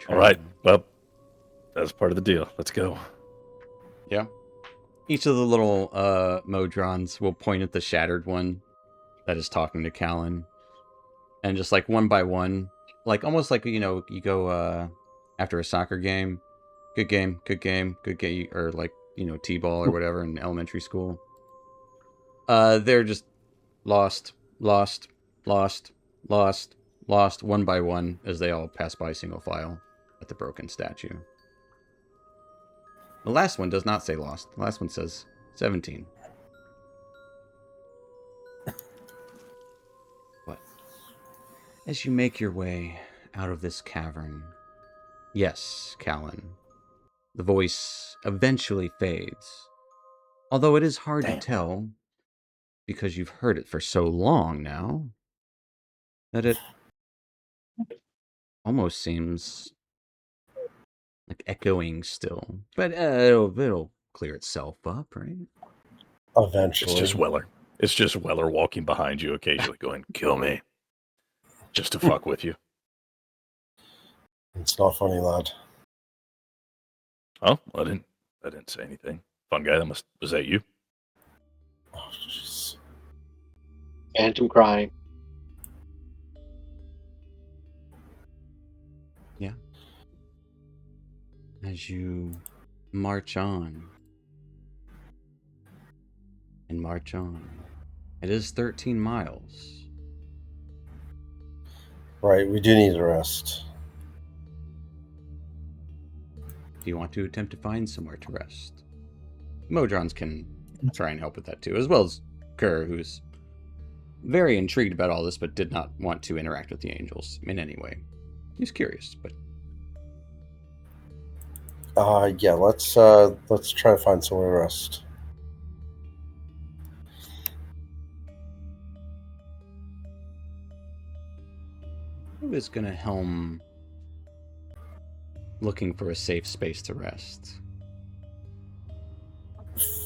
All right, well, that's part of the deal. Let's go. Yeah. Each of the little Modrons will point at the shattered one that is talking to Callan. And just like one by one, like almost like, you go after a soccer game. Good game, good game, good game. Or like, T-ball or whatever in elementary school. They're just lost, lost, lost, lost, lost one by one as they all pass by single file at the broken statue. The last one does not say lost. The last one says 17. But as you make your way out of this cavern, yes, Callan, the voice eventually fades. Although it is hard to tell, because you've heard it for so long now, that it almost seems like echoing still. But it'll clear itself up, right? Eventually. It's just Weller. It's just Weller walking behind you occasionally going, kill me. Just to fuck with you. It's not funny, lad. Oh, I didn't say anything. Fun guy, was that you? Oh, jeez. Phantom crying. Yeah. As you march on and march on, it is 13 miles. Right, we do need a rest. Do you want to attempt to find somewhere to rest? Modrons can try and help with that too, as well as Kerr, who's very intrigued about all this, but did not want to interact with the angels in any way. He's curious, but Yeah, let's try to find somewhere to rest. who is going to helm looking for a safe space to rest?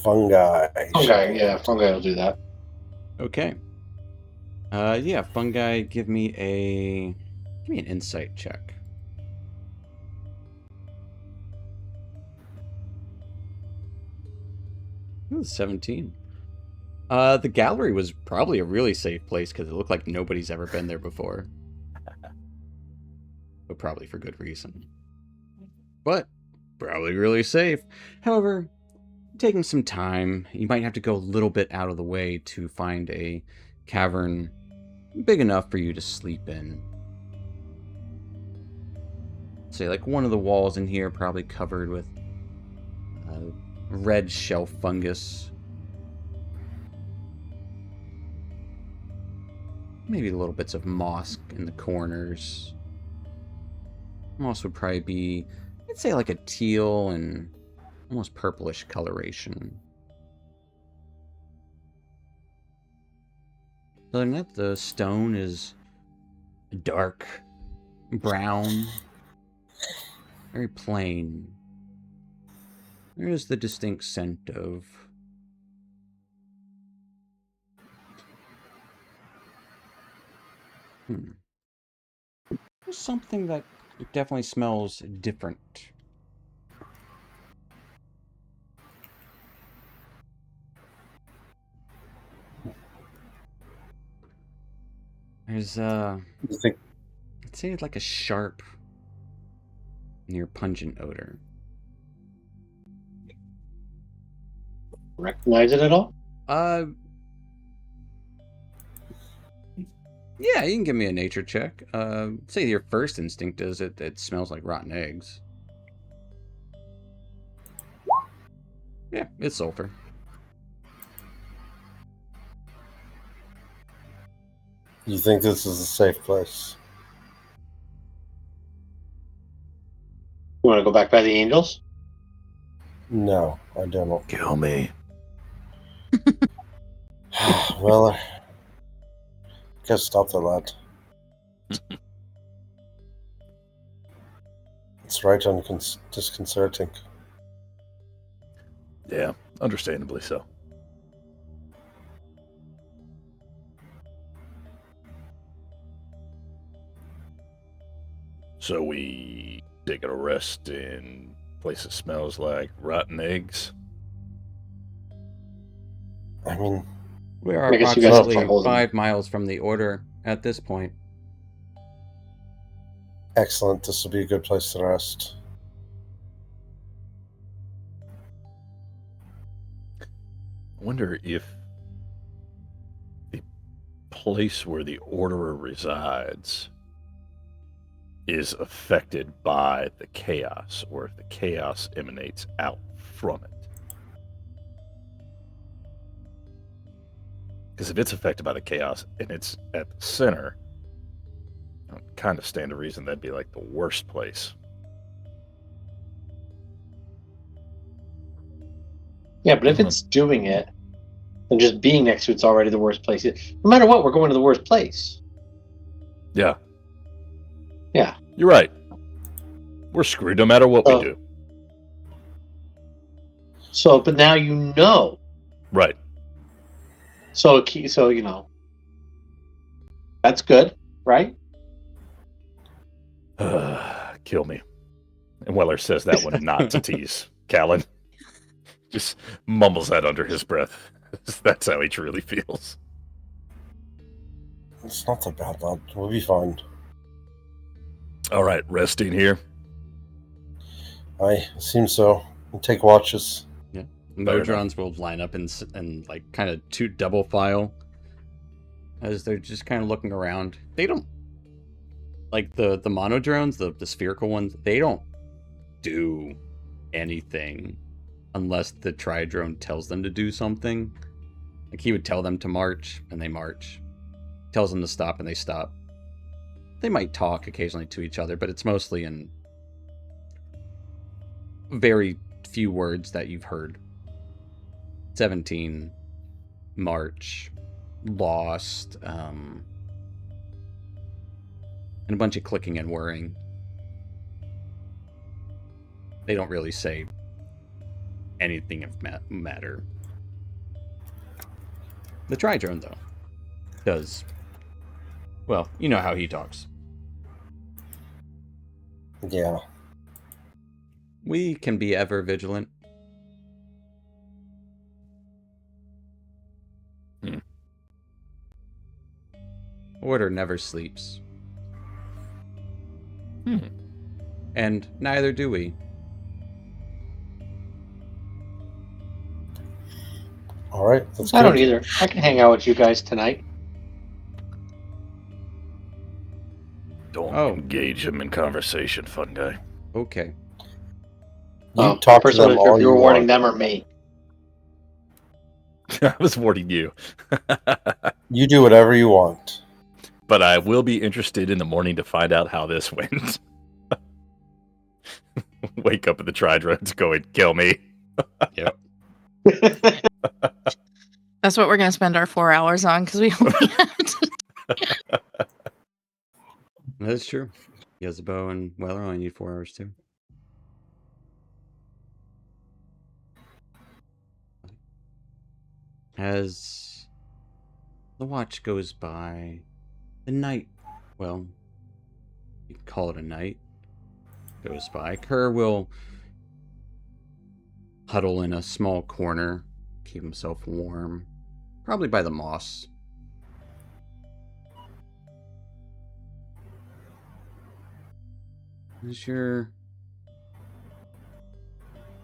Fungi. Fungi will do that. Okay. Yeah, fungi, give me an insight check. Ooh, 17. The gallery was probably a really safe place because it looked like nobody's ever been there before. But probably for good reason. But probably really safe. However, taking some time, you might have to go a little bit out of the way to find a cavern big enough for you to sleep in. Say, like one of the walls in here probably covered with red shelf fungus. maybe little bits of moss in the corners. Moss would probably be, I'd say, like a teal and almost purplish coloration. Other than that, the stone is dark brown, very plain. There is the distinct scent of there's something that definitely smells different. There's You think I'd say like a sharp, near pungent odor. Recognize it at all? Yeah, you can give me a nature check. Say your first instinct is it smells like rotten eggs. Yeah, it's sulfur. you think this is a safe place? You want to go back by the angels? No, I don't. Kill me. Well, I gotta stop the lad. It's right disconcerting. Yeah, understandably so. So we take a rest in a place that smells like rotten eggs. I mean, We are I guess you guys have approximately to hold them. 5 miles from the order at this point. excellent. This will be a good place to rest. I wonder if the place where the Orderer resides is affected by the chaos, or if the chaos emanates out from it. Because if it's affected by the chaos and it's at the center, I kind of stand to reason that'd be like the worst place. Yeah, but if it's doing it, then just being next to it's already the worst place. No matter what, we're going to the worst place. Yeah. Yeah. You're right. We're screwed no matter what we do. So, but now you know. Right. So that's good, right? Kill me. And Weller says that one not to tease Callan. Just mumbles that under his breath. That's how he truly feels. It's not that bad, lad. We'll be fine. All right, resting here. I seem so. We'll take watches. Yeah, Fair Modrons will line up and like kind of two double file as they're just kind of looking around. They don't like the monodrones, the spherical ones. They don't do anything unless the Tridrone tells them to do something. Like he would tell them to march, and they march. Tells them to stop, and they stop. They might talk occasionally to each other, but it's mostly in very few words that you've heard. 17, march, lost, and a bunch of clicking and whirring. They don't really say anything of matter. The Tridrone, though, does. Well, you know how he talks. Yeah. We can be ever vigilant. Order never sleeps. And neither do we. All right. That's I don't good. either. I can hang out with you guys tonight. Don't Oh. engage him in conversation, fun guy. Okay. You talk to First them one, all if you were you warning want. them or me. I was warning you. You do whatever you want. But I will be interested in the morning to find out how this went. Wake up at the Tridroads going, kill me. Yep. That's what we're going to spend our 4 hours on because we only have to. That's true. Yezebo and Weller only need 4 hours too. As the watch goes by, the night, well, you can call it a night, goes by. Kerr will huddle in a small corner, keep himself warm, probably by the moss. As you're...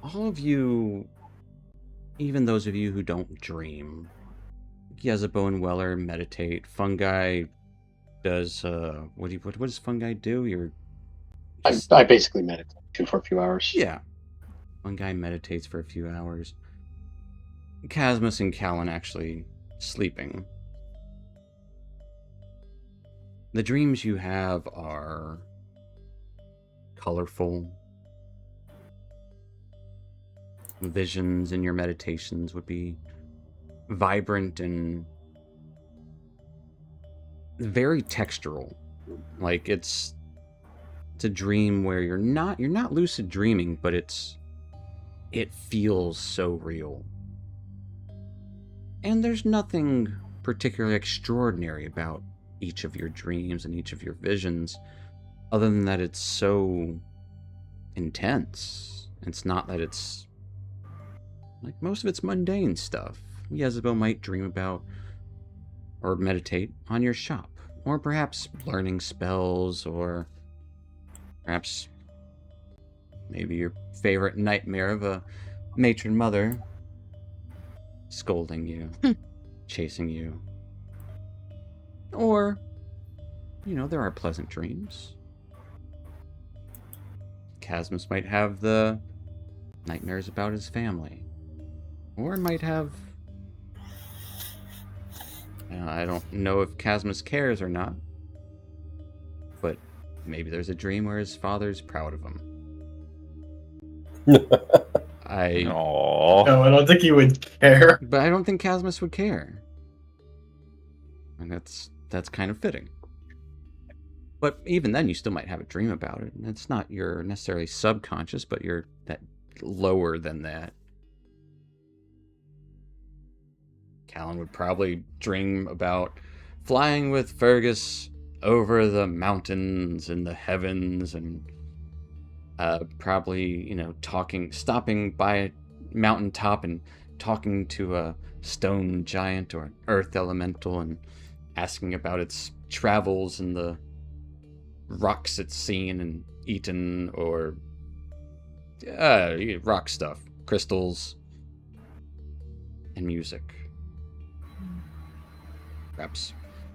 all of you, even those of you who don't dream, Yezebo and Weller meditate. Fungi does, what does Fungi do? I basically meditate for a few hours. Yeah. Fungi meditates for a few hours. Casmus and Callan actually sleeping. The dreams you have are colorful. Visions in your meditations would be vibrant and very textural. Like it's a dream where you're not lucid dreaming, but it feels so real. And there's nothing particularly extraordinary about each of your dreams and each of your visions, other than that it's so intense. It's not that it's like most of it's mundane stuff. Yezebo might dream about or meditate on your shop, or perhaps learning spells, or perhaps maybe your favorite nightmare of a matron mother scolding you, chasing you. Or, there are pleasant dreams. Casmus might have the nightmares about his family. Or might have... I don't know if Casmus cares or not. But maybe there's a dream where his father's proud of him. Aww. No, I don't think he would care. But I don't think Casmus would care. And that's kind of fitting. But even then, you still might have a dream about it. And it's not your necessarily subconscious, but you're that lower than that. Callan would probably dream about flying with Fergus over the mountains and the heavens, and probably, stopping by a mountaintop and talking to a stone giant or an earth elemental and asking about its travels and the rocks it's seen and eaten, or rock stuff, crystals, and music.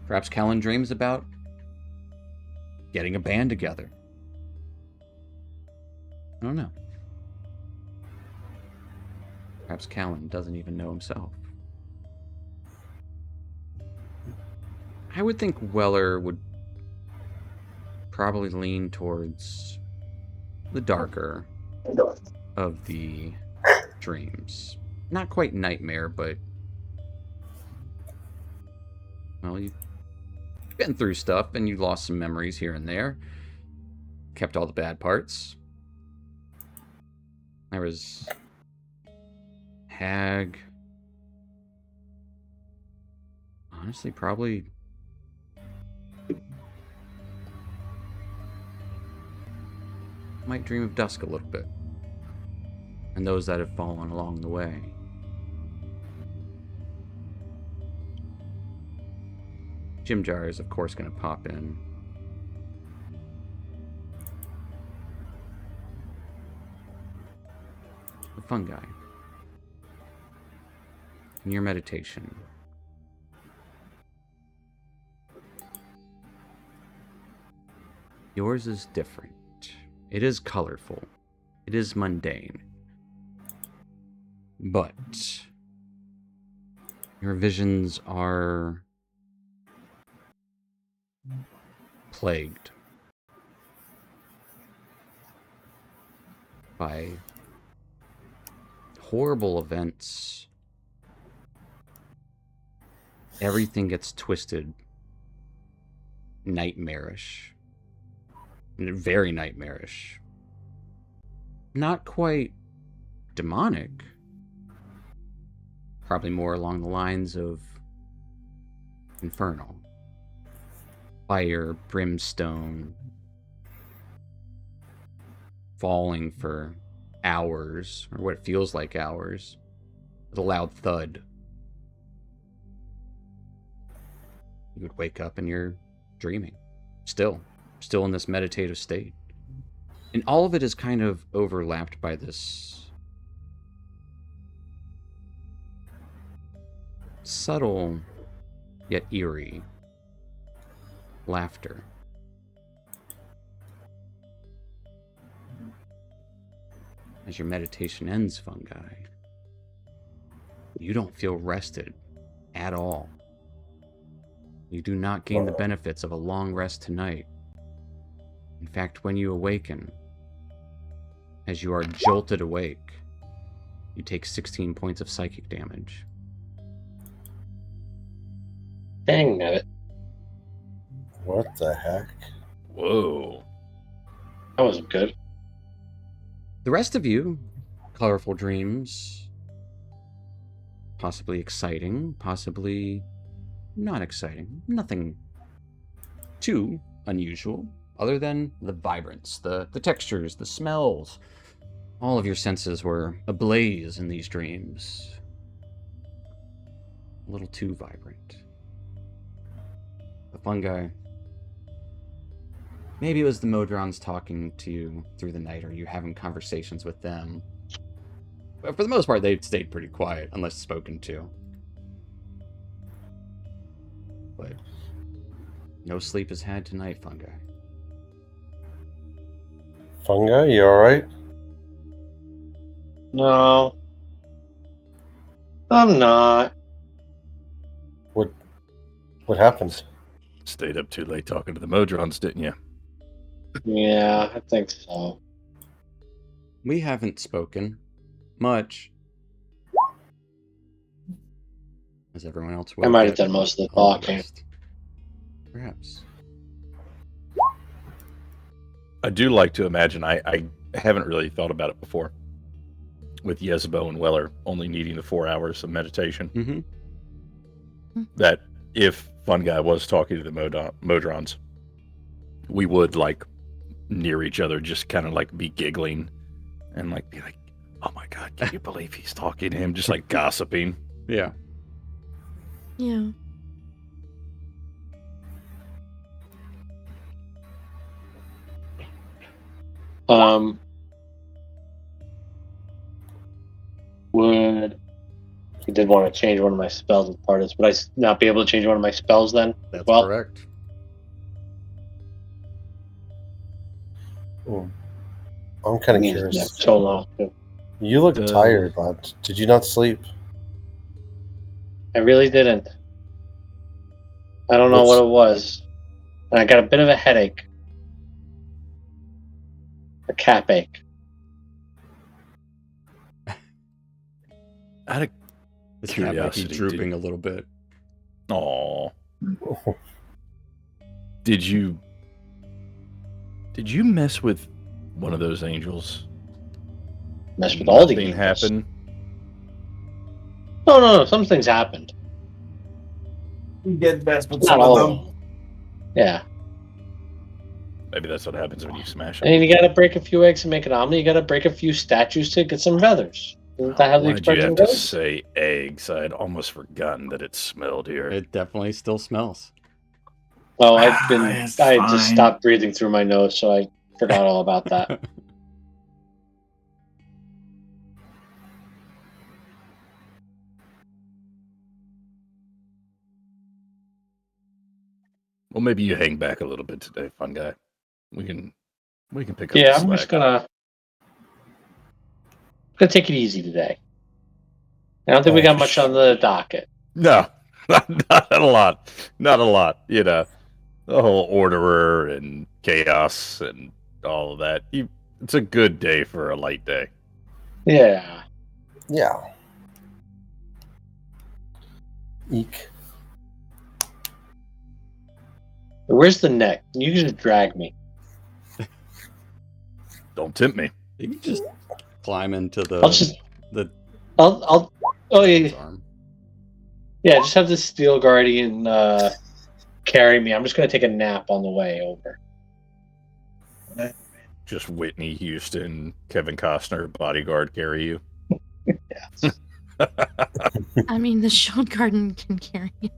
Perhaps Callan dreams about getting a band together. I don't know. Perhaps Callan doesn't even know himself. I would think Weller would probably lean towards the darker of the dreams. Not quite nightmare, but... well, you've been through stuff, and you lost some memories here and there. Kept all the bad parts. There was... Hag. Honestly, probably... might dream of Dusk a little bit. And those that have fallen along the way. Jim Jar is, of course, going to pop in. The fungi. In your meditation. Yours is different. It is colorful. It is mundane. But your visions are plagued by horrible events. Everything gets twisted, nightmarish, very nightmarish. Not quite demonic. Probably more along the lines of infernal. Fire, brimstone, falling for hours, or what it feels like hours, with a loud thud. You would wake up and you're dreaming. Still in this meditative state. And all of it is kind of overlapped by this subtle yet eerie laughter. As your meditation ends, fungi, you don't feel rested at all. You do not gain the benefits of a long rest tonight. In fact, when you awaken, as you are jolted awake, you take 16 points of psychic damage. Dang it. What the heck? Whoa. That wasn't good. The rest of you, colorful dreams, possibly exciting, possibly not exciting. Nothing too unusual, other than the vibrance, the textures, the smells. All of your senses were ablaze in these dreams. A little too vibrant. The fungi. Maybe it was the Modrons talking to you through the night, or you having conversations with them. But for the most part, they stayed pretty quiet, unless spoken to. But no sleep is had tonight, fungi. Fungi, you alright? No. I'm not. What happened? Stayed up too late talking to the Modrons, didn't you? Yeah, I think so. We haven't spoken much. As everyone else I might have done most of the talking. Perhaps. I do like to imagine, I haven't really thought about it before, with Yezebo and Weller only needing the 4 hours of meditation, that if Fungi was talking to the Modrons, we would, like, near each other, just kind of, like, be giggling and, like, be like, oh my god, can you believe he's talking to him? Just, like, gossiping. Yeah. Yeah. Would I did want to change one of my spells as part of this, would I not be able to change one of my spells then? That's well, correct. I'm kind of Yeah, curious. so long. You look tired, lad. Did you not sleep? I really didn't. I don't know what it was. And I got a bit of a headache. A cap ache. Out of This cat might be curiosity, drooping a little bit. Aw. Did you mess with one of those angels? Mess with all the Nothing angels. happened? No. Some things happened. You did best with Not some all of of them. them. Yeah. Maybe that's what happens when you smash I mean, them. you gotta break a few eggs to make an omelet. You gotta break a few statues to get some feathers. Isn't that how the Why'd you expression have to goes? say eggs? I had almost forgotten that it smelled here. It definitely still smells. Oh, I It's just fine. stopped breathing through my nose, so I forgot all about that. Well, maybe you hang back a little bit today, fun guy. We can pick up Yeah, the I'm slack. just gonna take it easy today. I don't think we got much on the docket. No, not a lot. Not a lot. You know, the whole orderer and chaos and all of that. It's a good day for a light day. Yeah. Yeah. Eek. Where's the neck? You can just drag me. Don't tempt me. You can just climb into I'll oh yeah. arm. Yeah, just have the Steel Guardian carry me. I'm just gonna take a nap on the way over. Just Whitney Houston, Kevin Costner, bodyguard carry you. I mean, the shield garden can carry you.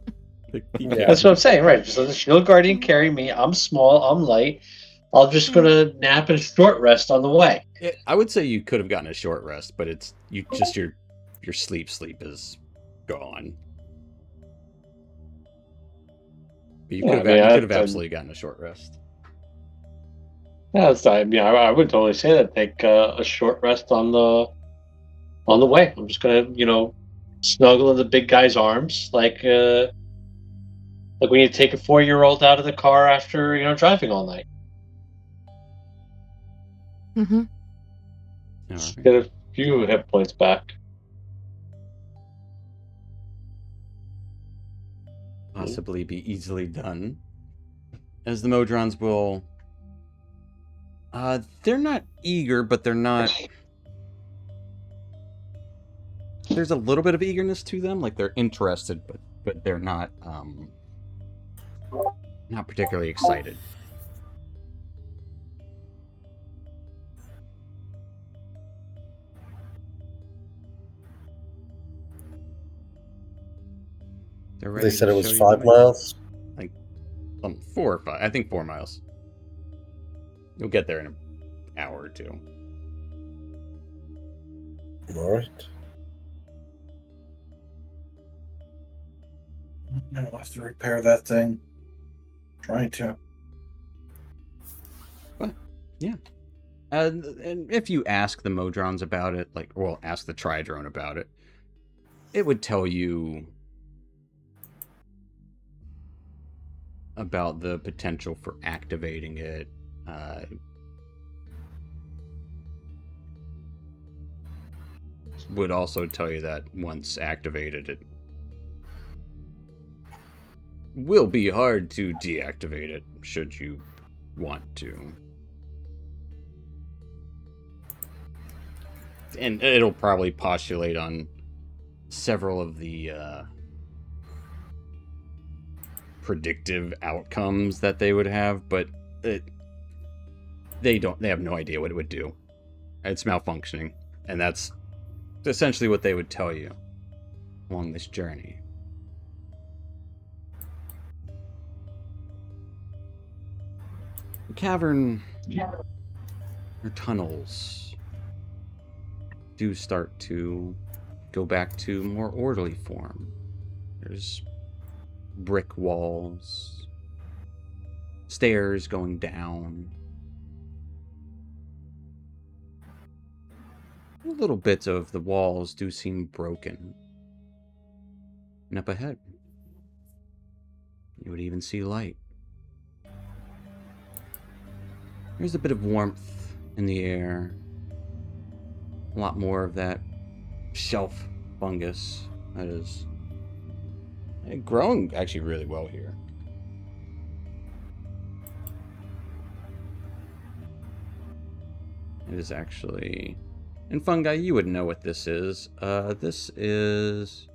Yeah. That's what I'm saying, right? So the Shield Guardian carry me. I'm small. I'm light. I'm just gonna nap and short rest on the way. I would say you could have gotten a short rest, but it's your sleep is gone. But you could have absolutely gotten a short rest. Yeah, I would totally say that. Take a short rest on the way. I'm just gonna, snuggle in the big guy's arms, like when you take a 4-year-old out of the car after driving all night. Mm-hmm. Right. Get a few hit points back. Possibly be easily done, as the Modrons will. They're not eager, but they're not. There's a little bit of eagerness to them, like they're interested, but they're not not particularly excited. They said it was 5 miles? Like 4 or 5. I think 4 miles. You'll get there in an hour or two. All right. I'll have to repair that thing. Trying to. But, yeah. And if you ask the Modrons about it, ask the Tridrone about it, it would tell you about the potential for activating it. Would also tell you that once activated, it will be hard to deactivate it should you want to. And it'll probably postulate on several of the predictive outcomes that they would have, but they have no idea what it would do. It's malfunctioning, and that's essentially what they would tell you along this journey. The cavern or tunnels do start to go back to more orderly form. There's brick walls, stairs going down, little bits of the walls do seem broken. And up ahead, you would even see light. There's a bit of warmth in the air. A lot more of that shelf fungus that is growing actually really well here. It is actually... And fungi, you would know what this is. This is...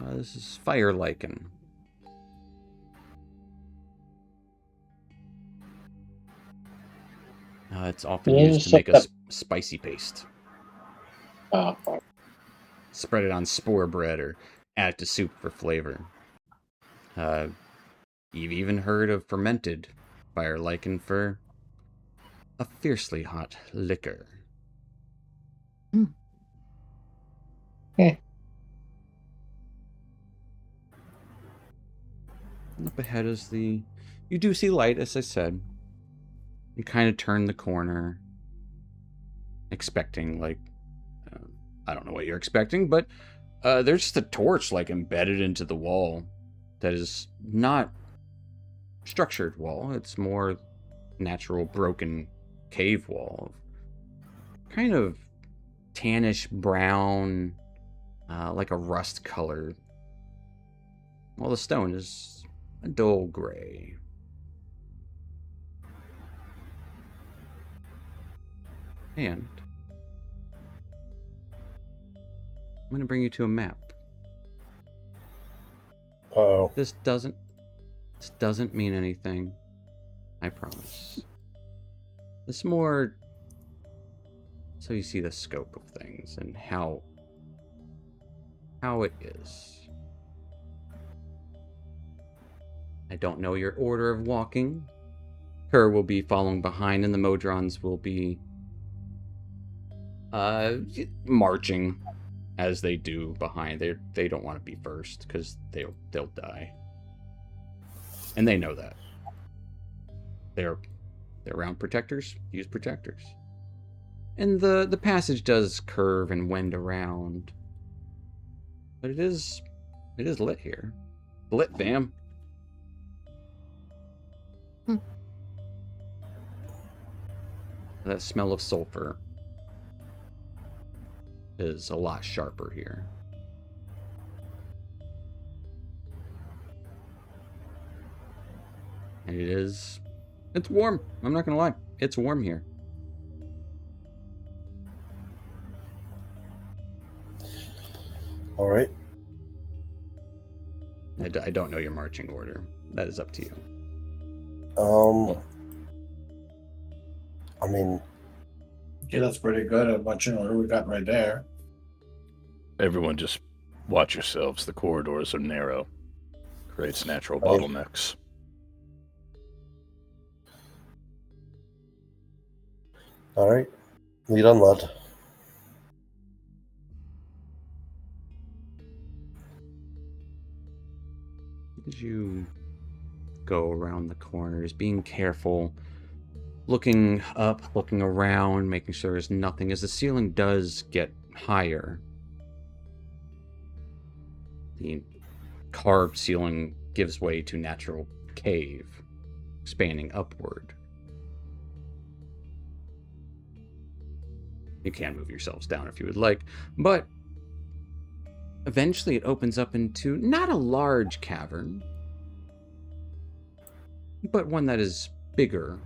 this is fire lichen. It's often used to make a spicy paste. Spread it on spore bread or add it to soup for flavor. You've even heard of fermented fire lichen for a fiercely hot liquor. Yeah. Up ahead is you do see light, as I said. You kind of turn the corner, expecting, I don't know what you're expecting, but There's just a torch like embedded into the wall that is not structured wall. It's more natural broken cave wall. Kind of tannish brown, like a rust color. While the stone is a dull gray. And I'm going to bring you to a map. Uh-oh. This doesn't mean anything. I promise. This is more so you see the scope of things and how it is. I don't know your order of walking. Kerr will be following behind, and the Modrons will be marching as they do behind. They don't want to be first because they'll die, and they know that. They're round protectors. Use protectors, and the passage does curve and wend around, but it is lit here. Lit, fam. That smell of sulfur is a lot sharper here. And it's warm. I'm not gonna lie. It's warm here. All right. I don't know your marching order. That is up to you. I mean, Yeah, that's pretty good. A bunch of order we got right there. Everyone just watch yourselves. The corridors are narrow. Creates natural Right. bottlenecks. all right. Lead on, lad. As you go around the corners, being careful, looking up, looking around, making sure there's nothing, as the ceiling does get higher. The carved ceiling gives way to natural cave, expanding upward. You can move yourselves down if you would like, but eventually it opens up into not a large cavern, but one that is bigger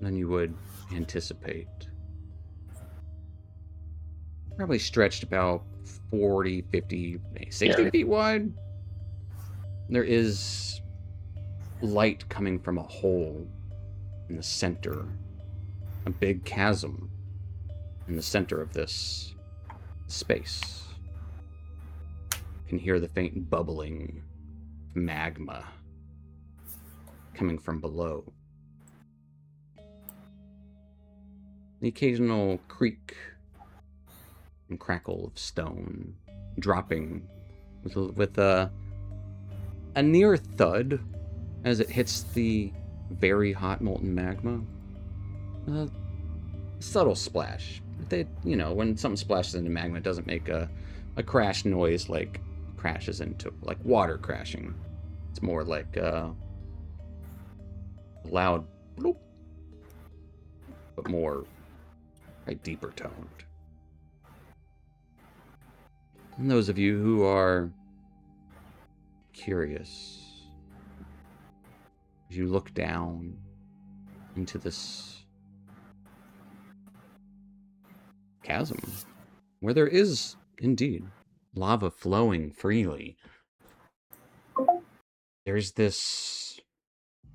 than you would anticipate. Probably stretched about 40, 50, 60 feet wide. There is light coming from a hole in the center. A big chasm in the center of this space. You can hear the faint bubbling magma coming from below. The occasional creak and crackle of stone dropping with a near thud as it hits the very hot molten magma. A subtle splash. When something splashes into magma, it doesn't make a crash noise like crashes into like water crashing. It's more like a loud bloop, but more like deeper toned. And those of you who are curious, as you look down into this chasm, where there is indeed lava flowing freely, there's this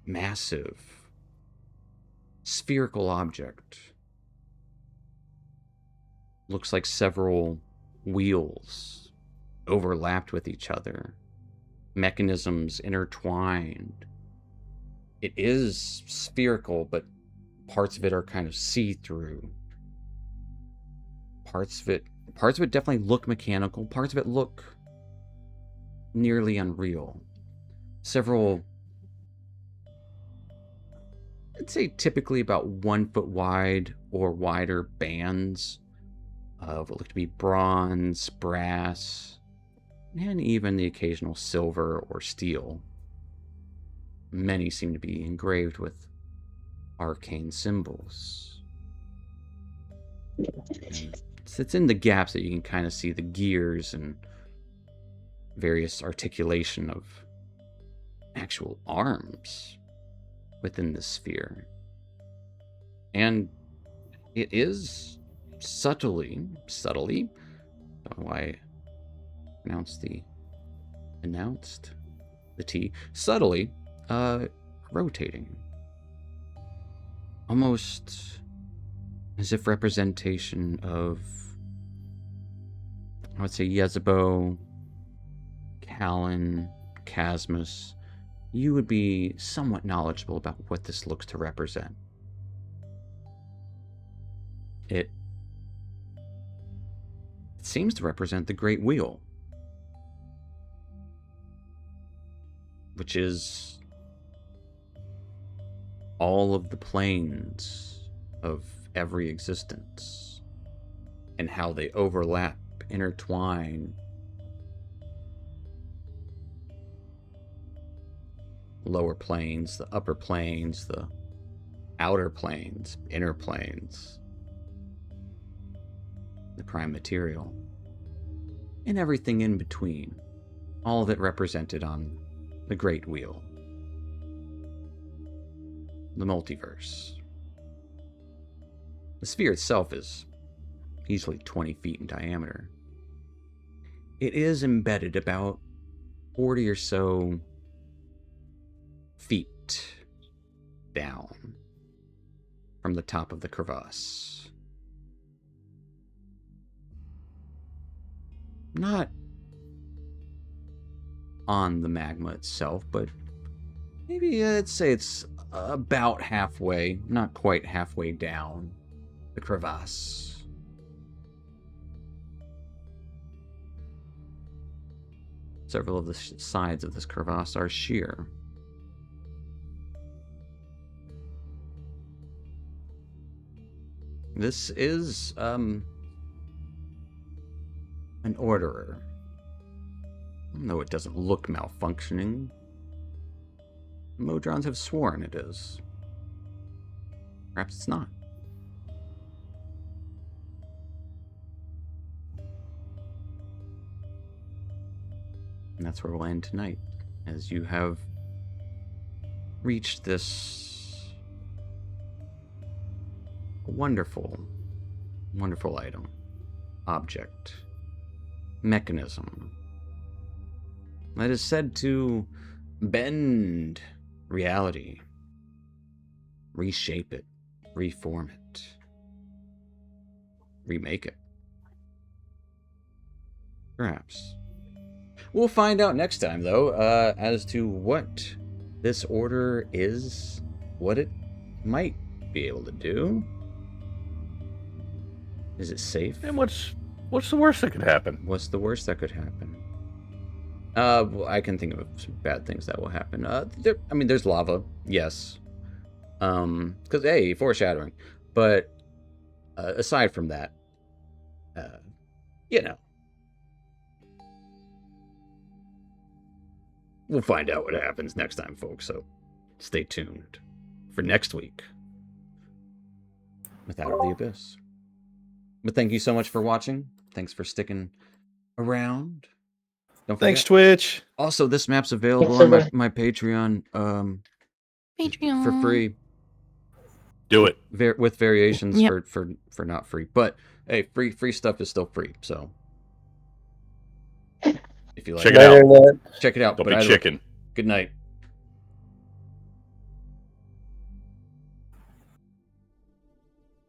massive spherical object. Looks like several wheels overlapped with each other, mechanisms intertwined. It is spherical, but parts of it are kind of see-through. Parts of it definitely look mechanical. Parts of it look nearly unreal. Several, I'd say typically about 1 foot wide or wider bands of what look to be bronze, brass, and even the occasional silver or steel. Many seem to be engraved with arcane symbols. And it's in the gaps that you can kind of see the gears and various articulation of actual arms within this sphere. And it is subtly, I don't know why I announced the T, subtly rotating. Almost as if representation of, I would say, Yezebo, Callan, Casmus. You would be somewhat knowledgeable about what this looks to represent. It seems to represent the Great Wheel, which is all of the planes of every existence and how they overlap, intertwine. Lower planes, the upper planes, the outer planes, inner planes, the prime material, and everything in between. All of it represented on the Great Wheel. The multiverse. The sphere itself is easily 20 feet in diameter. It is embedded about 40 or so feet down from the top of the crevasse. Not on the magma itself, but maybe I'd say it's about halfway, not quite halfway down the crevasse. Several of the sides of this crevasse are sheer. This is an orderer. Though it doesn't look malfunctioning, Modrons have sworn it is. Perhaps it's not. And that's where we'll end tonight, as you have reached this wonderful, wonderful item, object, mechanism that is said to bend reality, reshape it, reform it, remake it. Perhaps. We'll find out next time, though, as to what this order is, what it might be able to do. Is it safe? And what's the worst that could happen? What's the worst that could happen? Well, I can think of some bad things that will happen. There's lava, yes. Because, hey, foreshadowing. But aside from that, we'll find out what happens next time, folks. So stay tuned for next week with Out of the Abyss. But thank you so much for watching. Thanks for sticking around. Don't forget. Thanks, Twitch. Also, this map's available on my Patreon. Patreon for free. Do it with variations for not free. But hey, free stuff is still free. So if you like check it out. Check it out. Don't be chicken. Good night.